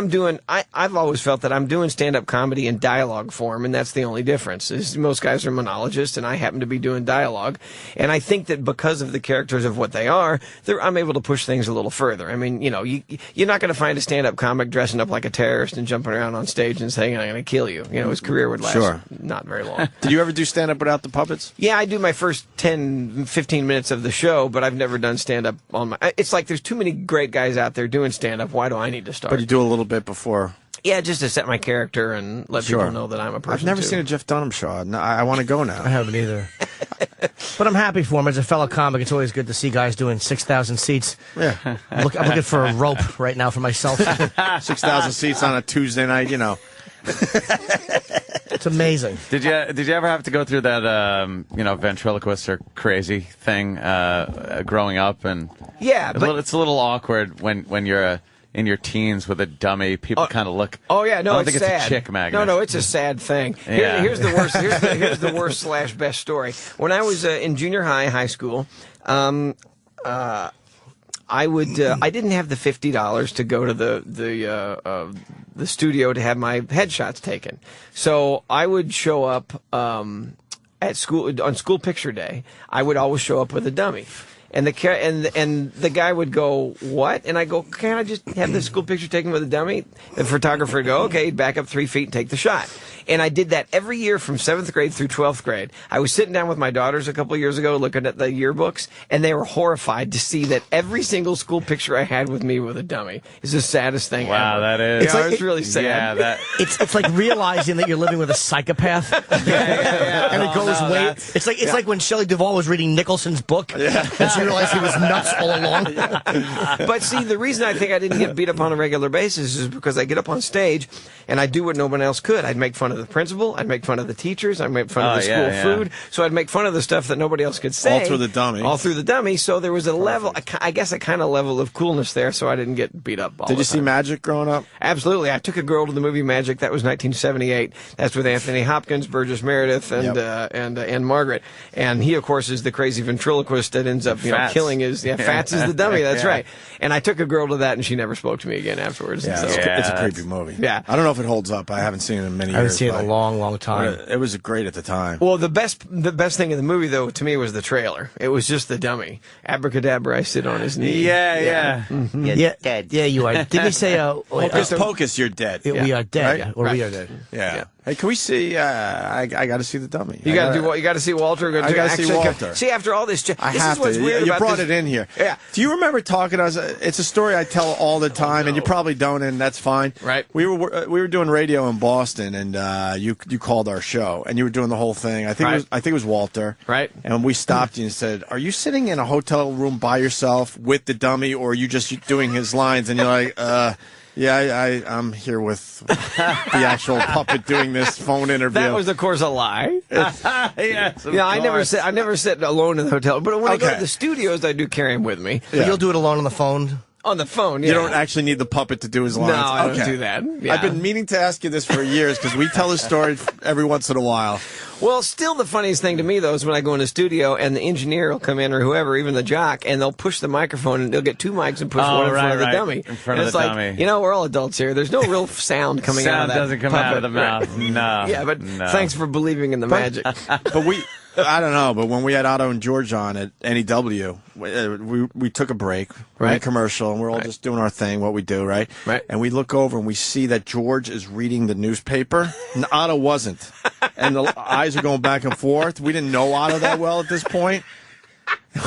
I've always felt that I'm doing stand-up comedy in dialogue form, and that's the only difference. Most guys are monologists, and I happen to be doing dialogue. And I think that because of the characters of what they are, I'm able to push things a little further. I mean, you're not going to find a stand-up comic dressing up like a terrorist and jumping around on stage and saying, "I'm going to kill you." His career would last not very long. Did you ever do stand-up without the puppets? Yeah, I do my first 10, 15 minutes of the show, but I've never done stand-up on my. It's like there's too many great guys out there doing stand-up. Why do I need to start? But you do a little bit before. Yeah, just to set my character and let people know that I'm a person. I've never seen a Jeff Dunham show. I want to go now. I haven't either. But I'm happy for him. As a fellow comic, it's always good to see guys doing 6,000 seats. Yeah. I'm looking for a rope right now for myself. 6,000 seats on a Tuesday night, It's amazing. Did you ever have to go through that ventriloquist or crazy thing growing up? And yeah, it's a little awkward when you're in your teens with a dummy. People kind of look. Oh yeah, no, I don't think sad. it's a chick magnet. No, it's a sad thing. Here's the worst. Here's the worst / best story. When I was in junior high school, I didn't have the $50 to go to the studio to have my headshots taken. So I would show up at school on school picture day. I would always show up with a dummy. And the guy would go, "What?" And I go, "Can't I just have the school picture taken with a dummy?" The photographer would go, "Okay," he'd back up 3 feet and take the shot. And I did that every year from 7th grade through 12th grade. I was sitting down with my daughters a couple of years ago looking at the yearbooks, and they were horrified to see that every single school picture I had with me with a dummy is the saddest thing ever. Wow, that is. It's really sad. Yeah, it's like realizing that you're living with a psychopath. And it goes way. It's like when Shelley Duvall was reading Nicholson's book, and she realized he was nuts all along. But see, the reason I think I didn't get beat up on a regular basis is because I get up on stage and I do what no one else could. I'd make fun of the principal, I'd make fun of the teachers, I'd make fun of the school food, so I'd make fun of the stuff that nobody else could say. All through the dummy. All through the dummy, so there was a level, I guess a kind of level of coolness there, so I didn't get beat up all the time. Did you see Magic growing up? Absolutely. I took a girl to the movie Magic. That was 1978. That's with Anthony Hopkins, Burgess Meredith, and Margaret. And he, of course, is the crazy ventriloquist that ends up, Fats. killing his Fats is the dummy. That's right. And I took a girl to that, and she never spoke to me again afterwards. Yeah, so, it's a creepy movie. Yeah. I don't know if it holds up. I haven't seen it in many years. I haven't seen it in a long, long time. It was great at the time. Well, the best thing in the movie, though, to me, was the trailer. It was just the dummy. Abracadabra, I sit on his knee. Yeah. Mm-hmm. You're dead. Yeah, you are. Didn't he say, Hocus Pocus, you're dead. We are dead. Right? Yeah. Or we are dead. Yeah. Hey, can we see? I got to see the dummy. You got to do what? You got to see Walter. I got to see Walter. See, after all this, I have to. You brought it in here. Yeah. Do you remember talking to us? It's a story I tell all the time, and you probably don't, and that's fine. Right. We were doing radio in Boston, and you called our show, and you were doing the whole thing. I think it was Walter. Right. And we stopped you and said, "Are you sitting in a hotel room by yourself with the dummy, or are you just doing his lines?" And you're like, Yeah, I'm here with the actual puppet doing this phone interview. That was, of course, a lie. Yes, I never sit alone in the hotel. But when I go to the studios, I do carry him with me. But you'll do it alone on the phone? On the phone, yeah. You don't actually need the puppet to do his lines. No, I don't do that. Yeah. I've been meaning to ask you this for years because we tell this story every once in a while. Well, still the funniest thing to me, though, is when I go in the studio and the engineer will come in or whoever, even the jock, and they'll push the microphone and they'll get two mics and push one in front of the dummy. In front and of the it's dummy. Like, we're all adults here. There's no real sound coming out of that. Sound doesn't come puppet. out of the mouth. Right. No. Yeah, but thanks for believing in the magic. But I don't know, but when we had Otto and George on at NEW, we took a break, right? Commercial, and we're all just doing our thing, what we do, right? Right. And we look over and we see that George is reading the newspaper, and Otto wasn't. And the eyes are going back and forth. We didn't know Otto that well at this point.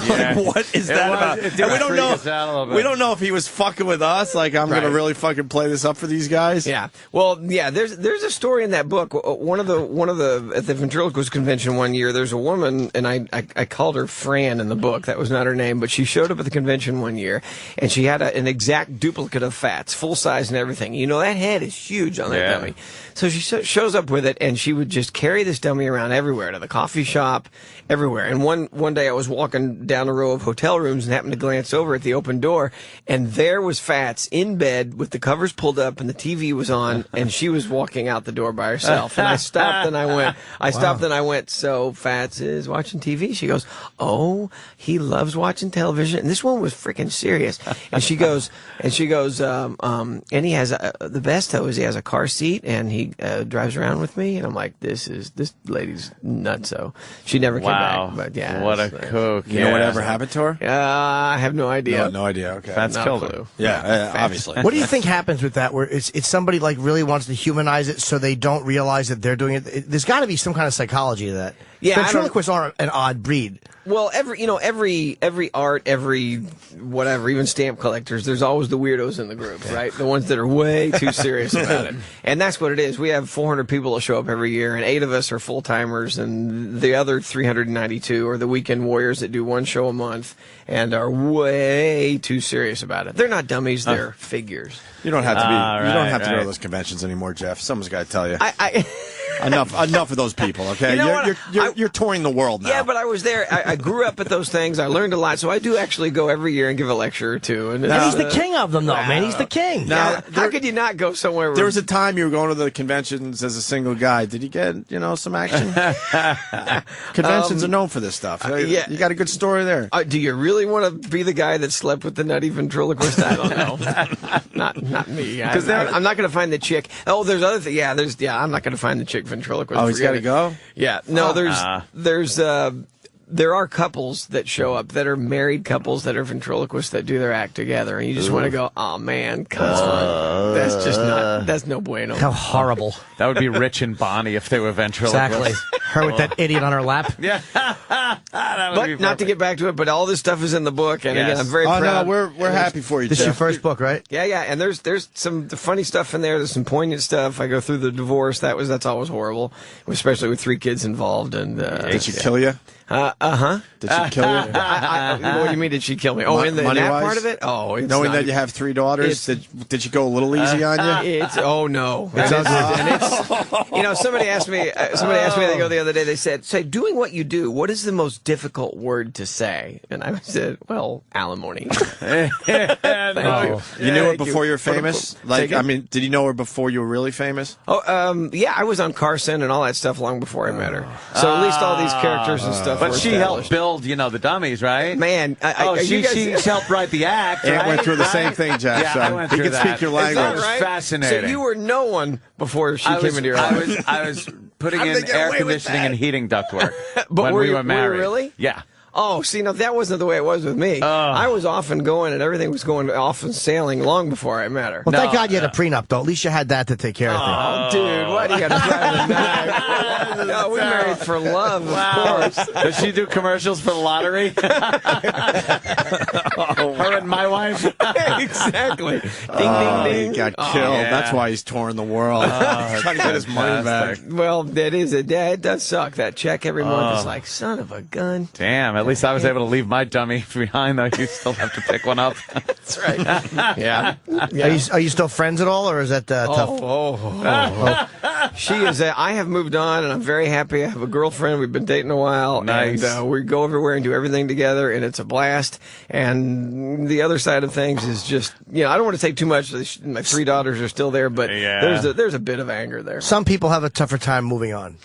Yeah. Like, what is that about? And we don't know. We don't know if he was fucking with us. Like, I'm going to really fucking play this up for these guys. Yeah. Well, yeah. There's a story in that book. One of the at the ventriloquist convention one year, there's a woman, and I called her Fran in the book. That was not her name, but she showed up at the convention one year, and she had an exact duplicate of Fats, full size and everything. That head is huge on that dummy. So she shows up with it, and she would just carry this dummy around everywhere, to the coffee shop, everywhere. And one day I was walking down a row of hotel rooms and happened to glance over at the open door, and there was Fats in bed with the covers pulled up and the TV was on, and she was walking out the door by herself. And I stopped and I went, so Fats is watching TV? She goes, oh, he loves watching television. And this one was freaking serious. And she goes, and he has the best though is he has a car seat and he drives around with me. And I'm like, this lady's nutso. She never came back. But yeah, what a kook. You know whatever happened to her? I have no idea. No idea. Okay, Fats killed her. Yeah, obviously. What do you think happens with that? Where it's somebody like really wants to humanize it, so they don't realize that they're doing it. There's got to be some kind of psychology to that. Yeah, ventriloquists are an odd breed. Well, every art, every whatever, even stamp collectors, there's always the weirdos in the group, right? The ones that are way too serious about it. And that's what it is. We have 400 people that show up every year, and 8 of us are full-timers, and the other 392 are the weekend warriors that do one show a month and are way too serious about it. They're not dummies, they're figures. You don't have to be. You don't have to go to those conventions anymore, Jeff. Someone's got to tell you. Enough of those people. Okay, you're touring the world now. Yeah, but I was there. I grew up at those things. I learned a lot, so I do actually go every year and give a lecture or two. And he's the king of them, though, man. He's the king. Now, how could you not go somewhere? There was a time you were going to the conventions as a single guy. Did you get some action? Conventions are known for this stuff. Yeah, you got a good story there. Do you really want to be the guy that slept with the nutty ventriloquist? I don't know. Not me. Because I'm not going to find the chick. Oh, there's other things. Yeah, I'm not going to find the chick ventriloquist. Oh, he's got to go? Yeah. No, there are couples that show up that are married couples that are ventriloquists that do their act together, and you just want to go, oh man, come on. That's no bueno. How horrible. That would be Rich and Bonnie if they were ventriloquists. Exactly. Her with that idiot on her lap. Yeah. But not to get back to it, but all this stuff is in the book, and again, I'm very proud. No, we're happy for you, This is your first book, right? Yeah, and there's some funny stuff in there. There's some poignant stuff. I go through the divorce. That's always horrible, especially with 3 kids involved. And did she kill you? Did she kill you? What do you mean? Did she kill me? Oh, in that part of it? Oh, it's knowing that you have 3 daughters, did she go a little easy on you? Oh no, it's and somebody asked me the other day. They said, "Say, doing what you do, what is the most difficult word to say?" And I said, "Well, alimony." You knew her before you were famous? Did you know her before you were really famous? Oh, yeah, I was on Carson and all that stuff long before I met her. So at least all these characters and stuff. But she helped build, the dummies, right? Man, she helped write the act. Ant right? went through the same thing, Jeff. Yeah, so I went he through can that. speak your language. That was fascinating. So you were no one before she came into your life. I was putting How did in they get air away with conditioning that? and heating ductwork But when were we you- were married. were you really? Yeah. Oh, see, now that wasn't the way it was with me. I was off and going, and everything was going off and sailing long before I met her. Well, thank God you had a prenup, though. At least you had that to take care of things. Oh, dude, why do you got to drive a knife? No, we married for love, of course. Does she do commercials for the lottery? Her and my wife? Exactly. Ding, Oh, ding, ding. he got killed. yeah. That's why he's touring the world. Trying to get his money back. Well, it does suck. That check every month is like, son of a gun. Damn, at least I was able to leave my dummy behind, though. You still have to pick one up. That's right. Yeah. Are you still friends at all, or is that tough? She is. I have moved on, and I'm very happy. I have a girlfriend. We've been dating a while. Nice. And we go everywhere and do everything together, and it's a blast. And the other side of things is just, I don't want to take too much. My 3 daughters are still there, but there's a bit of anger there. Some people have a tougher time moving on.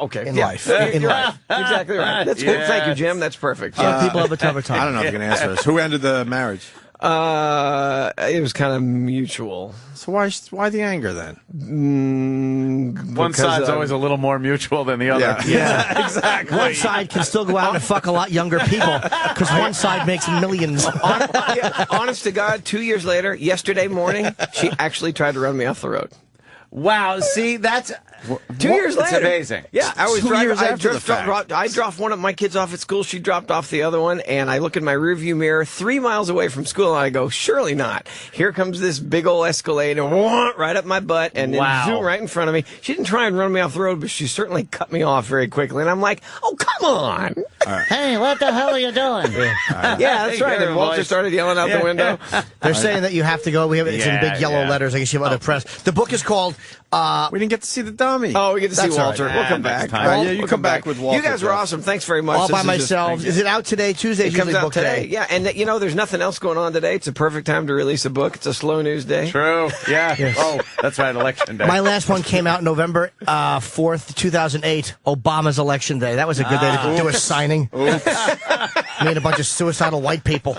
Okay. In life. In You're life. Exactly right. That's good. Thank you, Jim. That's perfect. Some people have a tougher time. I don't know if you can answer this. Who ended the marriage? It was kind of mutual. So why the anger then? One side's always a little more mutual than the other. Yeah, exactly. One side can still go out and fuck a lot younger people because one side makes millions. Honest to God, 2 years later, yesterday morning, she actually tried to run me off the road. Wow, see, that's 2 years later. It's amazing. Yeah, I was 2 driving. years after the fact. I dropped one of my kids off at school. She dropped off the other one, and I look in my rearview mirror 3 miles away from school, and I go, surely not. Here comes this big old Escalade, and right up my butt, and then zoom right in front of me. She didn't try and run me off the road, but she certainly cut me off very quickly, and I'm like, oh, come on. Hey, what the hell are you doing? Yeah, that's right. And Walter started yelling out the window. They're saying that you have to go. It's in big yellow letters. I guess you have other press. The book is called... we didn't get to see the dummy. Oh, we get to see That's all Walter. right. We'll come back. You come back with Walter. You guys were awesome. Thanks very much. All This by is just- myself. Is it out today? Tuesday? It comes out today. Yeah, and there's nothing else going on today. It's a perfect time to release a book. It's a slow news day. True. Yeah. Yes. Oh, that's right. Election day. My last one came out November 4th, 2008, Obama's election day. That was a good day to do a signing. Me and a bunch of suicidal white people.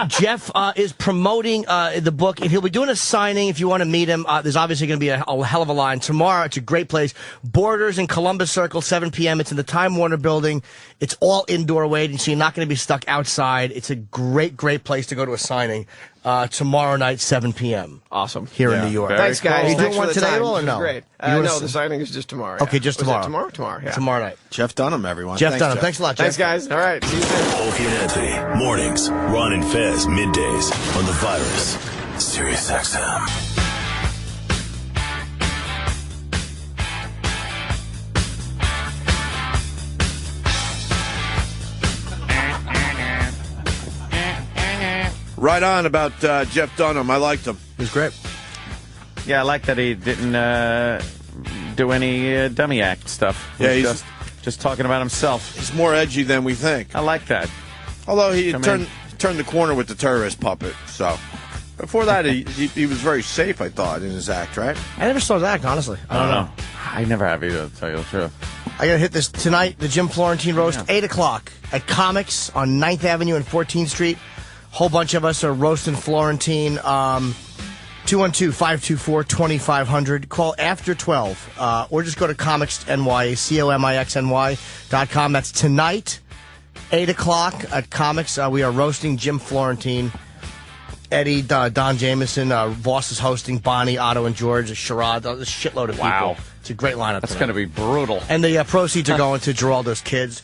Jeff is promoting the book, and he'll be doing a signing. If you want to meet him, there's obviously going to be a hell of a line tomorrow. It's a great place. Borders in Columbus Circle, 7 p.m. It's in the Time Warner building. It's all indoor waiting, so you're not going to be stuck outside. It's a great, great place to go to a signing. Tomorrow night, 7 p.m. Awesome. Here in New York. Thanks, guys. Are you Thanks doing one for the today time. at all or This no? was great. No, the signing is just tomorrow. Okay, just Was it tomorrow. Tomorrow, yeah. Tomorrow night. Jeff Dunham, everyone. Jeff Dunham. Thanks a lot, Jeff. Thanks, guys. All right. See you soon. Opie and Anthony, mornings. Ron and Fez, middays on the Virus. Sirius XM. Right on about Jeff Dunham. I liked him. He was great. Yeah, I like that he didn't do any dummy act stuff. Yeah, He's he's just talking about himself. He's more edgy than we think. I like that. Although he turned the corner with the terrorist puppet. So before that, he was very safe, I thought, in his act, right? I never saw his act, honestly. I don't know. I never have either, to tell you the truth. I got to hit this tonight, the Jim Florentine roast, 8 o'clock at Comics on 9th Avenue and 14th Street. Whole bunch of us are roasting Florentine. 212-524-2500. Call after 12. Or just go to ComicsNY, COMIXNY.com. That's tonight, 8 o'clock at Comics. We are roasting Jim Florentine. Eddie, Don Jameson, Voss is hosting, Bonnie, Otto, and George, Sherrod, a shitload of people. Wow. It's a great lineup. That's going to be brutal. And the proceeds are going to Geraldo's kids,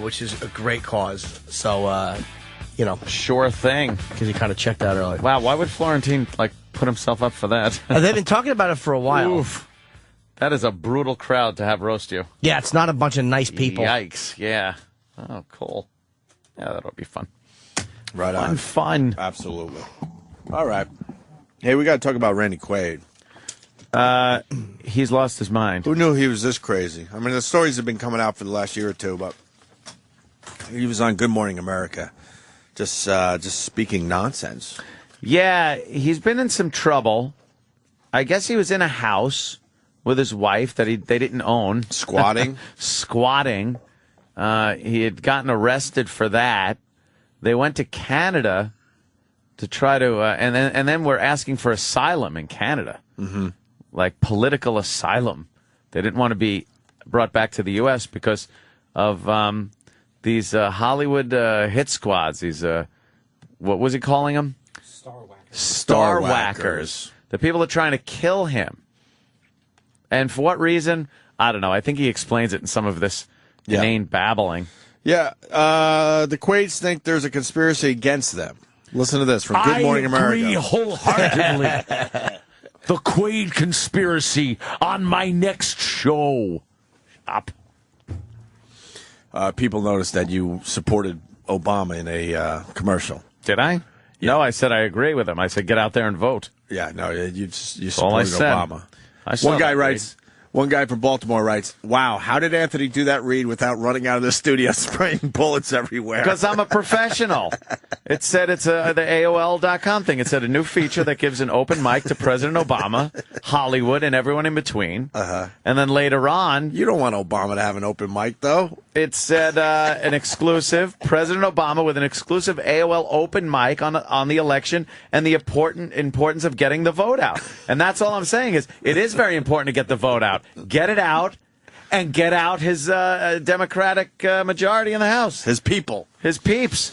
which is a great cause. So, Sure thing. Because he kind of checked out early. Wow, why would Florentine, put himself up for that? They've been talking about it for a while. Oof. That is a brutal crowd to have roast you. Yeah, it's not a bunch of nice people. Yikes, yeah. Oh, cool. Yeah, that'll be fun. Right on. Fun. Absolutely. All right. Hey, we got to talk about Randy Quaid. He's lost his mind. Who knew he was this crazy? I mean, the stories have been coming out for the last year or two, but he was on Good Morning America, just speaking nonsense. Yeah, he's been in some trouble. I guess he was in a house with his wife that they didn't own. Squatting. Squatting. He had gotten arrested for that. They went to Canada to try to, and then we're asking for asylum in Canada, like political asylum. They didn't want to be brought back to the U.S. because of these Hollywood hit squads. These what was he calling them? Star whackers. The people are trying to kill him. And for what reason? I don't know. I think he explains it in some of this inane babbling. Yeah, the Quaids think there's a conspiracy against them. Listen to this from Good Morning America. I agree wholeheartedly. The Quaid conspiracy on my next show. Up. People noticed that you supported Obama in a commercial. Did I? Yeah. No, I said I agree with him. I said get out there and vote. Yeah, no, you supported Obama. One guy from Baltimore writes, wow, how did Anthony do that read without running out of the studio spraying bullets everywhere? Because I'm a professional. It said it's the AOL.com thing. It said a new feature that gives an open mic to President Obama, Hollywood, and everyone in between. And then later on... You don't want Obama to have an open mic, though. It said an exclusive, President Obama with an exclusive AOL open mic on the election and the importance of getting the vote out. And that's all I'm saying is it is very important to get the vote out. Get it out, and get out his Democratic majority in the House. His people. His peeps.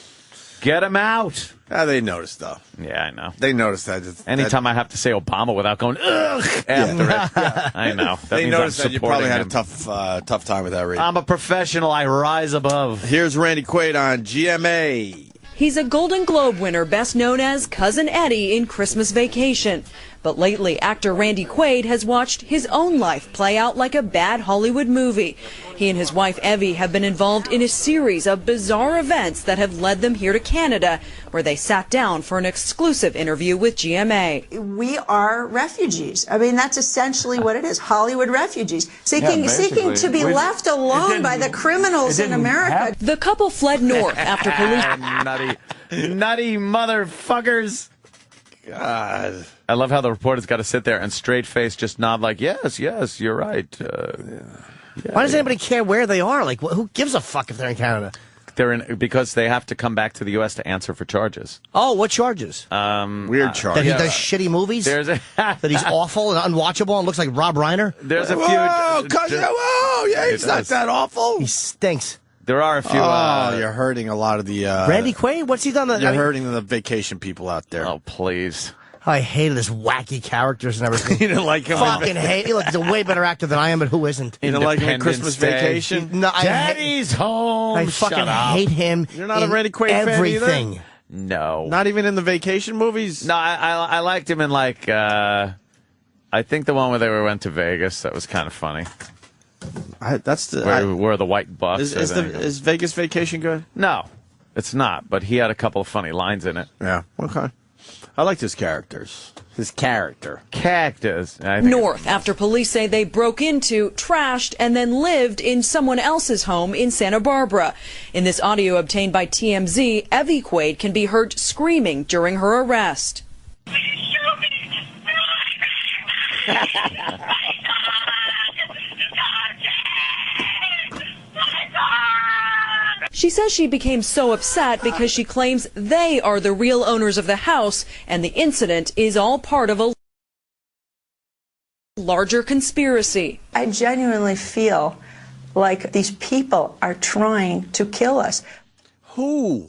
Get him out. They noticed, though. Yeah, I know. They noticed that. Anytime I have to say Obama without going, ugh, after it. I know. They noticed that you probably had a tough time with that read. I'm a professional. I rise above. Here's Randy Quaid on GMA. He's a Golden Globe winner, best known as Cousin Eddie in Christmas Vacation. But lately, actor Randy Quaid has watched his own life play out like a bad Hollywood movie. He and his wife Evie have been involved in a series of bizarre events that have led them here to Canada, where they sat down for an exclusive interview with GMA. We are refugees. I mean, that's essentially what it is, Hollywood refugees, seeking to be left alone by the criminals in America. The couple fled north after police... Nutty motherfuckers. God. I love how the reporter's got to sit there and straight face just nod like, yes, you're right. Why does anybody care where they are? Like, who gives a fuck if they're in Canada? Because they have to come back to the U.S. to answer for charges. Oh, what charges? Weird charges. That he does shitty movies? That he's awful and unwatchable and looks like Rob Reiner? There's a few... He's not that awful. He stinks. There are a few... you're hurting a lot of the... Randy Quaid? What's he done? You're hurting the vacation people out there. Oh, please. I hated his wacky characters and everything. You didn't like him? Fucking hate. Look, he's a way better actor than I am, but who isn't? You didn't like him in Christmas Vacation? No, Daddy's home. I fucking hate him. You're not a Randy Quaid fan either? No. Not even in the vacation movies? No, I liked him in, like, I think the one where they went to Vegas. That was kind of funny. Where the white bucks. Is Vegas Vacation good? No, it's not. But he had a couple of funny lines in it. Yeah. Okay. I liked his characters. His character. Cactus. North after police say they broke into, trashed, and then lived in someone else's home in Santa Barbara. In this audio obtained by TMZ, Evie Quaid can be heard screaming during her arrest. She says she became so upset because she claims they are the real owners of the house and the incident is all part of a larger conspiracy. I genuinely feel like these people are trying to kill us. Who?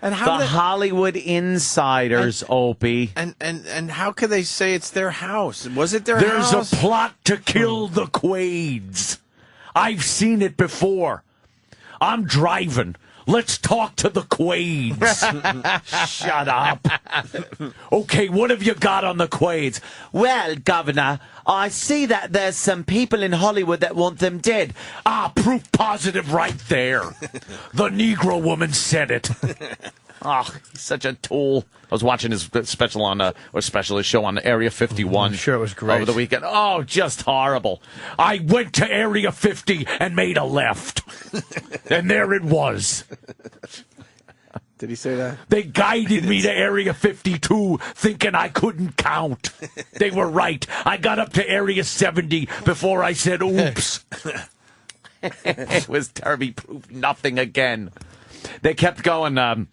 And how Hollywood insiders, Opie. And how could they say it's their house? Was it their house? There's a plot to kill the Quaids. I've seen it before. I'm driving. Let's talk to the Quaids. Shut up. Okay, what have you got on the Quaids? Well, Governor, I see that there's some people in Hollywood that want them dead. Proof positive right there. The Negro woman said it. Oh, he's such a tool. I was watching his special on, his show on Area 51. I'm sure it was great. Over the weekend. Oh, just horrible. I went to Area 50 and made a left. And there it was. Did he say that? They guided me to Area 52 thinking I couldn't count. They were right. I got up to Area 70 before I said oops. It was terrible. He proved nothing again. They kept going.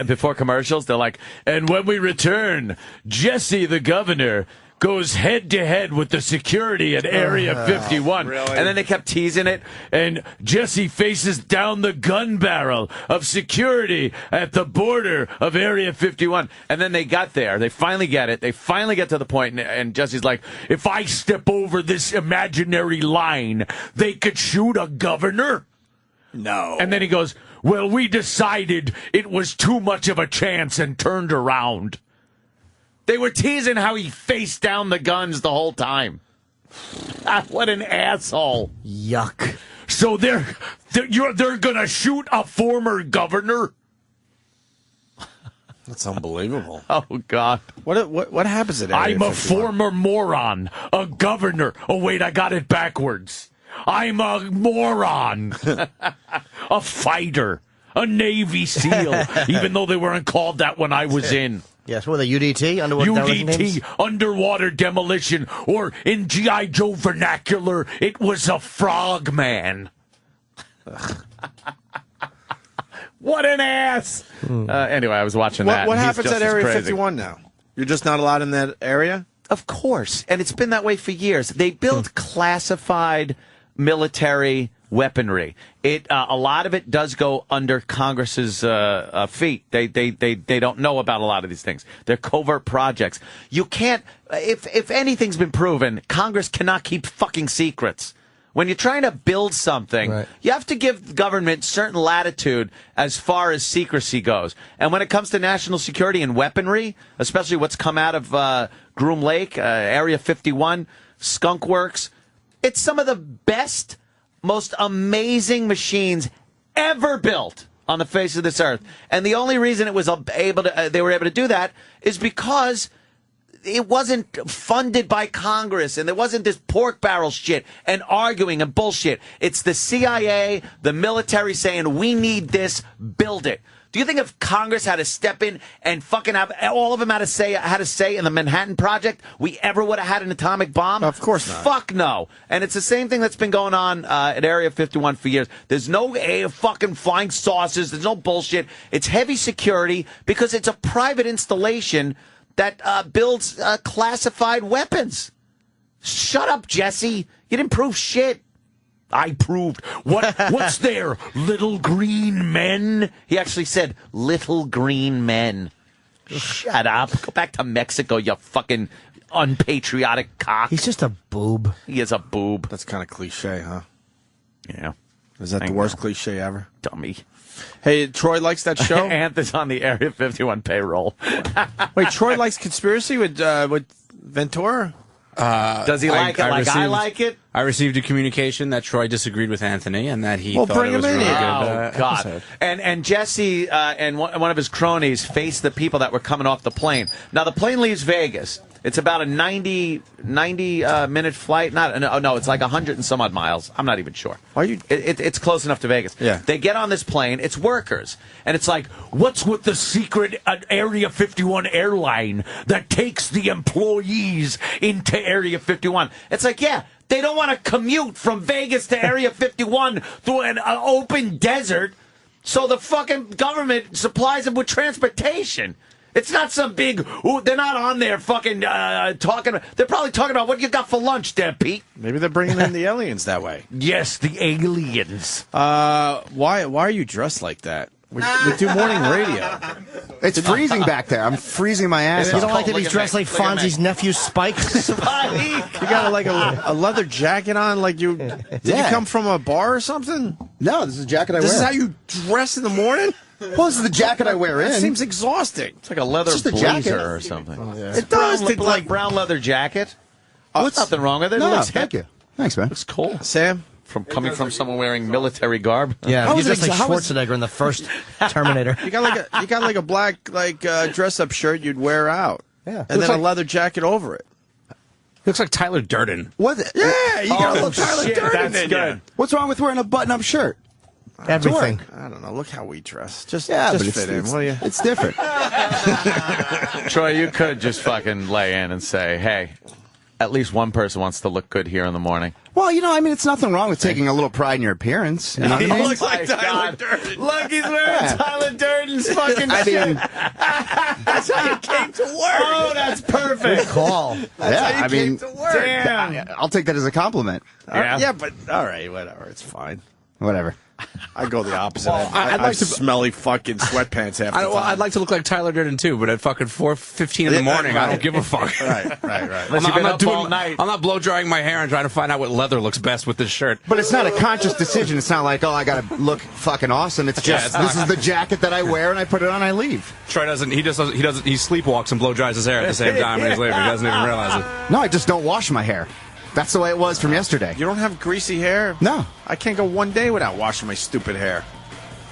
Before commercials, they're like, and when we return, Jesse the governor goes head-to-head with the security at Area 51. Really? And then they kept teasing it, and Jesse faces down the gun barrel of security at the border of Area 51. And then they got there. They finally get it. They finally get to the point, and Jesse's like, if I step over this imaginary line, they could shoot a governor? No. And then he goes, well, we decided it was too much of a chance and turned around. They were teasing how he faced down the guns the whole time. What an asshole. Yuck. So they're going to shoot a former governor? That's unbelievable. Oh, God. What happens at Area I'm a 51? former moron. A governor. Oh, wait, I got it backwards. I'm a moron. A fighter. A Navy SEAL. Even though they weren't called that when I was in. Yes, what were they, UDT? UDT, underwater demolition, or in G.I. Joe vernacular, it was a frogman. What an ass! Anyway, I was watching that. What happens at Area crazy. 51 now? You're just not allowed in that area? Of course, and it's been that way for years. They build classified military weaponry. A lot of it does go under Congress's feet. They don't know about a lot of these things. They're covert projects. You can't. If anything's been proven, Congress cannot keep fucking secrets. When you're trying to build something, you have to give government certain latitude as far as secrecy goes. And when it comes to national security and weaponry, especially what's come out of Groom Lake, Area 51, Skunk Works, it's some of the best, most amazing machines ever built on the face of this earth. And the only reason it was they were able to do that is because it wasn't funded by Congress, and there wasn't this pork barrel shit and arguing and bullshit. It's the CIA, the military saying, we need this, build it. Do you think if Congress had to step in and fucking have all of them had to say in the Manhattan Project, we ever would have had an atomic bomb? Of course not. Fuck no. And it's the same thing that's been going on at Area 51 for years. There's no fucking flying saucers. There's no bullshit. It's heavy security because it's a private installation that builds classified weapons. Shut up, Jesse. You didn't prove shit. I proved. What's there? Little green men? He actually said, little green men. Shut up. Go back to Mexico, you fucking unpatriotic cock. He's just a boob. He is a boob. That's kind of cliche, huh? Yeah. Is that the worst cliche ever? Dummy. Hey, Troy likes that show? Anthony's on the Area 51 payroll. Wait, Troy likes Conspiracy with Ventura? Does he like it like I like it? I received a communication that Troy disagreed with Anthony and that he Well, thought bring it was a him really in. good God. episode. And Jesse and one of his cronies faced the people that were coming off the plane. Now, the plane leaves Vegas. It's about a 90 minute flight. No, it's like 100 and some odd miles. I'm not even sure. Are you? It's close enough to Vegas. Yeah. They get on this plane. It's workers. And it's like, what's with the secret Area 51 airline that takes the employees into Area 51? It's like, yeah, they don't want to commute from Vegas to Area 51 through an open desert, so the fucking government supplies them with transportation. It's not some big, they're not on there fucking talking. They're probably talking about what you got for lunch there, Pete. Maybe they're bringing in the aliens that way. Yes, the aliens. Why are you dressed like that? We do morning radio. It's freezing back there. I'm freezing my ass You off. don't like that he's dressed like Fonzie's nephew, Spike? You got like a leather jacket on, like you. Did you come from a bar or something? No, this is a jacket I wear. This is how you dress in the morning? Well, this is the jacket I wear in. That seems exhausting. It's like a leather It's just a blazer jacket. or something. Oh, yeah. It does. It's like brown leather jacket. There's nothing wrong with it. No, It looks thank hip. you. Thanks, man. Looks cool. Sam? Coming from someone wearing military garb. Yeah, How he's was just it- like how was- Schwarzenegger in the first Terminator. You got like a black dress up shirt you'd wear out. Yeah. And then Looks a leather jacket over it. Looks like Tyler Durden. What? Yeah, you got a little Tyler shit, Durden that's in good. you. What's wrong with wearing a button-up shirt? Everything. I don't know. Look how we dress. Just but fit in, will you? It's different. Troy, you could just fucking lay in and say, hey, at least one person wants to look good here in the morning. Well, it's nothing wrong with taking a little pride in your appearance. You know what I mean? looks like Tyler Durden. Look, he's wearing Tyler Durden's fucking shit. That's how you came to work. Oh, that's perfect. Good call. That's how you came to work. Damn. I'll take that as a compliment. Yeah, but all right, whatever. It's fine. Whatever. I go the opposite. Well, I'd like to smelly fucking sweatpants half the time. I'd like to look like Tyler Durden too, but at fucking 4:15 in the morning, I don't give a fuck. Right. I'm not blow drying my hair and trying to find out what leather looks best with this shirt. But it's not a conscious decision. It's not like, I got to look fucking awesome. It's just, this is the jacket that I wear, and I put it on, I leave. Troy doesn't. He sleepwalks and blow dries his hair at the same time when he's leaving. He doesn't even realize it. No, I just don't wash my hair. That's the way it was from yesterday. You don't have greasy hair? No. I can't go one day without washing my stupid hair.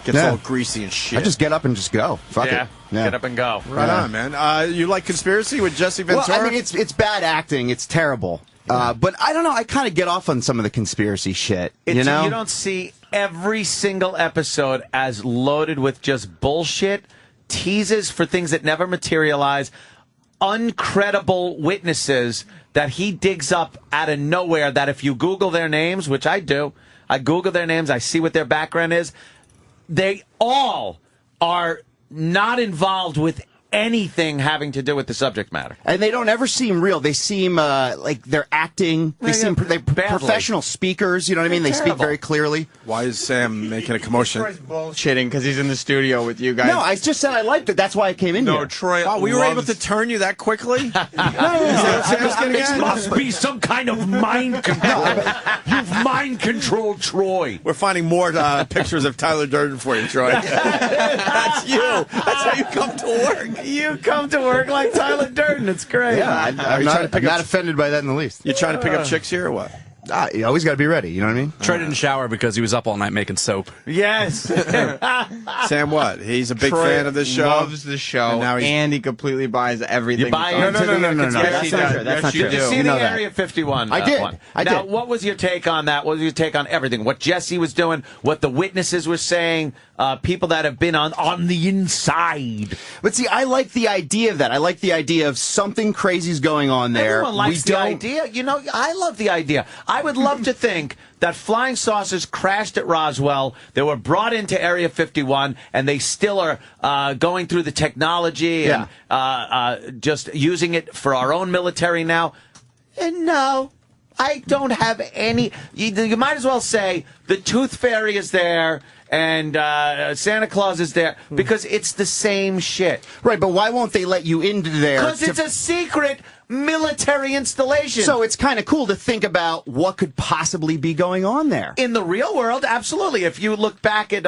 Gets all greasy and shit. I just get up and just go. Fuck it. Yeah. Get up and go. Right on, man. You like Conspiracy with Jesse Ventura? Well, I mean, it's bad acting. It's terrible. But I don't know. I kind of get off on some of the conspiracy shit. You don't see every single episode as loaded with just bullshit, teases for things that never materialize, uncredible witnesses that he digs up out of nowhere that if you Google their names, which I do, I Google their names, I see what their background is, they all are not involved with anything having to do with the subject matter. And they don't ever seem real. They seem like they're acting. They seem professional speakers. You know what I mean? They speak very clearly. Why is Sam making a commotion? Troy's bullshitting because he's in the studio with you guys. No, I just said I liked it. That's why I came in here. No, Troy. Oh, we were able to turn you that quickly? It must be some kind of mind control. You've mind controlled Troy. We're finding more pictures of Tyler Durden for you, Troy. That's you. That's how you come to work. You come to work like Tyler Durden. It's great. Yeah, I'm not offended by that in the least. You trying to pick up chicks here or what? You always got to be ready. You know what I mean? Troy didn't shower because he was up all night making soap. Yes. Sam, what? He's a big Troy fan of this show. Loves the show, and he completely buys everything. You buy No. That's not true. That's not true. Did you see the Area 51 I did. one? I now, did. what was your take on that? What was your take on everything? What Jesse was doing, what the witnesses were saying, people that have been on the inside. But see, I like the idea of that. I like the idea of something crazy's going on there. Everyone likes the idea. You know, I love the idea. I would love to think that flying saucers crashed at Roswell. They were brought into Area 51, and they still are going through the technology and just using it for our own military now. And no, I don't have any. You might as well say the Tooth Fairy is there and Santa Claus is there because it's the same shit. Right, but why won't they let you into there? Because it's a secret military installation. So it's kind of cool to think about what could possibly be going on there. In the real world, absolutely. If you look back at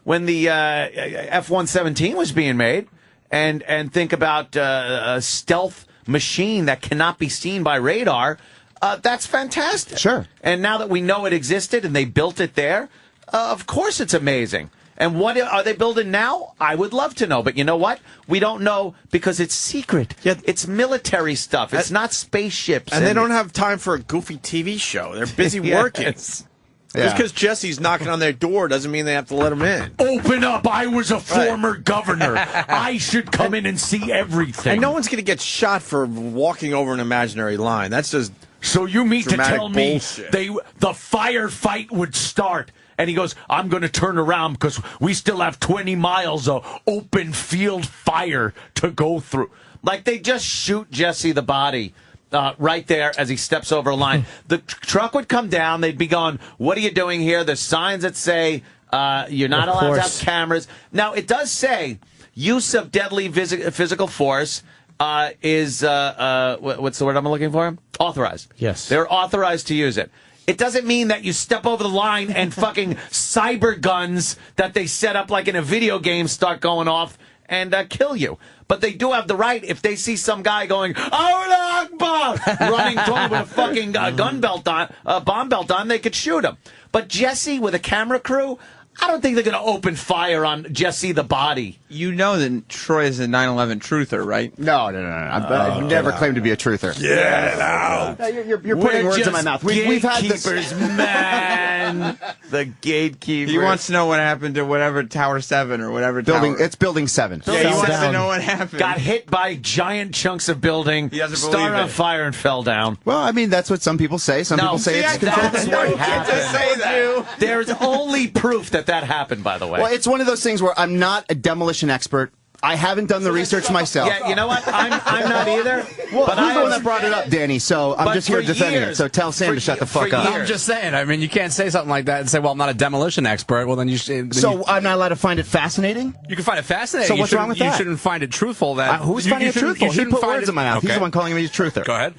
when the F-117 was being made and think about a stealth machine that cannot be seen by radar, that's fantastic. Sure. And now that we know it existed and they built it there, of course it's amazing. And what are they building now? I would love to know. But you know what? We don't know because it's secret. Yeah. It's military stuff. It's not spaceships. And they don't have time for a goofy TV show. They're busy working. Just because Jesse's knocking on their door doesn't mean they have to let him in. Open up. I was a former governor. I should come in and see everything. And no one's going to get shot for walking over an imaginary line. That's just So you mean to tell bullshit. me the firefight would start? And he goes, I'm going to turn around because we still have 20 miles of open field fire to go through. Like they just shoot Jesse the body right there as he steps over a line. The truck would come down. They'd be going, what are you doing here? There's signs that say you're not allowed to have cameras. Now, it does say use of deadly physical force is, what's the word I'm looking for? Authorized. Yes. They're authorized to use it. It doesn't mean that you step over the line and fucking cyber guns that they set up like in a video game start going off and kill you. But they do have the right, if they see some guy going, Allah Akbar, running toward with a fucking bomb belt on, they could shoot him. But Jesse with a camera crew, I don't think they're going to open fire on Jesse the body. You know that Troy is a 9/11 truther, right? No. I've never claimed to be a truther. Get out. You're putting words in my mouth. We've had this. Man. 7, the gatekeeper. He wants to know what happened to whatever Tower 7 or whatever building. tower. It's Building 7. Yeah, he wants to know what happened. Got hit by giant chunks of building, started on fire, and fell down. Well, I mean, that's what some people say. Some people say it's controlled. That's what happened. There's only proof that happened, by the way. Well, it's one of those things where I'm not a demolition expert. I haven't done the research myself. Yeah, you know what? I'm not either. Well, but I'm the one that brought it up, Danny, so I'm just here defending it. So tell Sam to shut the fuck up. I'm just saying. I mean, you can't say something like that and say, well, I'm not a demolition expert. Well, then you should. So I'm not allowed to find it fascinating? You can find it fascinating. So what's wrong with that? You shouldn't find it truthful. Who's finding it truthful? He put words in my mouth. Okay. He's the one calling me a truther. Go ahead.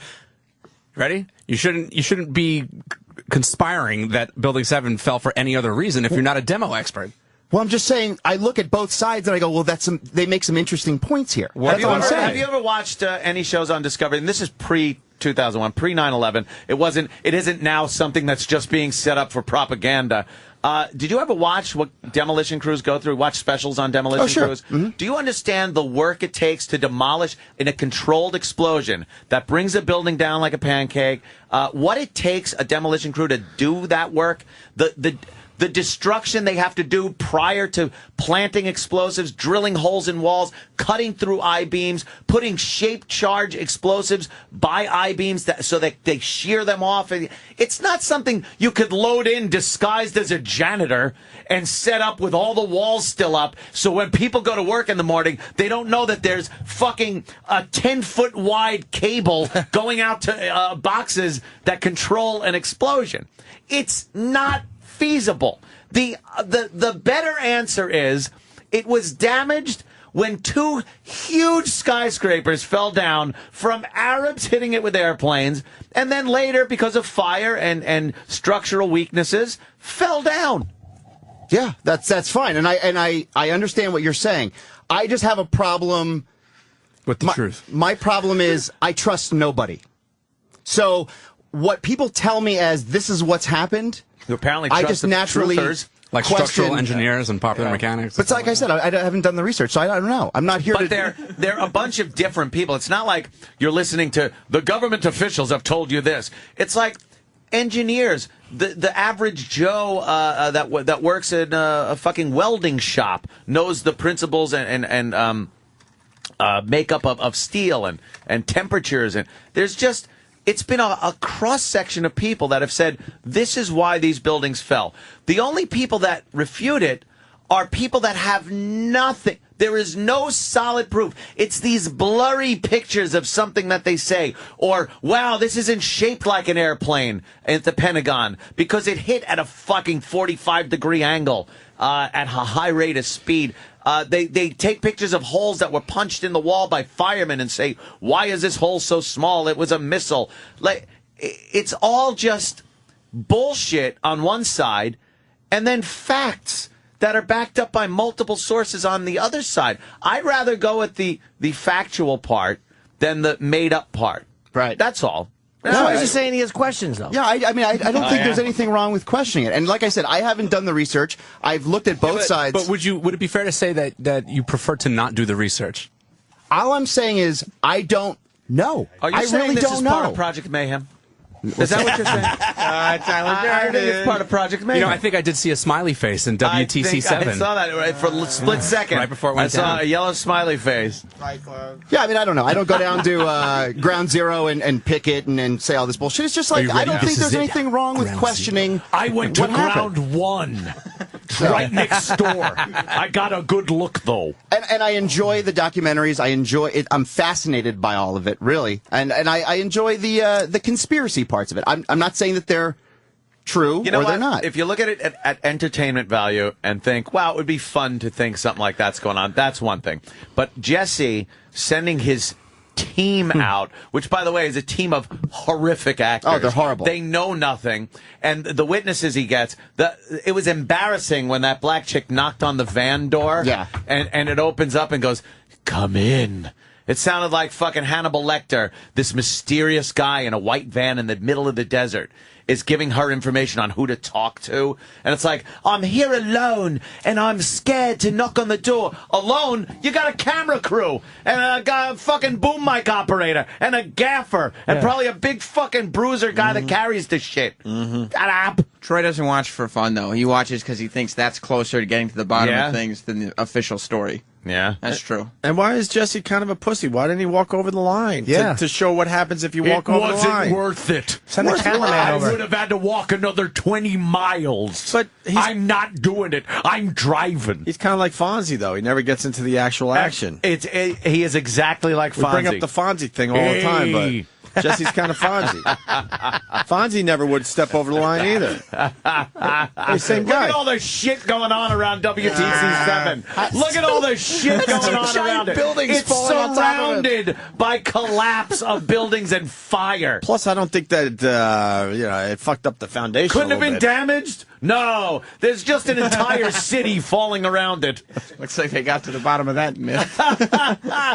Ready? You shouldn't be conspiring that Building 7 fell for any other reason if you're not a demo expert. Well, I'm just saying, I look at both sides and I go, well, they make some interesting points here. That's all I'm saying. Have you ever watched any shows on Discovery? And this is pre-2001, pre-9/11. It isn't now something that's just being set up for propaganda. Did you ever watch what demolition crews go through? Watch specials on demolition crews? Mm-hmm. Do you understand the work it takes to demolish in a controlled explosion that brings a building down like a pancake? What it takes a demolition crew to do that work? The destruction they have to do prior to planting explosives, drilling holes in walls, cutting through I-beams, putting shaped charge explosives by I-beams so that they shear them off. It's not something you could load in disguised as a janitor and set up with all the walls still up so when people go to work in the morning, they don't know that there's fucking a 10-foot wide cable going out to boxes that control an explosion. It's not feasible. The better answer is it was damaged when 2 huge skyscrapers fell down from Arabs hitting it with airplanes, and then later, because of fire and structural weaknesses, fell down. Yeah, that's fine, and I understand what you're saying. I just have a problem with the truth. My problem is I trust nobody. So what people tell me as this is what's happened. You apparently I just naturally truthers, like structural engineers and popular mechanics. But like I said, I haven't done the research, so I don't know. I'm not here but they're a bunch of different people. It's not like you're listening to the government officials have told you this. It's like engineers, the average Joe that works in a fucking welding shop knows the principles and makeup of steel and temperatures, and there's just. It's been a cross-section of people that have said, this is why these buildings fell. The only people that refute it are people that have nothing. There is no solid proof. It's these blurry pictures of something that they say. Or, wow, this isn't shaped like an airplane at the Pentagon because it hit at a fucking 45-degree angle at a high rate of speed. They take pictures of holes that were punched in the wall by firemen and say, why is this hole so small? It was a missile. Like, it's all just bullshit on one side and then facts that are backed up by multiple sources on the other side. I'd rather go with the factual part than the made-up part. Right. That's all. No, I was just saying he has questions, though. Yeah, I mean, I don't think there's anything wrong with questioning it. And like I said, I haven't done the research. I've looked at both sides. But would it be fair to say that you prefer to not do the research? All I'm saying is I don't know. Are you I saying really this don't is know. part of Project Mayhem? Is that what you're saying? I think it's part of Project Mayhem. You know, I think I did see a smiley face in WTC7. I saw that right for a split second. Right before it went down. down. I saw a yellow smiley face. Yeah, I mean, I don't know. I don't go down to Ground Zero and pick it and say all this bullshit. It's just like, I don't think there's anything wrong with questioning. I went to Ground 1. Right next door. I got a good look, though. And I enjoy the documentaries. I enjoy it. I'm fascinated by all of it, really. And I enjoy the conspiracy parts of it. I'm not saying that they're true or they're not. If you look at it at entertainment value and think, wow, it would be fun to think something like that's going on, that's one thing. But Jesse sending his team out, which, by the way, is a team of horrific actors. Oh, they're horrible. They know nothing. And the witnesses he gets, it was embarrassing when that black chick knocked on the van door. Yeah. And it opens up and goes, come in. It sounded like fucking Hannibal Lecter, this mysterious guy in a white van in the middle of the desert, is giving her information on who to talk to. And it's like, I'm here alone, and I'm scared to knock on the door. Alone? You got a camera crew, and a fucking boom mic operator, and a gaffer, and probably a big fucking bruiser guy that carries the shit. Shut up. Troy doesn't watch for fun, though. He watches because he thinks that's closer to getting to the bottom of things than the official story. Yeah. That's true. And why is Jesse kind of a pussy? Why didn't he walk over the line? Yeah. To show what happens if you walk over the line. It wasn't worth it. Send the cameraman over. I would have had to walk another 20 miles. But I'm not doing it. I'm driving. He's kind of like Fonzie, though. He never gets into the actual action. He is exactly like Fonzie. We bring up the Fonzie thing all the time, but Jesse's kind of Fonzie. Fonzie never would step over the line either. Hey, same guy. Look at all the shit going on around WTC7. Look at all the shit going on around it. It's surrounded by collapse of buildings and fire. Plus, I don't think that it fucked up the foundation. Couldn't have been damaged? No. There's just an entire city falling around it. Looks like they got to the bottom of that myth.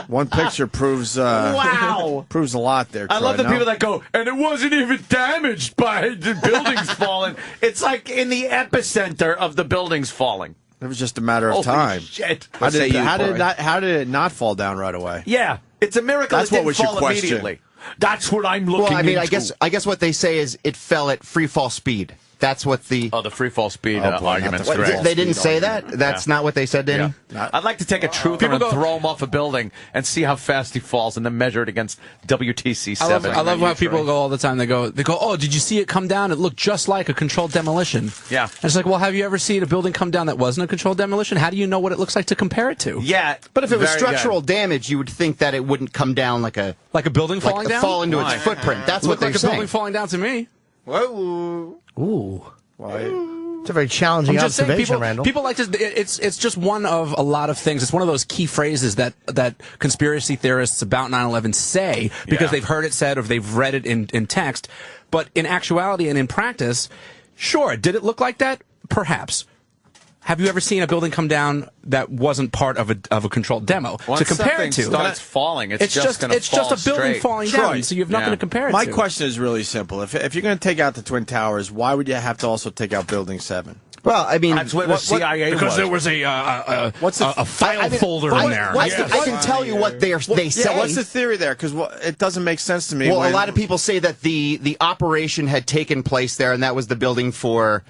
One picture proves proves a lot there. I love the people that go, and it wasn't even damaged by the buildings falling. It's like in the epicenter of the buildings falling. It was just a matter of time. Shit. How did it not fall down right away? Yeah, it's a miracle That's it didn't what we should fall question. immediately. That's what I'm looking Well, I mean, into. I guess what they say is it fell at free fall speed. That's what the the free fall speed argument's correct. They didn't say that? That's not what they said, Danny? Yeah. I'd like to take a truther and throw him off a building and see how fast he falls and then measure it against WTC7. I love how people go all the time. They go, oh, did you see it come down? It looked just like a controlled demolition. Yeah. And it's like, well, have you ever seen a building come down that wasn't a controlled demolition? How do you know what it looks like to compare it to? Yeah. But if it was structural damage, you would think that it wouldn't come down like a building falling down? Fall into its footprint. That's what they're like a saying. building falling down to me. Whoa. Ooh. Why? It's a very challenging observation, Randall. People like to. It's just one of a lot of things. It's one of those key phrases that conspiracy theorists about 9/11 say because they've heard it said or they've read it in text. But in actuality and in practice, sure, did it look like that? Perhaps. Have you ever seen a building come down that wasn't part of a controlled demo to compare it to? Starts falling, it's just going to fall It's just a building straight. falling down, so you have nothing to compare it to. My question is really simple. If you're going to take out the Twin Towers, why would you have to also take out Building 7? Well, I mean, that's what the CIA because there was a file folder in there. I can tell you what they say. Yeah, what's the theory there? Because it doesn't make sense to me. Well, a lot of people say that the operation had taken place there, and that was the building for.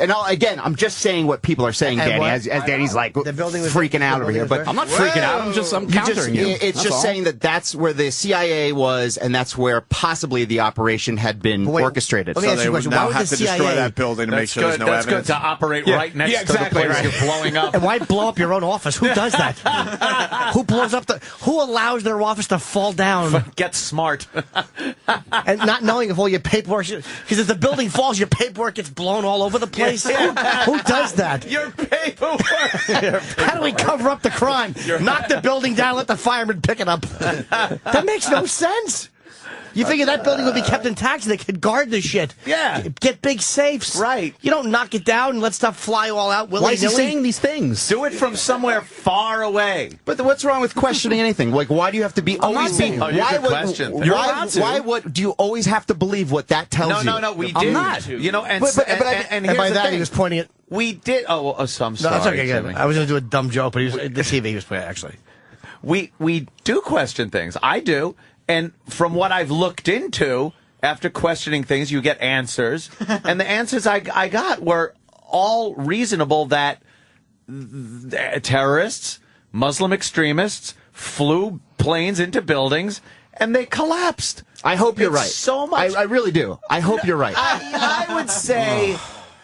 And again, I'm just saying what people are saying, Danny. As Danny's like freaking out over here, but I'm not freaking out. I'm countering you. It's just saying that that's where the CIA was, and that's where possibly the operation had been orchestrated. Let me ask you a question. Why would the CIA destroy that building to make sure there's no evidence? That's good to operate right next to the place you're blowing up. And why blow up your own office? Who does that? Who blows up who allows their office to fall down? Get smart. And not knowing if all your paperwork, because if the building falls, your paperwork gets blown all over the place. Who does that? Your paperwork. How do we cover up the crime? Knock the building down, let the firemen pick it up. That makes no sense. You figure that building would be kept intact so they could guard the shit. Yeah. Get big safes. Right. You don't knock it down and let stuff fly all out willy-nilly. Why is he saying these things? Do it from somewhere far away. But what's wrong with questioning anything? Like, why do you have to be always be? Why do you always have to believe what that tells you? No, we I'm do. not. You know, and by that he was pointing at. We did. So I'm sorry. No, that's okay. Good. I was going to do a dumb joke, but the TV he was playing actually. We do question things. I do. And from what I've looked into, after questioning things, you get answers. And the answers I got were all reasonable that terrorists, Muslim extremists, flew planes into buildings, and they collapsed. I hope you're right. So much. I really do. I hope you're right. I would say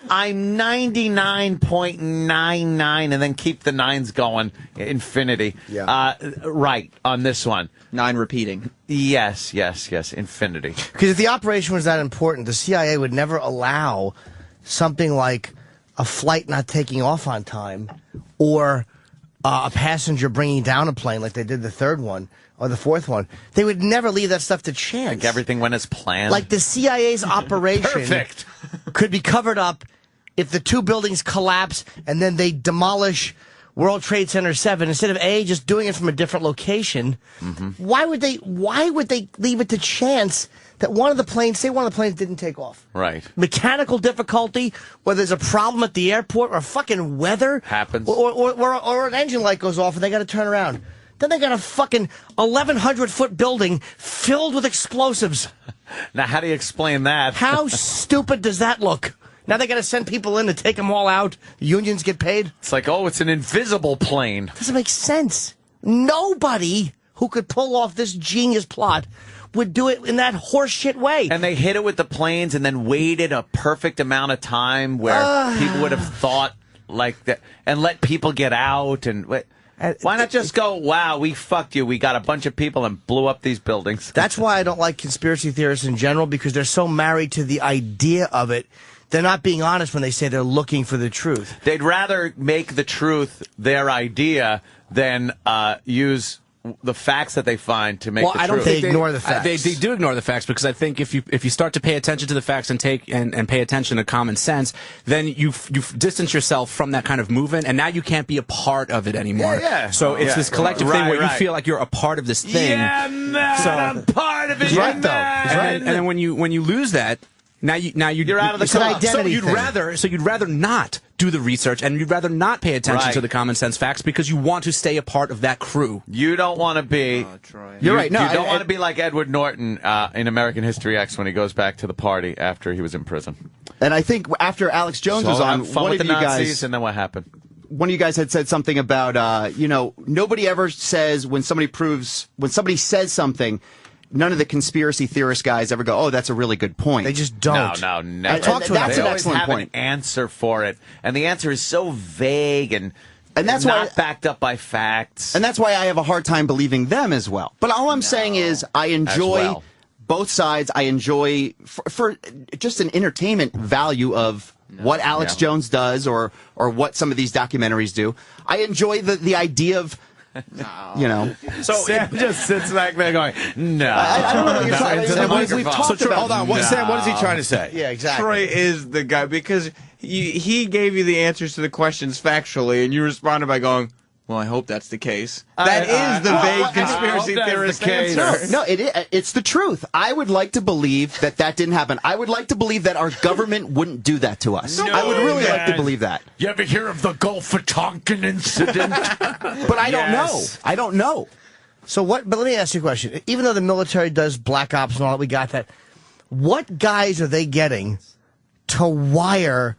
I'm 99.99 and then keep the nines going, infinity. Yeah. Right, on this one. 9 repeating. Yes, infinity. Because if the operation was that important, the CIA would never allow something like a flight not taking off on time or a passenger bringing down a plane like they did the third one or the fourth one. They would never leave that stuff to chance. Like everything went as planned. Like the CIA's operation could be covered up if the two buildings collapse and then they demolish World Trade Center 7, instead of just doing it from a different location, why would they leave it to chance that one of the planes didn't take off? Right. Mechanical difficulty, or there's a problem at the airport, or fucking weather. Happens. Or an engine light goes off and they got to turn around. Then they got a fucking 1,100-foot building filled with explosives. Now, how do you explain that? How stupid does that look? Now they got to send people in to take them all out. The unions get paid. It's like, oh, it's an invisible plane. Doesn't make sense. Nobody who could pull off this genius plot would do it in that horseshit way. And they hit it with the planes and then waited a perfect amount of time where people would have thought like that and let people get out. And why not just go, wow, we fucked you. We got a bunch of people and blew up these buildings. That's why I don't like conspiracy theorists in general, because they're so married to the idea of it. They're not being honest when they say they're looking for the truth. They'd rather make the truth their idea than use the facts that they find to make the truth. I don't think they ignore the facts. They do ignore the facts, because I think if you start to pay attention to the facts and pay attention to common sense, then you've distanced yourself from that kind of movement, and now you can't be a part of it anymore. Yeah. So it's this collective thing where you feel like you're a part of this thing. Yeah, man, I'm part of it. He's right, though. He's right. And then when you lose that, Now you're out of the club. So you'd rather not do the research, and you'd rather not pay attention to the common sense facts, because you want to stay a part of that crew. You don't want to be. You're right. No, you don't want to be like Edward Norton in American History X when he goes back to the party after he was in prison. And I think after Alex Jones was on, fun with the Nazis, and then what happened? One of you guys had said something about nobody ever says when somebody says something. None of the conspiracy theorist guys ever go, oh, that's a really good point. They just don't. No, never. That's an excellent point. An answer for it, and the answer is so vague and that's not backed up by facts. And that's why I have a hard time believing them as well. But all I'm saying is I enjoy both sides. I enjoy, for just an entertainment value of what Alex Jones does or what some of these documentaries do. I enjoy the idea of, So Sam just sits back there going, no. I don't know what you're talking about. Hold on. Sam, what is he trying to say? Yeah, exactly. Troy is the guy, because he gave you the answers to the questions factually, and you responded by going, well, I hope that's the case. That is the vague conspiracy theorist answer. No, it's the truth. I would like to believe that didn't happen. I would like to believe that our government wouldn't do that to us. I would really like to believe that. You ever hear of the Gulf of Tonkin incident? But I don't know. I don't know. So what? But let me ask you a question. Even though the military does black ops and all that, we got that. What guys are they getting to wire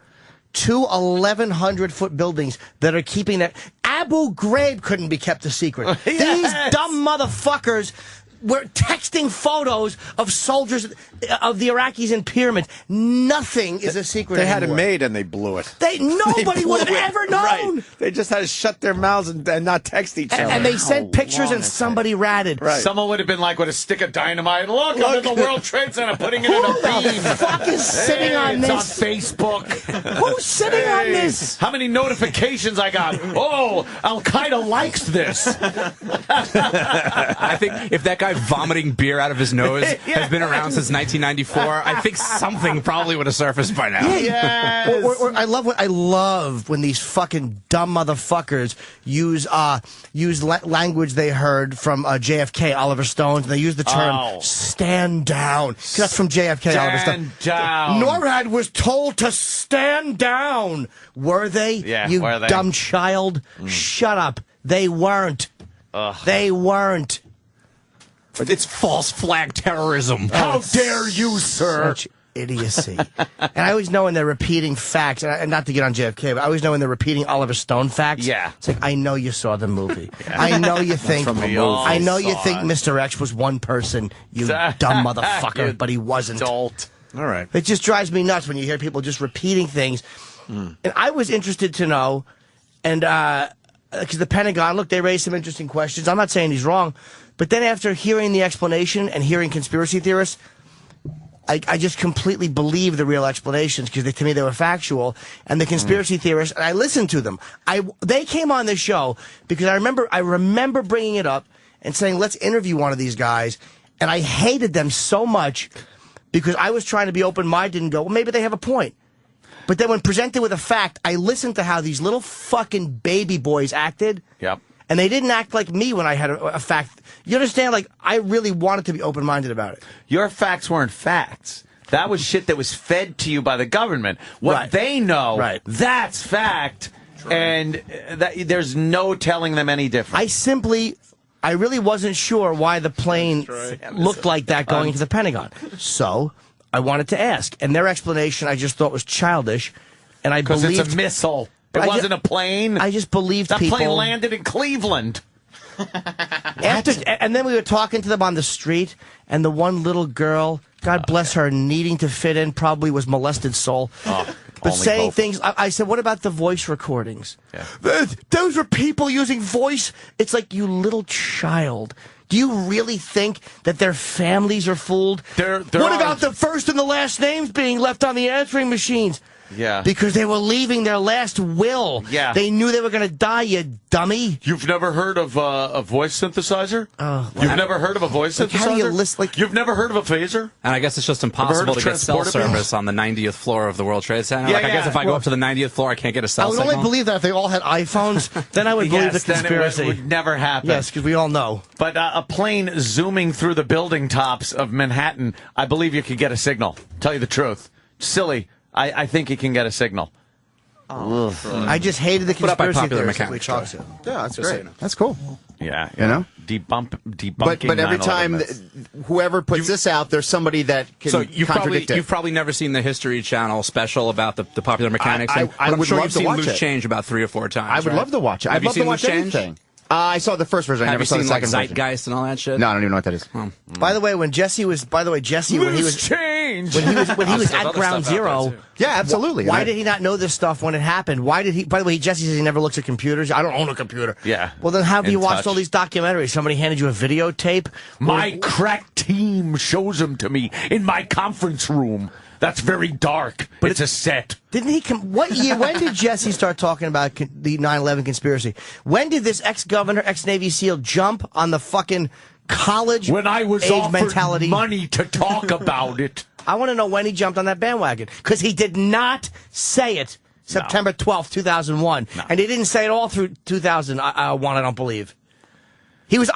two 1,100-foot buildings that are keeping that? Abu Ghraib couldn't be kept a secret. These dumb motherfuckers were texting photos of soldiers of the Iraqis in pyramids. Nothing is a secret They had anymore. it made and they blew it. Nobody would have ever known. Right. They just had to shut their mouths and not text each other. And they sent pictures and somebody ratted. Right. Someone would have been like with a stick of dynamite. Look, I'm at the World Trade Center putting it in a beam. Who the fuck is sitting on this? It's on Facebook. Who's sitting on this? How many notifications I got? Oh, Al Qaeda likes this. I think if that guy vomiting beer out of his nose has been around since 1994, I think something probably would have surfaced by now. Yes. Or I love when these fucking dumb motherfuckers use language they heard from JFK, Oliver Stone. And they use the term "stand down." That's from JFK, Oliver Stone. Stand down. NORAD was told to stand down. Were they? Yeah, you were they? dumb child. Shut up. They weren't. They weren't. But it's false flag terrorism. How dare you, sir? Such idiocy. And I always know when they're repeating facts, and not to get on JFK, but I always know when they're repeating Oliver Stone facts. Yeah. It's like, I know you saw the movie. I know you think I know you think Mr. X was one person, you dumb motherfucker, but he wasn't. Dolt. All right. It just drives me nuts when you hear people just repeating things. And I was interested to know, and because the Pentagon, look, they raised some interesting questions. I'm not saying he's wrong, but then after hearing the explanation and hearing conspiracy theorists, I just completely believe the real explanations, because to me they were factual. And the conspiracy theorists, and I listened to them. They came on this show because I remember bringing it up and saying, let's interview one of these guys. And I hated them so much because I was trying to be open-minded and go, well, maybe they have a point. But then when presented with a fact, I listened to how these little fucking baby boys acted. Yep. And they didn't act like me when I had a fact. You understand? Like, I really wanted to be open-minded about it. Your facts weren't facts. That was shit that was fed to you by the government. What they know, that's fact. And there's no telling them any different. I really wasn't sure why the plane looked like that going into the Pentagon. So I wanted to ask. And their explanation I just thought was childish. And I believed... Because it's a missile. It wasn't a plane. I just believed that people... That plane landed in Cleveland. And then we were talking to them on the street, and the one little girl, God bless her, needing to fit in, probably was molested soul. But saying things, I said, what about the voice recordings? Yeah. Those were people using voice. It's like, you little child. Do you really think that their families are fooled? What about the first and the last names being left on the answering machines? Yeah. Because they were leaving their last will. Yeah. They knew they were going to die, you dummy. You've never heard of a voice synthesizer? You've never heard of a voice synthesizer? How do you list, You've never heard of a phaser? And I guess it's just impossible to get cell service on the 90th floor of the World Trade Center. Yeah, I guess if I go up to the 90th floor, I can't get a cell signal. I would only believe that if they all had iPhones, then I would believe the conspiracy. Then it would never happen. Yes, because we all know. But a plane zooming through the building tops of Manhattan, I believe you could get a signal. Tell you the truth. Silly. I think you can get a signal. I just hated the conspiracy theories that we talked to. Yeah, that's great. That's cool. Yeah, you know, debunking. But every time whoever puts this out, there's somebody that can contradict it. You've probably never seen the History Channel special about the popular mechanics. I would sure love you've to seen watch Loose it. Change about 3 or 4 times. I would love to watch it. I'd love to watch anything. I saw the first version. I never saw the second version. Zeitgeist and all that shit? No, I don't even know what that is. By the way, when Jesse was when he was at Ground Zero, yeah, absolutely. Why did he not know this stuff when it happened? Why did he? By the way, Jesse says he never looks at computers. I don't own a computer. Yeah. Well, then how have you watched all these documentaries? Somebody handed you a videotape? My crack team shows them to me in my conference room. That's very dark. But it's a set. Didn't he come? What year? When did Jesse start talking about the 9/11 conspiracy? When did this ex-governor, ex-Navy SEAL jump on the fucking college when I was age offered mentality? Money to talk about it? I want to know when he jumped on that bandwagon, because he did not say it September 12th, 2001, and he didn't say it all through 2001. I don't believe. He was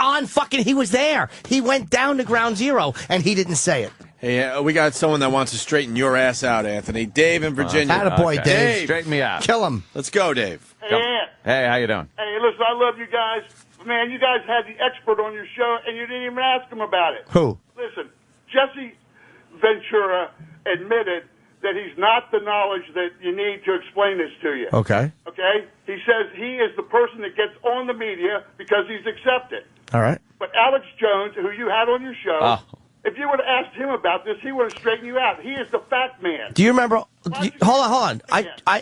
he was there. He went down to Ground Zero, and he didn't say it. Hey, we got someone that wants to straighten your ass out, Anthony. Dave in Virginia. Attaboy, Dave. Straighten me out. Kill him. Let's go, Dave. Hey, Ant. Hey, how you doing? Hey, listen, I love you guys. Man, you guys had the expert on your show, and you didn't even ask him about it. Who? Listen, Jesse Ventura admitted that he's not the knowledge that you need to explain this to you. Okay. Okay? He says he is the person that gets on the media because he's accepted. All right. But Alex Jones, who you had on your show, if you would have asked him about this, he would have straightened you out. He is the fact man. Do you remember? Hold on.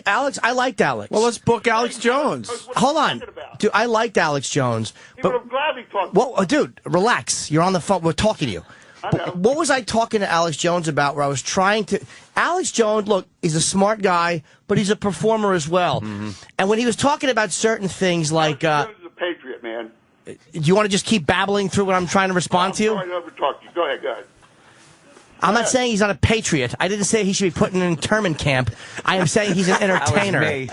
Alex, I liked Alex. Well, let's book Alex Jones. Hold on. Dude, I liked Alex Jones. He would have gladly talked. Well, dude, relax. You're on the phone. We're talking to you. But what was I talking to Alex Jones about where I was trying to... Alex Jones, look, he's a smart guy, but he's a performer as well. Mm-hmm. And when he was talking about certain things like... Alex Jones is a patriot, man. Do you want to just keep babbling through what I'm trying to respond to you? I'm sorry to overtalk you. Go ahead. I'm not saying he's not a patriot. I didn't say he should be put in an internment camp. I am saying he's an entertainer.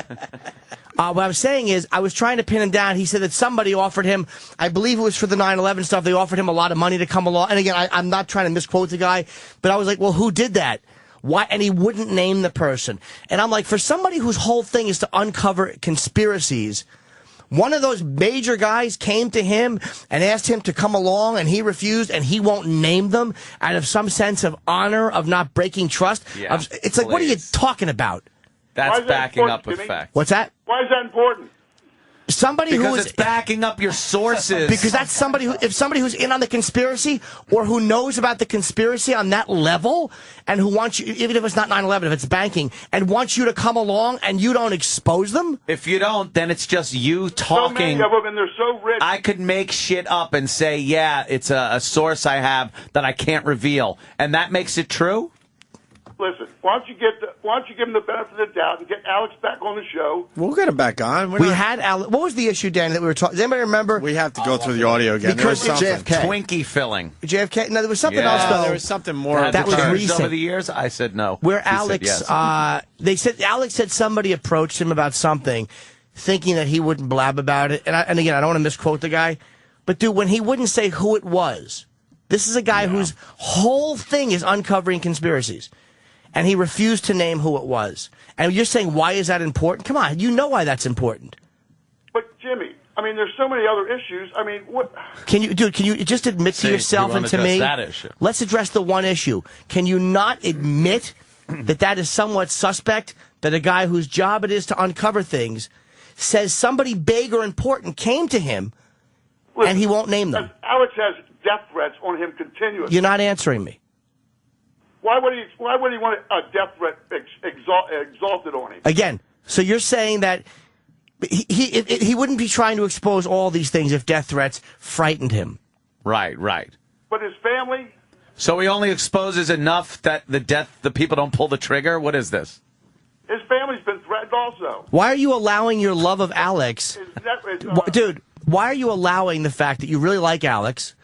What I'm saying is, I was trying to pin him down. He said that somebody offered him, I believe it was for the 9/11 stuff, they offered him a lot of money to come along. And again, I'm not trying to misquote the guy, but I was like, well, who did that? Why? And he wouldn't name the person. And I'm like, for somebody whose whole thing is to uncover conspiracies, one of those major guys came to him and asked him to come along, and he refused, and he won't name them out of some sense of honor, of not breaking trust. Yeah, it's like, what are you talking about? That's backing up with facts. What's that? Why is that important? Because it's backing up your sources. Because that's somebody who's in on the conspiracy, or who knows about the conspiracy on that level, and who wants you, even if it's not 9/11, if it's banking, and wants you to come along, and you don't expose them. If you don't, then it's just you talking. So many of them, and they're so rich. I could make shit up and say, yeah, it's a source I have that I can't reveal, and that makes it true. listen. Why don't you give him the benefit of the doubt and get Alex back on the show? We'll get him back on. Had Alex. What was the issue, Danny, that we were talking? Does anybody remember? We have to go through the audio again. Because there was something. Twinkie filling. JFK. No, there was something else though. There was something more. That was recent. Over the years, I said no. Where He Alex, said yes. they said Alex said somebody approached him about something, thinking that he wouldn't blab about it. And again, I don't want to misquote the guy, but dude, when he wouldn't say who it was, this is a guy whose whole thing is uncovering conspiracies, and he refused to name who it was. And you're saying, why is that important? Come on, you know why that's important. But Jimmy, I mean, there's so many other issues. I mean, what? Can you just admit to yourself and to me? That issue. Let's address the one issue. Can you not admit that is somewhat suspect that a guy whose job it is to uncover things says somebody big or important came to him and he won't name them? Alex has death threats on him continuously. You're not answering me. Why would he want a death threat exalted on him? Again, so you're saying that he wouldn't be trying to expose all these things if death threats frightened him. Right. But his family? So he only exposes enough that the people don't pull the trigger? What is this? His family's been threatened also. Why are you allowing your love of Alex? Dude, why are you allowing the fact that you really like Alex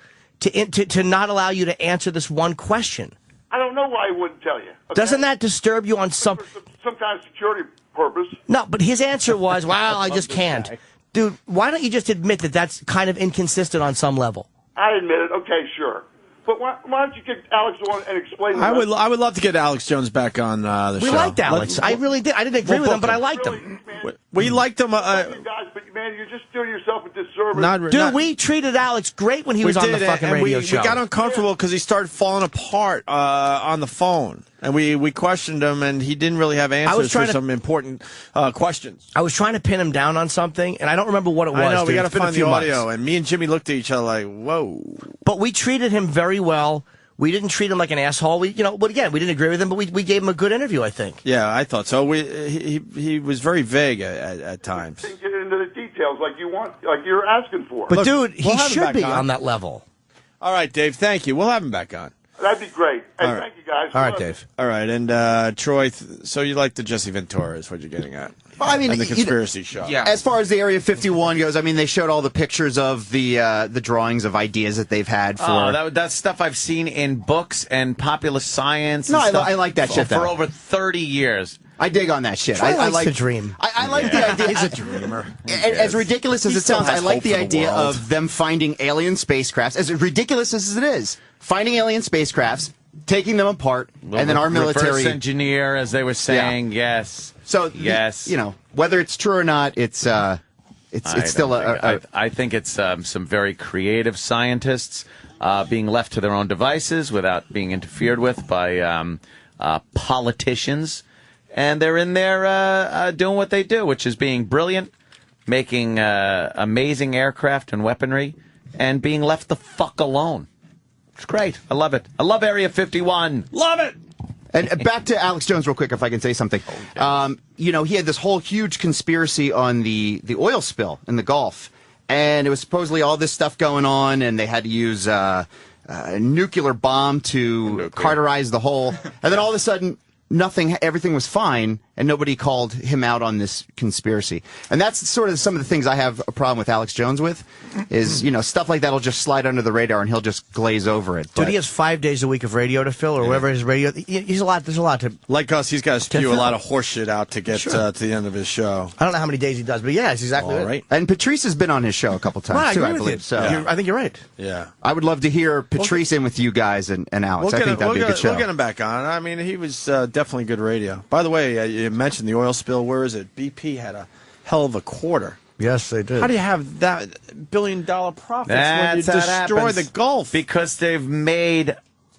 to not allow you to answer this one question? I don't know why he wouldn't tell you. Okay? Doesn't that disturb you on some kind of security purpose? No, but his answer was, well, I just can't. Dude, why don't you just admit that that's kind of inconsistent on some level? I admit it. Okay, sure. But why don't you get Alex on and explain I would love to get Alex Jones back on the show. We liked Alex. I really did. I didn't agree with him, but I liked him. We liked him. You guys, but man, you're just doing yourself a disservice. We treated Alex great when he was on the fucking radio show. We got uncomfortable because he started falling apart on the phone. And we questioned him, and he didn't really have answers for some important questions. I was trying to pin him down on something, and I don't remember what it was. I know, we got to find the audio. Months. And me and Jimmy looked at each other like, whoa. But we treated him very well. We didn't treat him like an asshole. But again, we didn't agree with him, but we gave him a good interview, I think. Yeah, I thought so. He was very vague at times. Get into the details like you're asking for. But dude, he should be on that level. All right, Dave. Thank you. We'll have him back on. That'd be great. And thank you, guys. All right, Dave. All right, and Troy, so you like the Jesse Ventura is what you're getting at. Well, I mean, and the conspiracy show. Yeah. As far as the Area 51 goes, I mean, they showed all the pictures of the drawings of ideas that they've had for... Oh, that's stuff I've seen in books and popular science. No, and I like that shit, for over 30 years. I dig on that shit. Troy I likes like to dream. I like the idea. He's a dreamer. As ridiculous as it sounds, I like the idea of them finding alien spacecrafts. As ridiculous as it is, finding alien spacecrafts, taking them apart, and then our military reverse engineer, as they were saying. Yeah. Yes. So yes, whether it's true or not, it's still I think it's some very creative scientists being left to their own devices without being interfered with by politicians, and they're in there doing what they do, which is being brilliant, making amazing aircraft and weaponry, and being left the fuck alone. It's great. I love it. I love Area 51. Love it. And back to Alex Jones real quick, if I can say something. He had this whole huge conspiracy on the oil spill in the Gulf. And it was supposedly all this stuff going on, and they had to use a nuclear bomb to cauterize the hole. And then all of a sudden, everything was fine, and nobody called him out on this conspiracy. And that's sort of some of the things I have a problem with Alex Jones with, is, stuff like that will just slide under the radar, and he'll just glaze over it. Dude, he has 5 days a week of radio to fill, or whatever his radio... There's a lot to... Like us, he's got to spew a lot of horse shit out to get to the end of his show. I don't know how many days he does, but yeah, it's exactly right. And Patrice has been on his show a couple times, too, I believe. You. So. I think you're right. Yeah. I would love to hear Patrice in with you guys and Alex. I think that'd be a good show. We'll get him back on. I mean, he was definitely good radio. By the way, you mentioned the oil spill. Where is it? BP had a hell of a quarter. Yes, they did. How do you have that $1 billion profits when you destroy the Gulf? Because they've made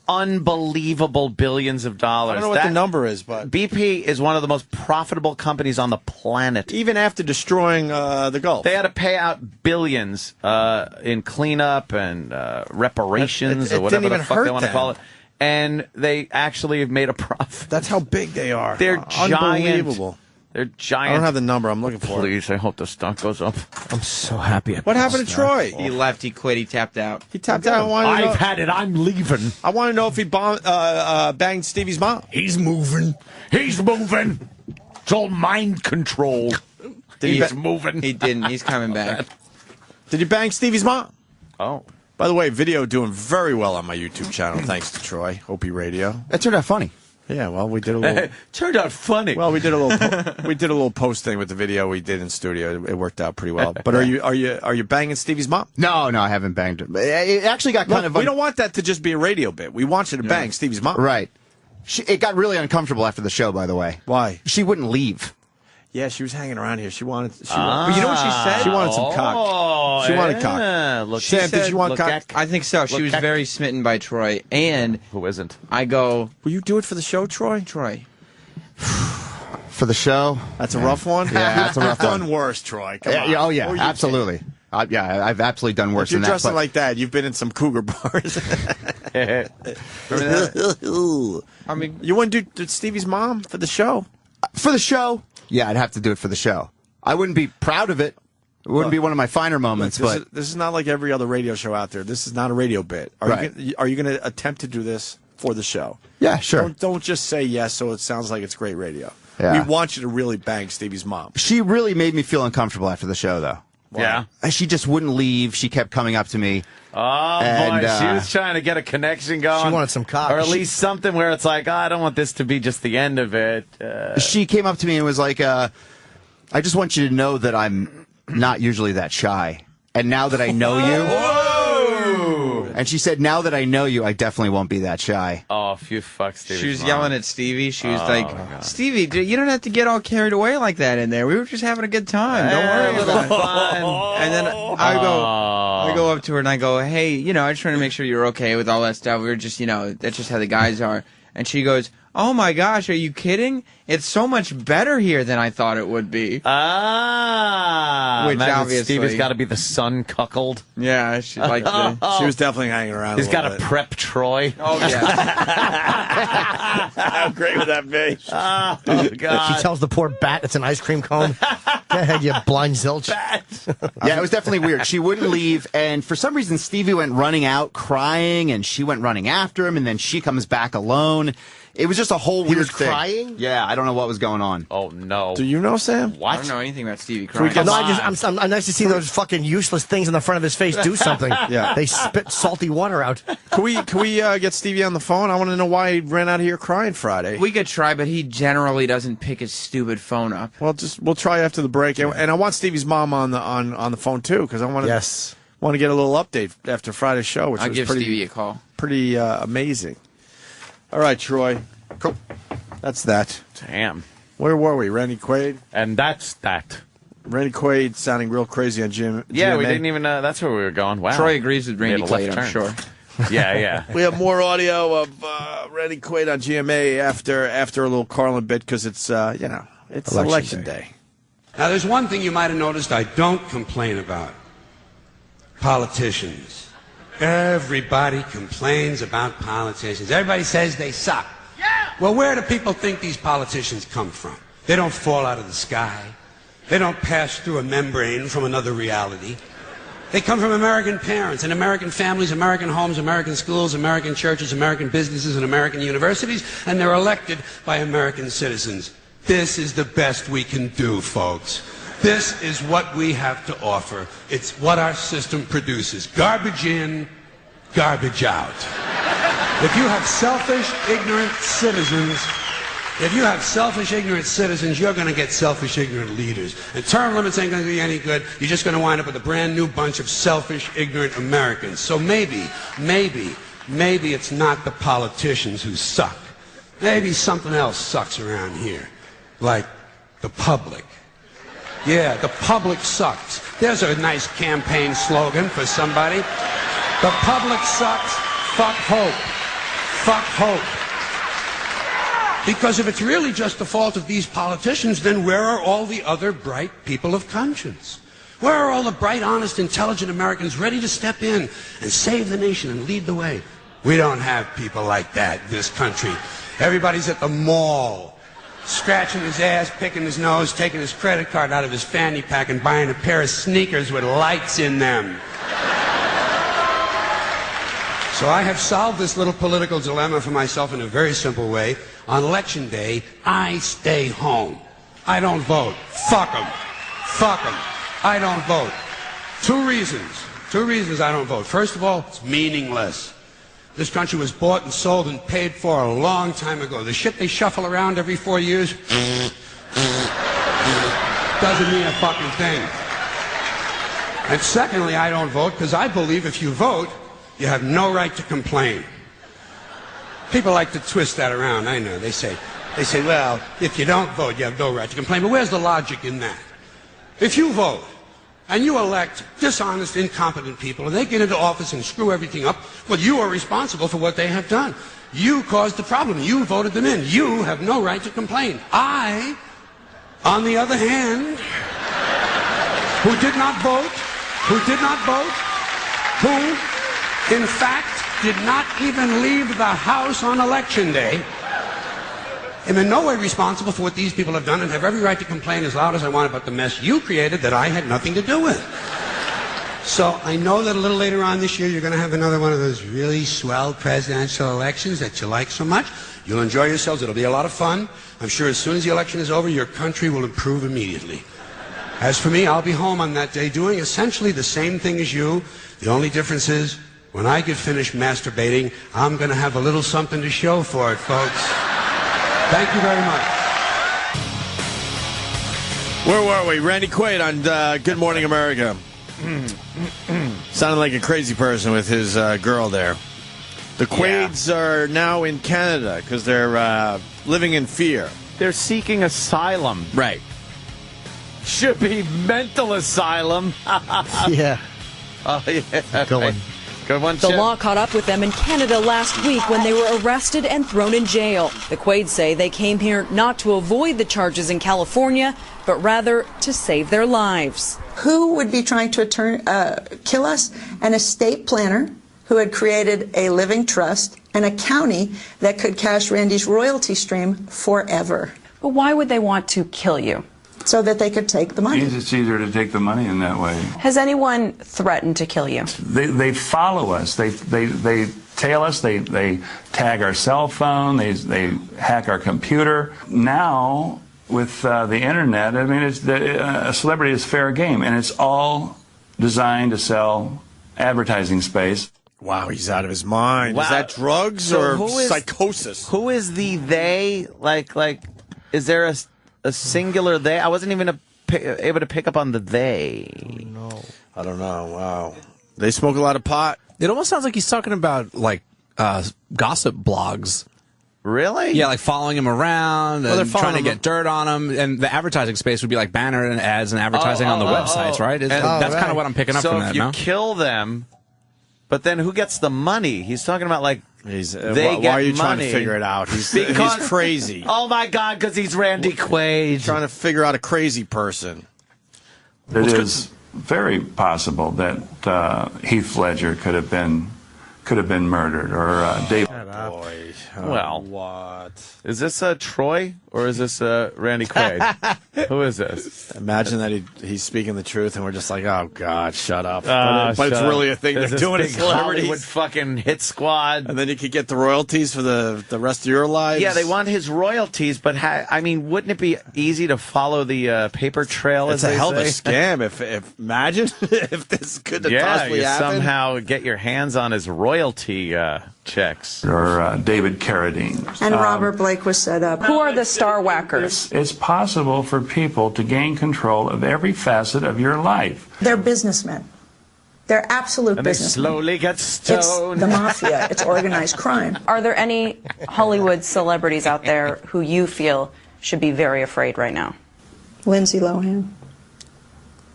unbelievable billions of dollars. I don't know what the number is, but BP is one of the most profitable companies on the planet. Even after destroying the Gulf. They had to pay out billions in cleanup and reparations or whatever the fuck they want to call it. And they actually have made a profit. That's how big they are. They're giant. Unbelievable. They're giant. I don't have the number. I'm looking for it. Please, I hope the stock goes up. I'm so happy. What happened to Troy? He left. He quit. He tapped out. He tapped out. I've had it. I'm leaving. I want to know if he banged Stevie's mom. He's moving. He's moving. It's all mind control. He's moving. He didn't. He's coming back. Did you bang Stevie's mom? Oh. By the way, video doing very well on my YouTube channel, thanks to Troy, Opie Radio. That turned out funny. Yeah, well, we did a little. Turned out funny. Well, we did a little post thing with the video we did in studio. It worked out pretty well. But are you banging Stevie's mom? No, I haven't banged her. It actually got kind of. We don't want that to just be a radio bit. We want you to bang Stevie's mom. Right. It got really uncomfortable after the show. By the way, why? She wouldn't leave. Yeah, she was hanging around here. She wanted. But you know what she said? She wanted some cock. She wanted cock. Sam, did you want cock? I think so. She was very smitten by Troy. And who isn't? I go. Will you do it for the show, Troy? Troy. For the show? That's a rough one. Yeah, that's a rough one. You've done worse, Troy. Come on. Oh yeah, absolutely. I've absolutely done worse than that. If you're dressing like that, you've been in some cougar bars. I mean, you wouldn't do Stevie's mom for the show? For the show? Yeah, I'd have to do it for the show. I wouldn't be proud of it. It wouldn't be one of my finer moments. Look, this is not like every other radio show out there. This is not a radio bit. Are you going to attempt to do this for the show? Yeah, sure. Don't just say yes so it sounds like it's great radio. Yeah. We want you to really bang Stevie's mom. She really made me feel uncomfortable after the show, though. Wow. Yeah. She just wouldn't leave. She kept coming up to me. Oh, boy. She was trying to get a connection going. She wanted some cock. Or at least something where it's like, I don't want this to be just the end of it. She came up to me and was like, I just want you to know that I'm not usually that shy. And now that I know you... Whoa! And she said, now that I know you, I definitely won't be that shy. Oh, if you fuck Stevie. She was yelling at Stevie. She was like, Stevie, you don't have to get all carried away like that in there. We were just having a good time. Don't worry about it. And then I go up to her and I go, hey, I just want to make sure you're okay with all that stuff. We were just, that's just how the guys are. And she goes, oh my gosh, are you kidding? It's so much better here than I thought it would be. Which obviously Stevie's got to be the son cuckled. Yeah, she she was definitely hanging around. He's got to prep Troy. Oh yeah. How great would that be? Oh God. She tells the poor bat it's an ice cream cone. Go ahead, you blind zilch. Yeah, it was definitely weird. She wouldn't leave, and for some reason Stevie went running out crying, and she went running after him, and then she comes back alone. It was just a whole weird thing. He was crying? Yeah, I don't know what was going on. Oh, no. Do you know, Sam? I don't know anything about Stevie crying. I'm nice to see those fucking useless things in the front of his face do something. Yeah. They spit salty water out. Can we get Stevie on the phone? I want to know why he ran out of here crying Friday. We could try, but he generally doesn't pick his stupid phone up. Well, we'll try after the break. And I want Stevie's mom on the phone, too, because I want to get a little update after Friday's show, which I'll was give Stevie a call. Pretty amazing. All right, Troy. Cool. That's that. Damn. Where were we? Randy Quaid? And that's that. Randy Quaid sounding real crazy on GMA. Yeah, we didn't even that's where we were going. Wow. Troy agrees with Randy Quaid, I'm sure. Yeah. We have more audio of Randy Quaid on GMA after a little Carlin bit because it's it's election day. Now, there's one thing you might have noticed I don't complain about. Politicians. Everybody complains about politicians. Everybody says they suck. Yeah. Well, where do people think these politicians come from? They don't fall out of the sky. They don't pass through a membrane from another reality. They come from American parents and American families, American homes, American schools, American churches, American businesses, and American universities, and they're elected by American citizens. This is the best we can do, folks. This is what we have to offer. It's what our system produces. Garbage in, garbage out. If you have selfish, ignorant citizens, you're going to get selfish, ignorant leaders. And term limits ain't going to do you any good. You're just going to wind up with a brand new bunch of selfish, ignorant Americans. So maybe it's not the politicians who suck. Maybe something else sucks around here. Like the public. Yeah, the public sucks. There's a nice campaign slogan for somebody. The public sucks. Fuck hope. Fuck hope. Because if it's really just the fault of these politicians, then where are all the other bright people of conscience? Where are all the bright, honest, intelligent Americans ready to step in and save the nation and lead the way? We don't have people like that in this country. Everybody's at the mall. scratching his ass, picking his nose, taking his credit card out of his fanny pack and buying a pair of sneakers with lights in them. So I have solved this little political dilemma for myself in a very simple way. On election day, I stay home. I don't vote. Fuck them. Fuck them. I don't vote. Two reasons I don't vote. First of all, it's meaningless. This country was bought and sold and paid for a long time ago. The shit they shuffle around every 4 years doesn't mean a fucking thing. And secondly, I don't vote because I believe if you vote, you have no right to complain. People like to twist that around, I know. They say, well, if you don't vote, you have no right to complain. But where's the logic in that? If you vote, and you elect dishonest, incompetent people, and they get into office and screw everything up, well, you are responsible for what they have done. You caused the problem. You voted them in. You have no right to complain. I, on the other hand, who did not vote, who, in fact, did not even leave the house on election day, am in no way responsible for what these people have done and have every right to complain as loud as I want about the mess you created that I had nothing to do with. So I know that a little later on this year you're going to have another one of those really swell presidential elections that you like so much. You'll enjoy yourselves. It'll be a lot of fun. I'm sure as soon as the election is over, your country will improve immediately. As for me, I'll be home on that day doing essentially the same thing as you. The only difference is when I get finished masturbating, I'm going to have a little something to show for it, folks. Thank you very much. Where were we? Randy Quaid on Good Morning America. Sounded like a crazy person with his girl there. The Quaids are now in Canada because they're living in fear. They're seeking asylum. Right. Should be mental asylum. Yeah. Oh, yeah. Good one. Good one, The Chip. law caught up with them in Canada last week when they were arrested and thrown in jail. The Quaids say they came here not to avoid the charges in California, but rather to save their lives. Who would be trying to kill us? An estate planner who had created a living trust and a county that could cash Randy's royalty stream forever. But why would they want to kill you? So that they could take the money. It's easier to take the money in that way. Has anyone threatened to kill you? They follow us. They tail us. They tag our cell phone. They hack our computer. Now with the internet, I mean, a celebrity is fair game, and it's all designed to sell advertising space. Wow, he's out of his mind. Wow. Is that drugs or psychosis? Who is the they? Like, is there a singular they? I wasn't even able to pick up on the they. Oh, no. I don't know. Wow. They smoke a lot of pot. It almost sounds like he's talking about, like, gossip blogs. Really? Yeah, like following him around and trying to get dirt on him. And the advertising space would be like banner and ads and advertising on the websites, right? That's kind of what I'm picking up from that, So if you kill them, but then who gets the money? He's talking about, like, why are you trying to figure it out? He's crazy. Oh, my God, because he's Randy Quaid. Trying to figure out a crazy person. It is very possible that Heath Ledger could have been murdered, or Dave. Boy. Well, what? Is this Troy or is this Randy Quaid? Who is this? Imagine that he's speaking the truth, and we're just like, oh God, shut up. But it's really a thing There's they're this doing. Big Hollywood fucking hit squad, and then you could get the royalties for the rest of your lives. Yeah, they want his royalties, but I mean, wouldn't it be easy to follow the paper trail? It's a hell of a scam. If imagine if this could possibly happen. Somehow get your hands on his royalty checks. Or David Carradine. And Robert Blake was set up. Who are the star whackers? It's possible for people to gain control of every facet of your life. They're businessmen. They're absolute And they businessmen. slowly get stoned. It's the mafia. It's organized crime. Are there any Hollywood celebrities out there who you feel should be very afraid right now? Lindsay Lohan.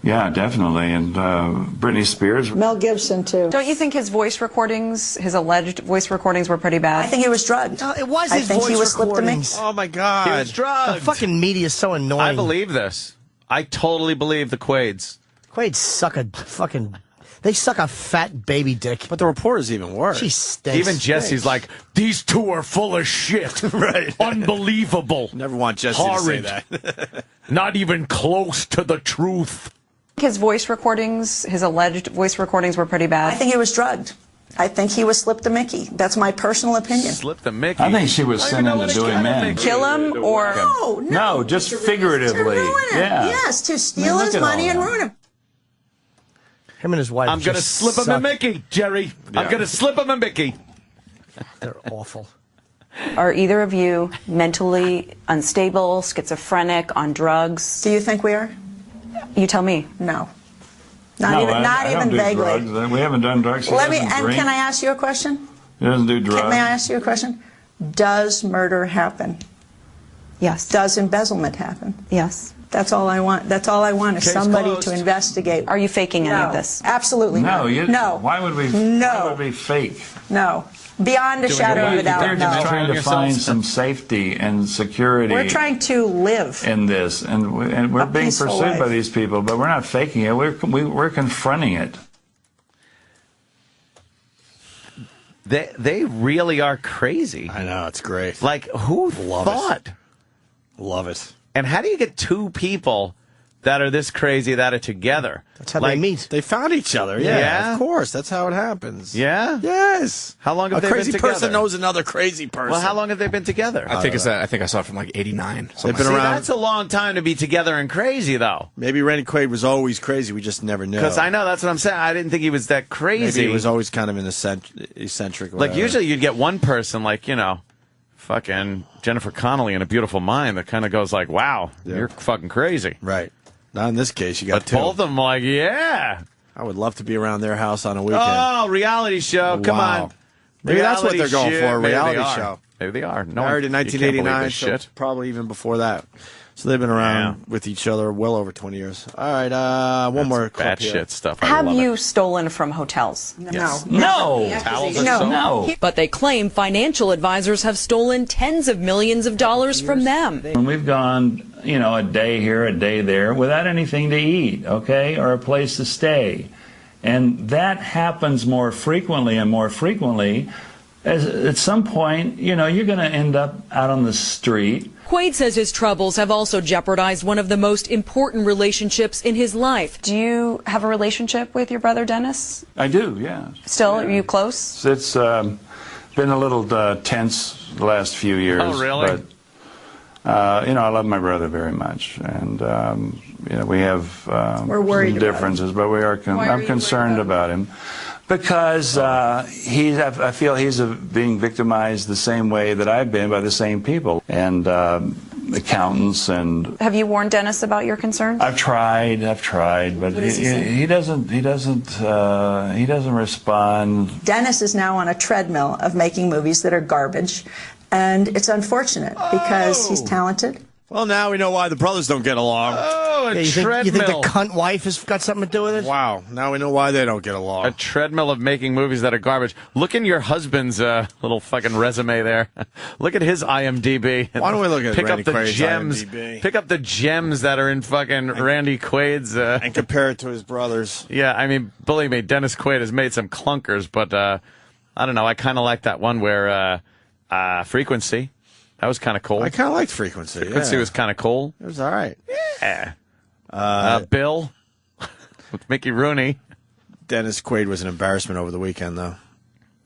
Yeah, definitely. And Britney Spears. Mel Gibson, too. Don't you think his voice recordings, his alleged voice recordings, were pretty bad? I think he was drugged. No, it was I his think voice he was slipped to me. recordings. Oh my God, He was drugged. The fucking media is so annoying. I believe this. I totally believe the Quaids. Quaids suck a fucking. They suck a fat baby dick. But the reporter's even worse. She stinks. Even Jesse's like, these two are full of shit. Right. Unbelievable. Never want Jesse Horrid. to say that. Not even close to the truth. His voice recordings, his alleged voice recordings were pretty bad. I think he was drugged. I think he was slipped a Mickey. That's my personal opinion. Slipped a Mickey. I think she was sent into doing men. Kill him or... No, just figuratively. To ruin him. Yeah. Yes, to steal his money and ruin him. Him and his wife. I'm going to slip him a Mickey, Jerry. I'm going to slip him a Mickey. They're awful. Are either of you mentally unstable, schizophrenic, on drugs? Do you think we are? You tell me. No. I even don't do vaguely. Drugs. We haven't done drugs. Can I ask you a question? He doesn't do drugs. May I ask you a question? Does murder happen? Yes. Does embezzlement happen? Yes. That's all I want. That's all I want is Case somebody closed. to investigate. Are you faking any of this? Absolutely not. No. Why would we? No. Why would we fake? No. Beyond a shadow of a doubt. They're just No. trying to find some safety and security. We're trying to live in this, and we're being peaceful pursued by life. these people, but we're not faking it. We're confronting it. They really are crazy. I know, it's great. Like, who thought? Love it. And how do you get two people that are this crazy that are together? That's how they meet. They found each other. Yeah, of course. That's how it happens. Yeah? Yes. How long have they a crazy been together? person knows another crazy person. Well, how long have they been together? I think I saw it from like 89. They've been around. That's a long time to be together and crazy, though. Maybe Randy Quaid was always crazy. We just never knew. Because I know, that's what I'm saying. I didn't think he was that crazy. Maybe he was always kind of an eccentric. Like, usually you'd get one person, like, fucking Jennifer Connelly in A Beautiful Mind that kind of goes like, wow, you're fucking crazy. Right. Not in this case. You got but two. both of them like, yeah. I would love to be around their house on a weekend. Oh, reality show. Come on. Maybe that's what they're going shit. for, a Maybe reality they are. show. Maybe they are. No, Married in you can't believe 1989, this so shit. probably even before that. So they've been around with each other well over 20 years. All right, one more clip Bad here. shit stuff. I Have love you it. stolen from hotels? Yes. No. Towels and soap. No. But they claim financial advisors have stolen tens of millions of dollars from them. When we've gone, a day here, a day there, without anything to eat, okay, or a place to stay. And that happens more frequently and more frequently. As at some point, you're going to end up out on the street. Quaid says his troubles have also jeopardized one of the most important relationships in his life. Do you have a relationship with your brother Dennis? I do, yeah. Still, are you close? It's been a little tense the last few years. Oh, really? But, I love my brother very much, and we have We're worried some about differences, but we are. Why are I'm you concerned worried about him because I feel he's being victimized the same way that I've been by the same people and accountants and. Have you warned Dennis about your concerns? I've tried, but he doesn't respond. Dennis is now on a treadmill of making movies that are garbage, and it's unfortunate because he's talented. Well, now we know why the brothers don't get along. Oh, you think the cunt wife has got something to do with it? Wow. Now we know why they don't get along. A treadmill of making movies that are garbage. Look in your husband's little fucking resume there. Look at his IMDb. Why don't we look at pick Randy up the Quaid's gems? IMDb? Pick up the gems that are in fucking Randy Quaid's. And compare it to his brothers. Yeah, I mean, believe me, Dennis Quaid has made some clunkers, but I don't know. I kind of like that one where Frequency. That was kind of cool. I kind of liked Frequency. Frequency was kind of cool. It was all right. Yeah. Bill with Mickey Rooney. Dennis Quaid was an embarrassment over the weekend, though.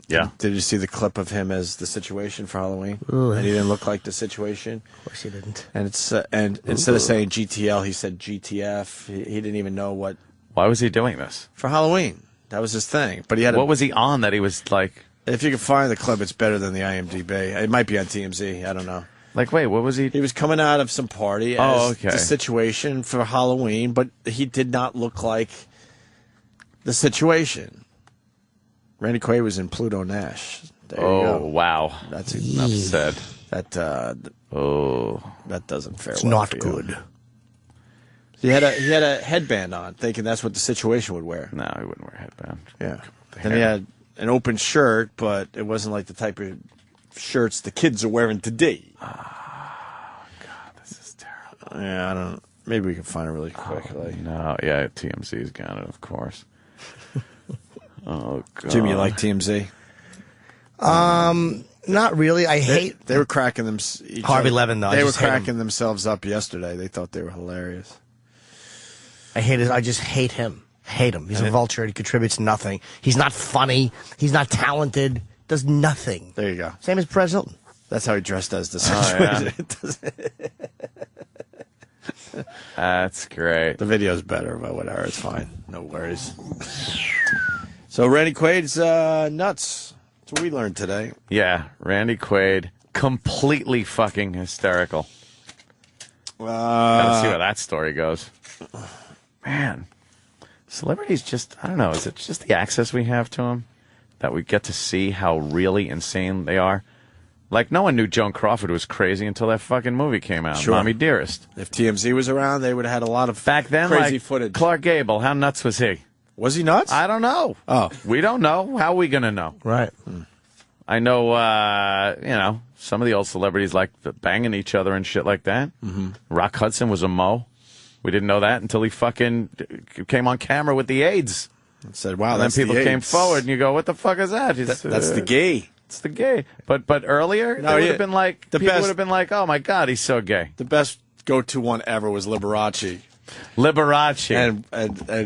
Yeah. Did you see the clip of him as the situation for Halloween? Ooh. And he didn't look like the situation. Of course he didn't. And it's and instead of saying GTL, he said GTF. He didn't even know what. Why was he doing this? For Halloween. That was his thing. But he had. What was he on that he was like? If you can find the clip, it's better than the IMDb. It might be on TMZ. I don't know. Like, wait, what was he? He was coming out of some party as the situation for Halloween, but he did not look like the situation. Randy Quaid was in Pluto Nash. There you go. Wow. That's enough said. That doesn't fare It's well. not for you. good. He had a headband on, thinking that's what the situation would wear. No, he wouldn't wear a headband. Yeah. Then he had an open shirt, but it wasn't like the type of shirts the kids are wearing today. Oh, God, this is terrible. Yeah, I don't. Maybe we can find it really quickly. No, yeah, TMZ's got it, of course. Oh, God. Jim, you like TMZ? Not really. They were cracking them. Harvey Levin, though. They were cracking themselves up yesterday. They thought they were hilarious. I just hate him. Hate him. He's a vulture. He contributes nothing. He's not funny. He's not talented. Does nothing. There you go. Same as Perez Hilton. That's how he dressed as the situation. That's great. The video's better, but whatever. It's fine. No worries. So Randy Quaid's nuts. That's what we learned today. Yeah, Randy Quaid, completely fucking hysterical. Gotta see where that story goes. Man, celebrities just, I don't know, is it just the access we have to them that we get to see how really insane they are? Like, no one knew Joan Crawford was crazy until that fucking movie came out, Sure. Mommy Dearest. If TMZ was around, they would have had a lot of back then, crazy like, footage. Clark Gable, how nuts was he? Was he nuts? I don't know. Oh. We don't know. How are we going to know? Right. I know, some of the old celebrities like banging each other and shit like that. Mm-hmm. Rock Hudson was a mo. We didn't know that until he fucking came on camera with the AIDS. And said, wow, and then that's people the came AIDS. forward and you go, what the fuck is that? That's the gay. It's the gay. But earlier, No, they would yeah. have been like, The people best- would have been like, oh my God, he's so gay. The best go-to one ever was Liberace. Liberace. And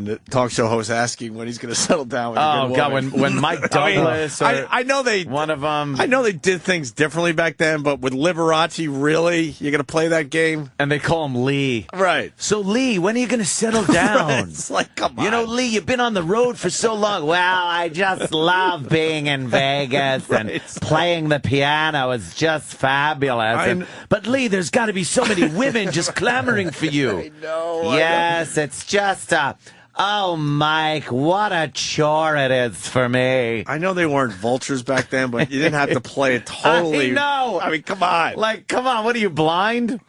the talk show host asking when he's going to settle down with a Oh good God, woman. when Mike Douglas or I know they one of them, I know they did things differently back then, but with Liberace, really, you're going to play that game? and they call him Lee. Right. So, Lee, when are you going to settle down? It's like, come on. You know, Lee, you've been on the road for so long. Well, I just love being in Vegas and playing the piano is just fabulous. But, Lee, there's got to be so many women just clamoring for you. Yes, it's just oh, Mike, what a chore it is for me. I know they weren't vultures back then, but you didn't have to play it totally. I know. I mean, come on. Like, come on, what are you, blind?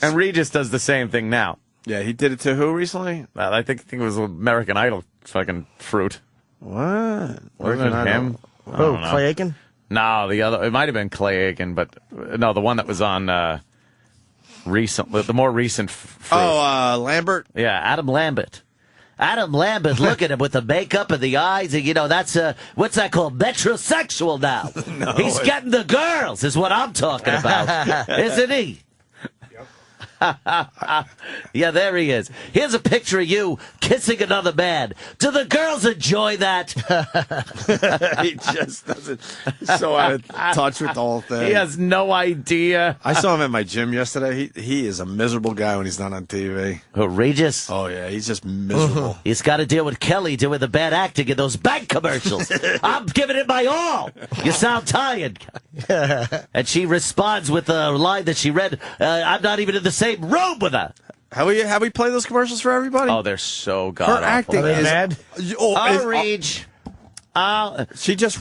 And Regis does the same thing now. Yeah, he did it to who recently? I think it was American Idol fucking fruit. What? Wasn't it him? I Oh, don't know. Clay Aiken? No, the other. It might have been Clay Aiken, but no, the one that was on the more recent fruit. Oh, Lambert? Yeah, Adam Lambert. Adam Lambert, look at him with the makeup and the eyes, and that's what's that called? Metrosexual now. No, He's getting the girls, is what I'm talking about, isn't he? Yeah, there he is. Here's a picture of you kissing another man. Do the girls enjoy that? He just doesn't. He's so out of touch with the whole thing. He has no idea. I saw him at my gym yesterday. He is a miserable guy when he's not on TV. Who, Regis? Oh, yeah, he's just miserable. He's got to deal with Kelly doing the bad acting in those bank commercials. I'm giving it my all. You sound tired. And she responds with a line that she read, I'm not even in the same room with her. Have we played those commercials for everybody? Oh, they're so god Her awful. acting is mad. She just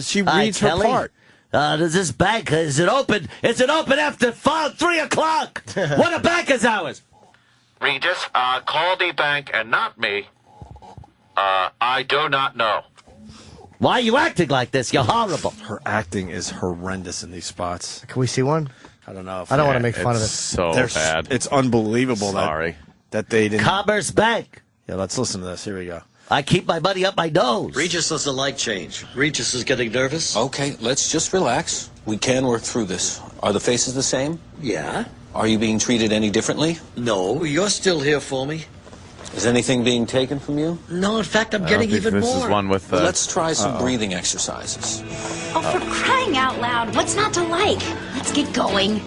she reads her Kelly? part. Does this bank, is it open? Is it open after 3 o'clock? What are banker's hours? Regis, call the bank and not me. I do not know. Why are you acting like this? You're horrible. Her acting is horrendous in these spots. Can we see one? I don't know. I don't want to make fun of it. So They're bad. It's unbelievable that they didn't. Commerce Bank. Yeah, let's listen to this. Here we go. I keep my money up my nose. Regis doesn't like change. Regis is getting nervous. Okay, let's just relax. We can work through this. Are the faces the same? Yeah? Are you being treated any differently? No, you're still here for me. Is anything being taken from you? No, in fact, I'm getting even this more. is one with. Let's try some breathing exercises. Oh, for crying out loud, what's not to like? Let's get going.